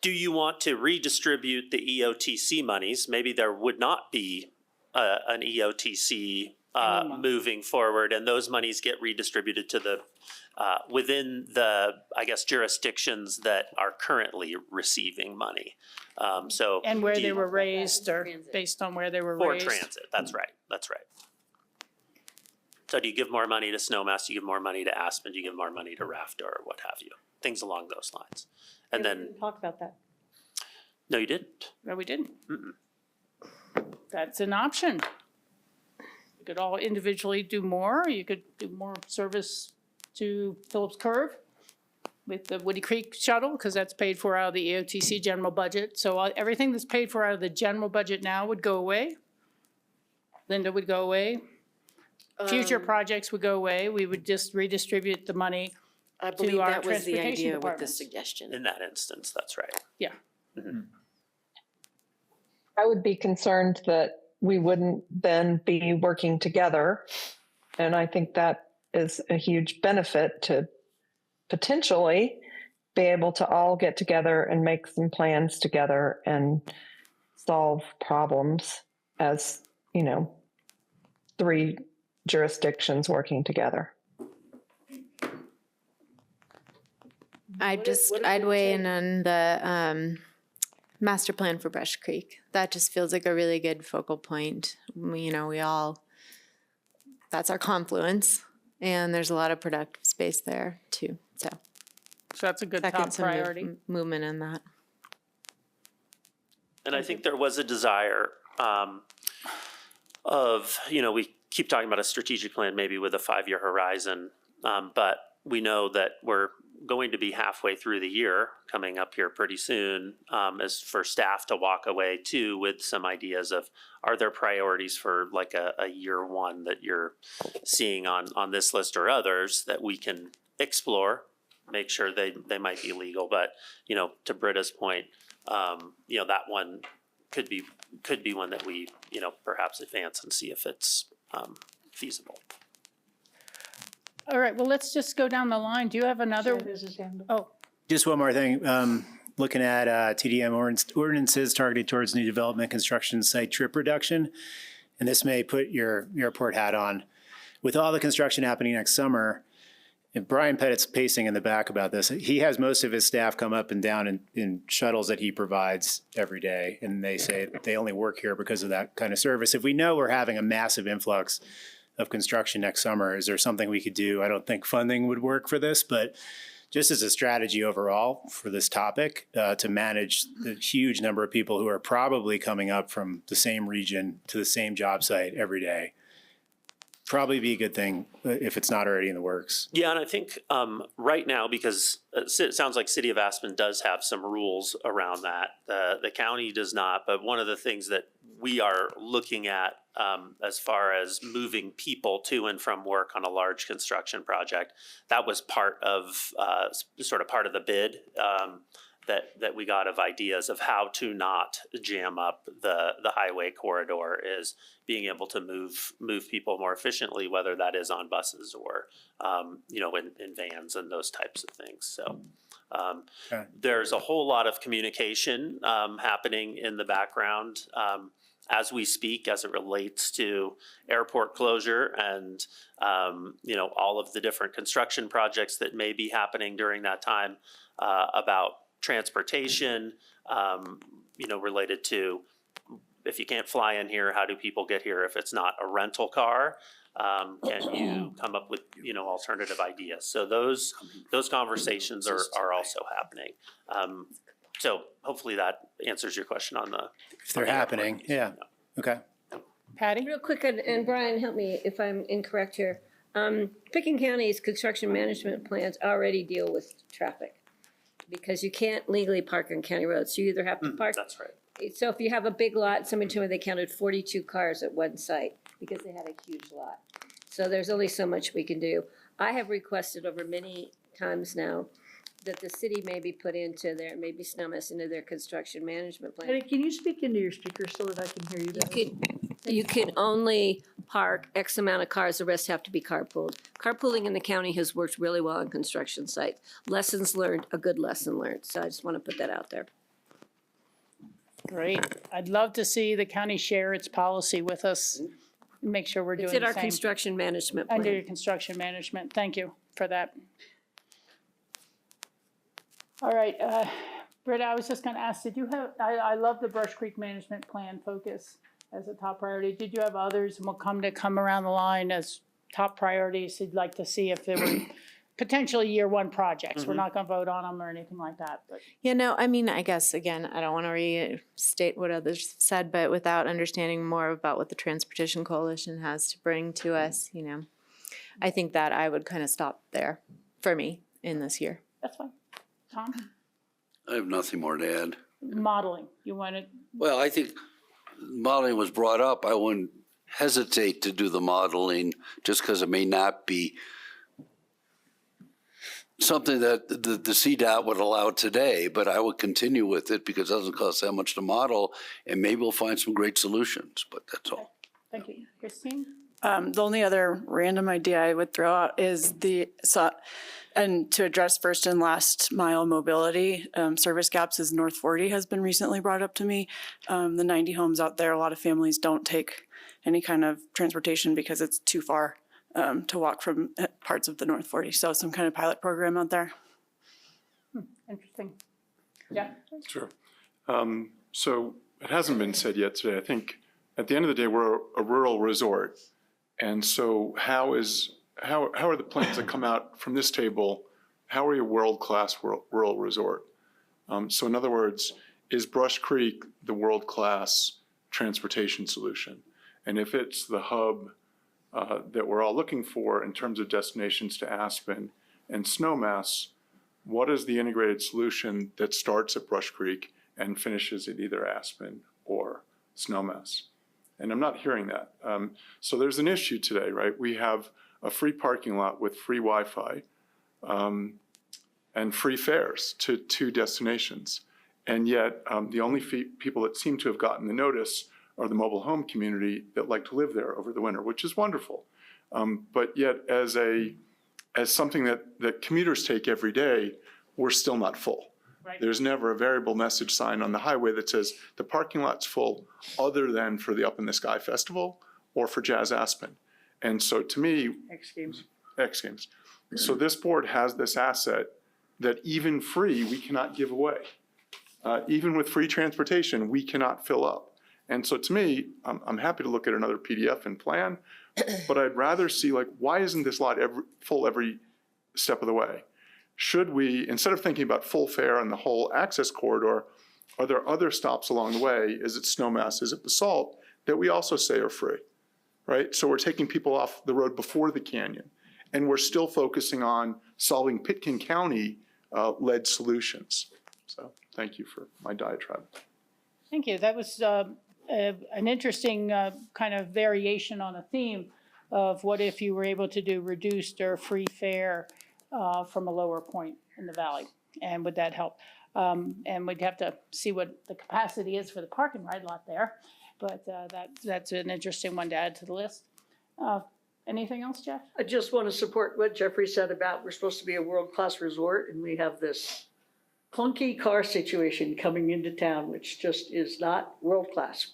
do you want to redistribute the EOTC monies? Maybe there would not be an EOTC moving forward, and those monies get redistributed to the within the, I guess, jurisdictions that are currently receiving money. And where they were raised, or based on where they were raised. For transit, that's right. So do you give more money to Snowmass, do you give more money to Aspen, do you give more money to Rafter, or what have you? Things along those lines. And We then, didn't talk about that. no, you didn't. No, we didn't. That's an option. You could all individually do more. You could do more service to Phillips Curve with the Woody Creek shuttle, because that's paid for out of the EOTC general budget. So everything that's paid for out of the general budget now would go away. Linda would go away. Future projects would go away. We would just redistribute the money I believe to our that was the transportation idea with the departments. suggestion. In that instance, that's right. Yeah. I would be concerned that we wouldn't then be working together. And I think that is a huge benefit to potentially be able to all get together and make some plans together and solve problems as, you know, 3 jurisdictions working together. I'd weigh in on the master plan for Brush Creek. That just feels like a really good focal point. That's our confluence, and there's a lot of productive space there too. So that's a good top second, some priority. movement in that. And I think there was a desire of, we keep talking about a strategic plan maybe with a 5-year horizon, but we know that we're going to be halfway through the year, coming up here pretty soon, as for staff to walk away too with some ideas of, are there priorities for like a year one that you're seeing on this list or others that we can explore, make sure they might be legal, but to Britta's point, that one could be one that we perhaps advance and see if it's feasible. All right, well, let's just go down the line. Do you have another? Oh, Just one more thing. Looking at TDM ordinances targeted towards new development, construction, site trip reduction. And this may put your airport hat on. With all the construction happening next summer, and Brian Pettit's pacing in the back about this, he has most of his staff come up and down in shuttles that he provides every day. And they say they only work here because of that kind of service. If we know we're having a massive influx of construction next summer, is there something we could do? I don't think funding would work for this, but just as a strategy overall for this topic, to manage the huge number of people who are probably coming up from the same region to the same job site every day, probably be a good thing if it's not already in the works. Yeah, and I think right now, because it sounds like City of Aspen does have some rules around that. The county does not, but one of the things that we are looking at as far as moving people to and from work on a large construction project, that was part of part of the bid that we got of ideas of how to not jam up the highway corridor, is being able to move people more efficiently, whether that is on buses or in vans and those types of things. So there's a whole lot of communication happening in the background as we speak, as it relates to airport closure and all of the different construction projects that may be happening during that time, about transportation, related to, if you can't fly in here, how do people get here if it's not a rental car? Can you come up with alternative ideas? So those conversations are also happening. So hopefully that answers your question on the. If they're happening, yeah. Okay. Patty? Real quick, and Brian, help me if I'm incorrect here. Pitkin County's construction management plans already deal with traffic, because you can't legally park on county roads. You either have to park. That's right. So if you have a big lot, somebody told me they counted 42 cars at one site because they had a huge lot. So there's only so much we can do. I have requested over many times now that the city maybe put into their, maybe Snowmass into their construction management plan. Patty, can you speak into your speaker so that I can hear you better? You could only park X amount of cars, the rest have to be carpooled. Carpooling in the county has worked really well on construction sites. Lessons learned, a good lesson learned. So I just want to put that out there. Great. I'd love to see the county share its policy with us. Make sure we're doing It's the in our same. construction management Under your plan. construction management. Thank you for that. All right, Britta, I was just gonna ask, did you have, I love the Brush Creek Management Plan focus as a top priority. Did you have others, and we'll come around the line as top priorities you'd like to see if there were potentially year one projects? We're not gonna vote on them or anything like that, but. I guess, again, I don't want to restate what others said, but without understanding more about what the Transportation Coalition has to bring to us, I think that I would kind of stop there for me in this year. That's fine. Tom? I have nothing more to add. Modeling, you wanted, Well, I think modeling was brought up. I wouldn't hesitate to do the modeling just because it may not be something that the CDOT would allow today, but I would continue with it because it doesn't cost that much to model, and maybe we'll find some great solutions, but that's all. Thank you. Christine? The only other random idea I would throw out is and to address first and last mile mobility, service gaps is North 40 has been recently brought up to me. The 90 homes out there, a lot of families don't take any kind of transportation because it's too far to walk from parts of the North 40. So some kind of pilot program out there. Interesting. Yeah? Sure. So it hasn't been said yet today. I think at the end of the day, we're a rural resort. And so how are the plans that come out from this table, how are you a world-class rural resort? So in other words, is Brush Creek the world-class transportation solution? And if it's the hub that we're all looking for in terms of destinations to Aspen and Snowmass, what is the integrated solution that starts at Brush Creek and finishes at either Aspen or Snowmass? And I'm not hearing that. So there's an issue today, right? We have a free parking lot with free Wi-Fi and free fares to two destinations. And yet the only people that seem to have gotten the notice are the mobile home community that like to live there over the winter, which is wonderful. But yet as something that commuters take every day, we're still not full. Right. There's never a variable message sign on the highway that says the parking lot's full other than for the Up in the Sky Festival or for Jazz Aspen. And so to me, X Games. So this board has this asset that even free, we cannot give away. Even with free transportation, we cannot fill up. And so to me, I'm happy to look at another PDF and plan, but I'd rather see why isn't this lot full every step of the way? Should we, instead of thinking about full fare and the whole access corridor, are there other stops along the way? Is it Snowmass? Is it Basalt that we also say are free, right? So we're taking people off the road before the canyon, and we're still focusing on solving Pitkin County led solutions. So thank you for my diatribe. Thank you. That was an interesting kind of variation on a theme of what if you were able to do reduced or free fare from a lower point in the valley, and would that help? And we'd have to see what the capacity is for the park and ride lot there, but that's an interesting one to add to the list. Anything else, Jeff? I just want to support what Jeffrey said about we're supposed to be a world-class resort, and we have this clunky car situation coming into town, which just is not world-class.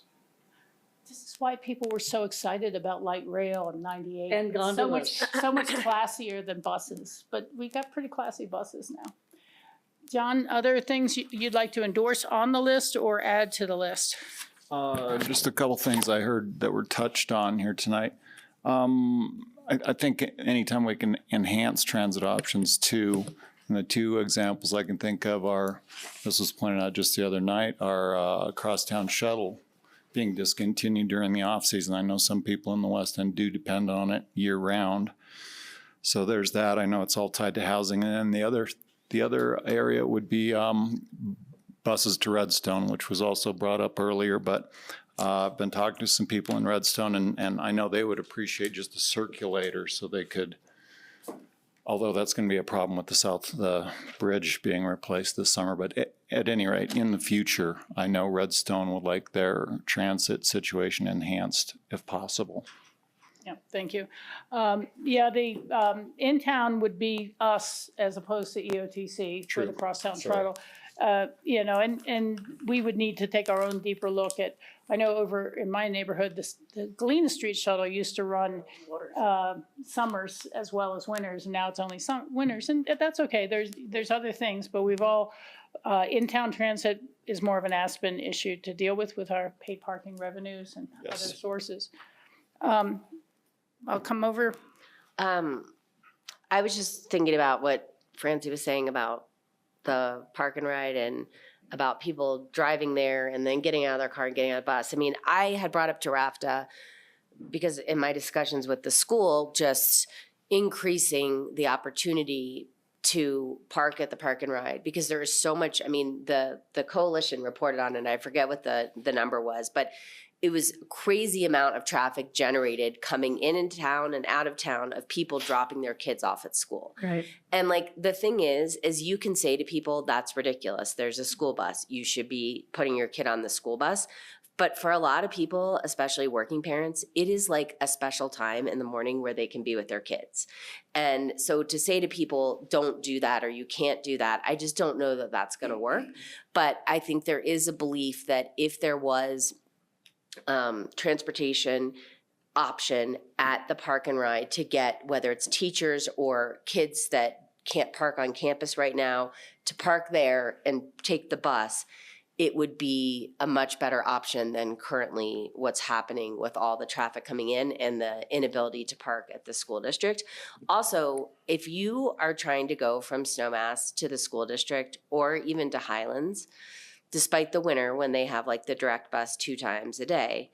This is why people were so excited about light rail and 98. And gondolas. So much classier than buses, but we got pretty classy buses now. John, other things you'd like to endorse on the list or add to the list? Just a couple things I heard that were touched on here tonight. I think anytime we can enhance transit options too, and the two examples I can think of are, this was pointed out just the other night, our crosstown shuttle being discontinued during the off-season. I know some people in the West End do depend on it year-round. So there's that. I know it's all tied to housing. And then the other area would be buses to Redstone, which was also brought up earlier. But I've been talking to some people in Redstone, and I know they would appreciate just a circulator so they could, although that's going to be a problem with the bridge being replaced this summer. But at any rate, in the future, I know Redstone would like their transit situation enhanced if possible. Yeah, thank you. The in-town would be us as opposed to EOTC for the crosstown shuttle. And we would need to take our own deeper look at, I know over in my neighborhood, the Galena Street shuttle used to run summers as well as winters, and now it's only winters, and that's okay. There's other things, but we've all, in-town transit is more of an Aspen issue to deal with our paid parking revenues and other sources. I'll come over. I was just thinking about what Francie was saying about the park and ride and about people driving there and then getting out of their car and getting on a bus. I mean, I had brought up to RAFTA because in my discussions with the school, just increasing the opportunity to park at the park and ride, because there is so much, I mean, the coalition reported on it, and I forget what the number was, but it was a crazy amount of traffic generated coming in town and out of town of people dropping their kids off at school. Right. And like the thing is you can say to people, that's ridiculous. There's a school bus. You should be putting your kid on the school bus. But for a lot of people, especially working parents, it is like a special time in the morning where they can be with their kids. And so to say to people, don't do that or you can't do that, I just don't know that that's going to work. But I think there is a belief that if there was transportation option at the park and ride to get, whether it's teachers or kids that can't park on campus right now, to park there and take the bus, it would be a much better option than currently what's happening with all the traffic coming in and the inability to park at the school district. Also, if you are trying to go from Snowmass to the school district or even to Highlands, despite the winter when they have like the direct bus 2 times a day,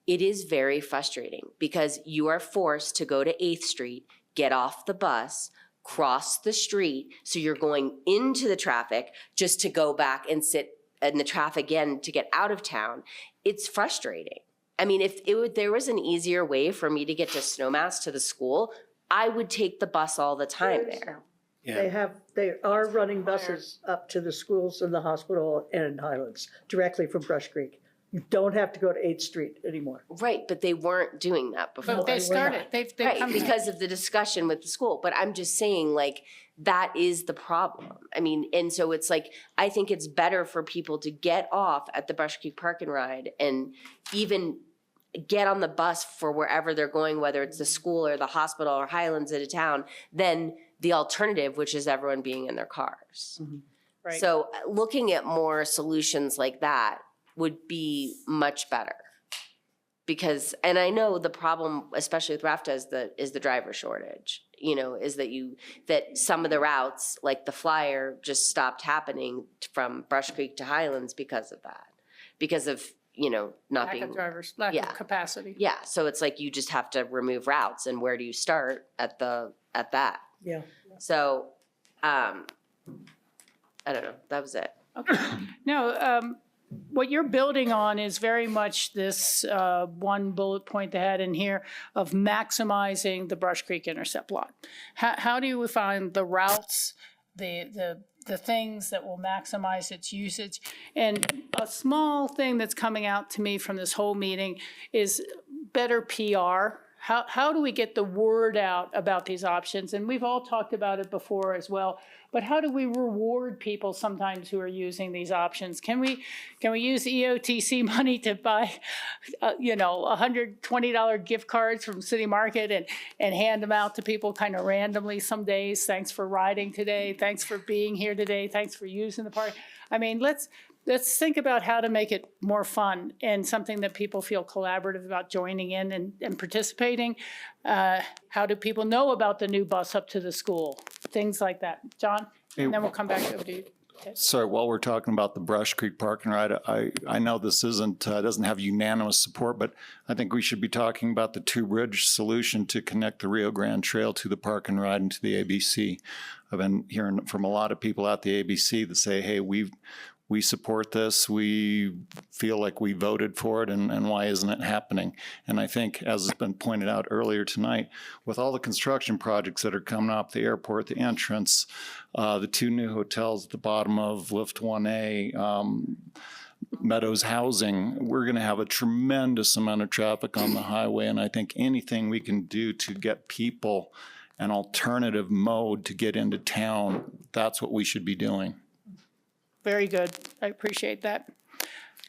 it is very frustrating because you are forced to go to 8th Street, get off the bus, cross the street, so you're going into the traffic just to go back and sit in the traffic again to get out of town. It's frustrating. I mean, if there was an easier way for me to get to Snowmass to the school, I would take the bus all the time there. Yeah. They are running buses up to the schools and the hospital and in Highlands, directly from Brush Creek. You don't have to go to 8th Street anymore. Right, but they weren't doing that before. But they started, they've Right, come because of the discussion with the school. But I'm just saying, like, that is the problem. I mean, and so it's like, I think it's better for people to get off at the Brush Creek Park and Ride and even get on the bus for wherever they're going, whether it's the school or the hospital or Highlands into town, than the alternative, which is everyone being in their cars. Right. So looking at more solutions like that would be much better. Because, and I know the problem, especially with RAFTA, is the driver shortage. You know, is that some of the routes, like the flyer, just stopped happening from Brush Creek to Highlands because of that. Because of, you know, not Lack being. of drivers, lack Yeah. of capacity. Yeah, so it's like you just have to remove routes, and where do you start at that? Yeah. So, I don't know, that was it. No, what you're building on is very much this one bullet point they had in here of maximizing the Brush Creek intercept lot. How do we find the routes, the things that will maximize its usage? And a small thing that's coming out to me from this whole meeting is better PR. How do we get the word out about these options? And we've all talked about it before as well, but how do we reward people sometimes who are using these options? Can we use EOTC money to buy, $120 gift cards from City Market and hand them out to people kind of randomly some days? Thanks for riding today. Thanks for being here today. Thanks for using the park. I mean, let's think about how to make it more fun and something that people feel collaborative about joining in and participating. How do people know about the new bus up to the school? Things like that. John, and then we'll come back over to you. Sorry, while we're talking about the Brush Creek Park and Ride, I know this doesn't have unanimous support, but I think we should be talking about the two-bridge solution to connect the Rio Grande Trail to the Park and Ride and to the ABC. I've been hearing from a lot of people at the ABC that say, hey, we support this, we feel like we voted for it, and why isn't it happening? And I think, as has been pointed out earlier tonight, with all the construction projects that are coming up, the airport, the entrance, the 2 new hotels at the bottom of Lift 1A, Meadows Housing, we're gonna have a tremendous amount of traffic on the highway, and I think anything we can do to get people an alternative mode to get into town, that's what we should be doing. Very good. I appreciate that.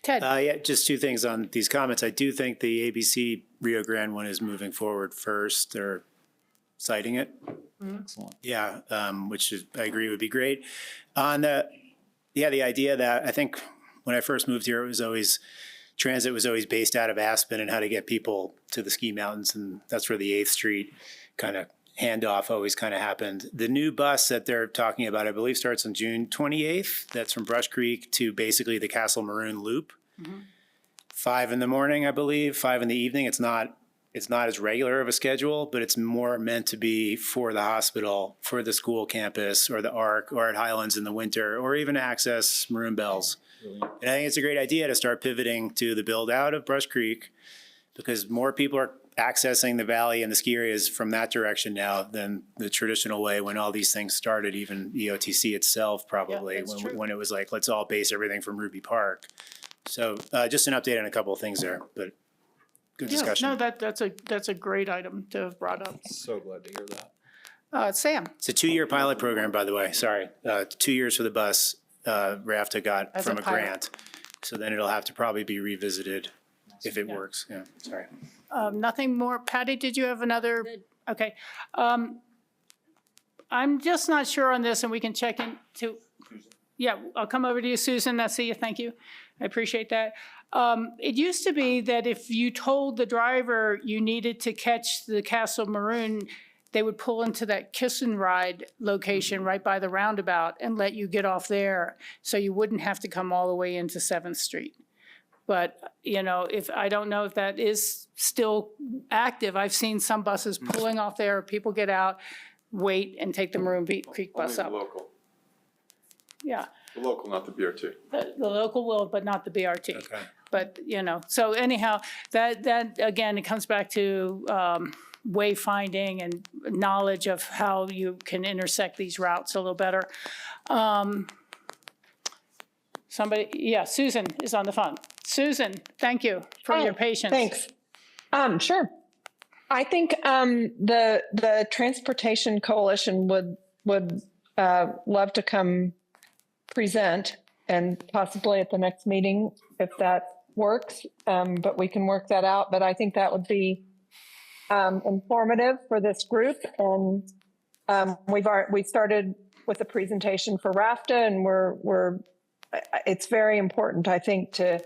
Ted? Yeah, just 2 things on these comments. I do think the ABC Rio Grande one is moving forward first. They're citing it. Excellent. Yeah, which is, I agree would be great. On the idea that I think when I first moved here, transit was always based out of Aspen and how to get people to the ski mountains, and that's where the 8th Street kind of handoff always kind of happened. The new bus that they're talking about, I believe, starts on June 28th. That's from Brush Creek to basically the Castle Maroon Loop. 5 in the morning, I believe, 5 in the evening. It's not it's not as regular of a schedule, but it's more meant to be for the hospital, for the school campus, or the ARC, or at Highlands in the winter, or even access Maroon Bells. And I think it's a great idea to start pivoting to the build out of Brush Creek, because more people are accessing the valley and the ski areas from that direction now than the traditional way when all these things started, even EOTC itself probably, that's true. when it was like, let's all base everything from Ruby Park. So just an update on a couple of things there, but good discussion. No, that's a great item to have brought up. So glad to hear that. Sam? It's a 2-year pilot program, by the way, sorry. 2 years for the bus, RAFTA got As from a a pilot. grant. So then it'll have to probably be revisited if it works, yeah, sorry. Nothing more. Patty, did you have another? Okay. I'm just not sure on this, and we can check into, yeah, I'll come over to you, Susan. I see you. Thank you. I appreciate that. It used to be that if you told the driver you needed to catch the Castle Maroon, they would pull into that kiss and ride location right by the roundabout and let you get off there, so you wouldn't have to come all the way into 7th Street. But, you know, I don't know if that is still active. I've seen some buses pulling off there, people get out, wait, and take the Maroon Creek bus up. Local, Yeah, the local, not the BRT. the local will, but not the BRT. Okay. But, you know, so anyhow, that again, it comes back to wayfinding and knowledge of how you can intersect these routes a little better. Somebody, yeah, Susan is on the phone. Susan, thank you for your patience. Thanks. Sure. I think the Transportation Coalition would love to come present, and possibly at the next meeting if that works. But we can work that out. But I think that would be informative for this group. And we started with a presentation for RAFTA, and it's very important, I think, to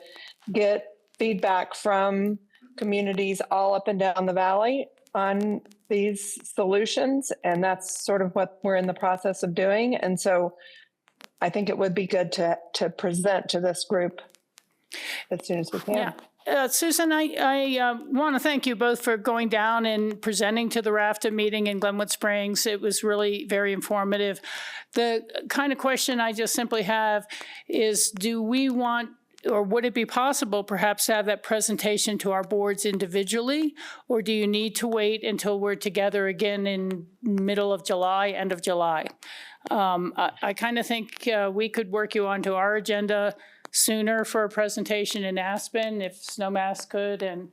get feedback from communities all up and down the valley on these solutions. And that's sort of what we're in the process of doing. And so I think it would be good to present to this group as soon as we can. Yeah. Susan, I want to thank you both for going down and presenting to the RAFTA meeting in Glenwood Springs. It was really very informative. The kind of question I just simply have is, do we want, or would it be possible perhaps to have that presentation to our boards individually? Or do you need to wait until we're together again in middle of July, end of July? I kind of think we could work you onto our agenda sooner for a presentation in Aspen if Snowmass could and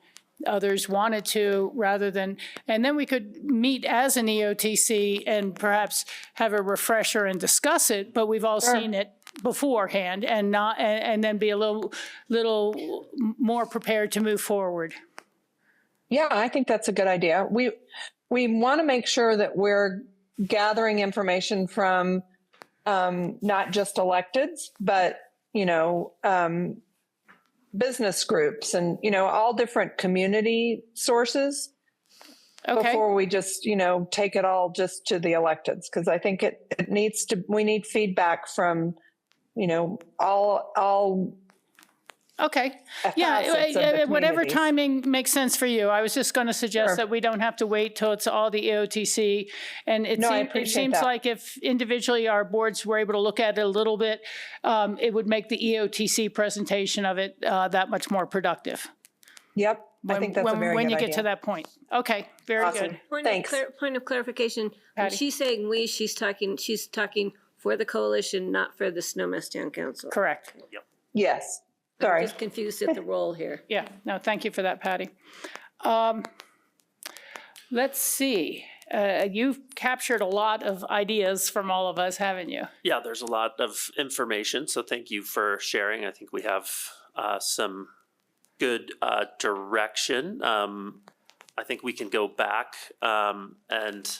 others wanted to, rather than, and then we could meet as an EOTC and perhaps have a refresher and discuss it, but we've all seen it beforehand and not, and then be a little more prepared to move forward. Yeah, I think that's a good idea. We want to make sure that we're gathering information from not just electeds, but business groups and, all different community sources before we just, take it all just to the electeds. Because I think we need feedback from, all Okay. facets Yeah, of the whatever communities. timing makes sense for you. I was just going to suggest Sure. that we don't have to wait till it's all the EOTC. And I it appreciate seems that. like if individually our boards were able to look at it a little bit, it would make the EOTC presentation of it that much more productive. Yep, I think that's a very when good you get idea. to that point. Okay, very Awesome. good. Thanks. Point of clarification, when Patty. she's saying we, she's talking for the coalition, not for the Snowmass Town Council. Correct. Yes, I'm sorry. just confused at the role here. Yeah, no, thank you for that, Patty. Let's see. You've captured a lot of ideas from all of us, haven't you? Yeah, there's a lot of information, so thank you for sharing. I think we have some good direction. I think we can go back and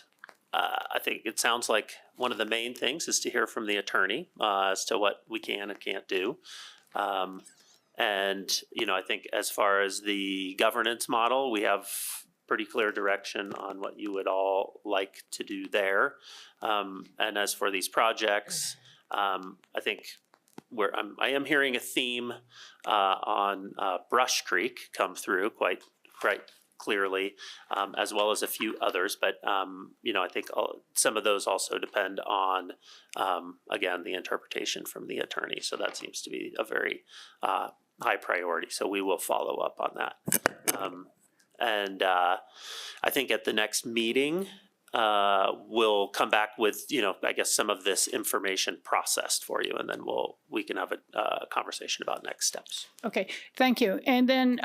I think it sounds like one of the main things is to hear from the attorney as to what we can and can't do. And, I think as far as the governance model, we have pretty clear direction on what you would all like to do there. And as for these projects, I think I am hearing a theme on Brush Creek come through quite clearly, as well as a few others. But, I think some of those also depend on, again, the interpretation from the attorney. So that seems to be a very high priority. So we will follow up on that. And I think at the next meeting, we'll come back with, I guess some of this information processed for you, and then we can have a conversation about next steps. Okay, thank you. And then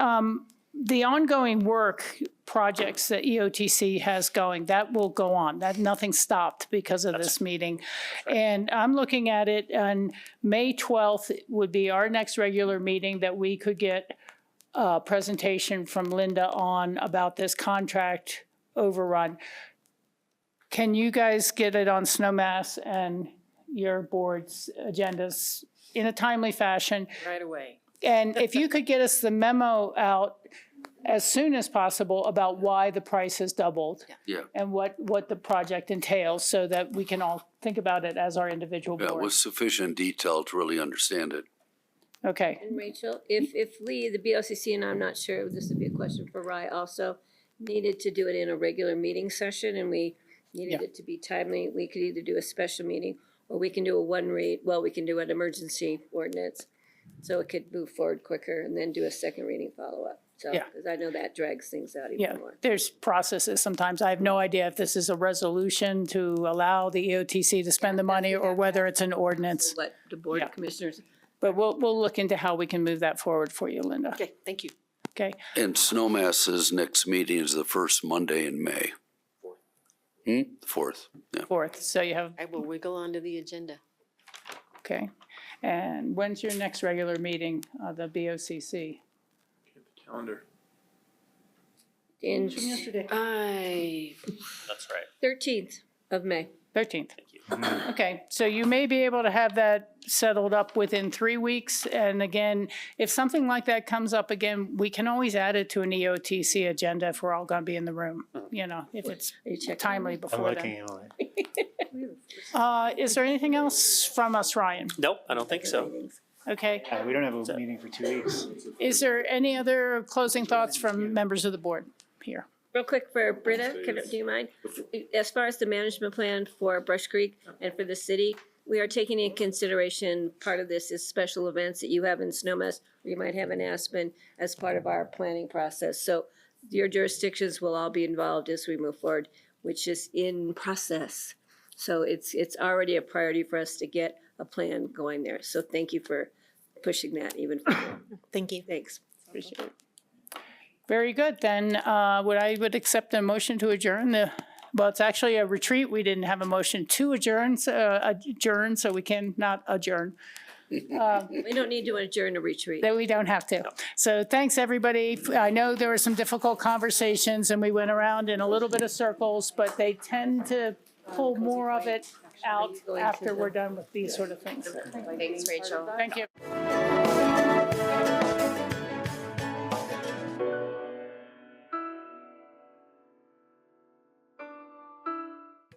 the ongoing work projects that EOTC has going, that will go on. That nothing stopped because of this meeting. And I'm looking at it on May 12th would be our next regular meeting that we could get a presentation from Linda on about this contract overrun. Can you guys get it on Snowmass and your board's agendas in a timely fashion? Right away. And if you could get us the memo out as soon as possible about why the price has doubled. Yeah. And what the project entails, so that we can all think about it as our individual Yeah, with boards. sufficient detail to really understand it. Okay, And Rachel, if Lee, the BOCC, and I'm not sure, this would be a question for Rye also, needed to do it in a regular meeting session and we needed it to be timely, we could either do a special meeting or we can do we can do an emergency ordinance. So it could move forward quicker and then do a second reading follow-up. So, Yeah. because I know that drags things out yeah, even more. there's processes sometimes. I have no idea if this is a resolution to allow the EOTC to spend the money or whether it's an ordinance. Let the board Yeah. of commissioners. But we'll look into how we can move that forward for you, Linda. Okay, thank you. Okay, And Snowmass's next meeting is the first Monday in May. Fourth, yeah. 4th, so you have, I will wiggle onto the agenda. okay. And when's your next regular meeting, the BOCC? Calendar. In That's right. 13th of May. 13th. Okay, so you may be able to have that settled up within 3 weeks. And again, if something like that comes up again, we can always add it to an EOTC agenda if we're all going to be in the room, if it's timely before then. Is there anything else from us, Ryan? Nope, I don't think so. Okay. We don't have a meeting for 2 weeks. Is there any other closing thoughts from members of the board here? Real quick for Britta, do you mind? As far as the management plan for Brush Creek and for the city, we are taking in consideration, part of this is special events that you have in Snowmass, or you might have in Aspen, as part of our planning process. So your jurisdictions will all be involved as we move forward, which is in process. So it's already a priority for us to get a plan going there. So thank you for pushing that even further. Thank you. Thanks. Appreciate it. Very good. Then I would accept a motion to adjourn well, it's actually a retreat. We didn't have a motion to adjourn, so we cannot adjourn. We don't need to adjourn a retreat. That we don't have to. So thanks, everybody. I know there were some difficult conversations and we went around in a little bit of circles, but they tend to pull more of it out after we're done with these sort of things. Thanks, Rachel. Thank you.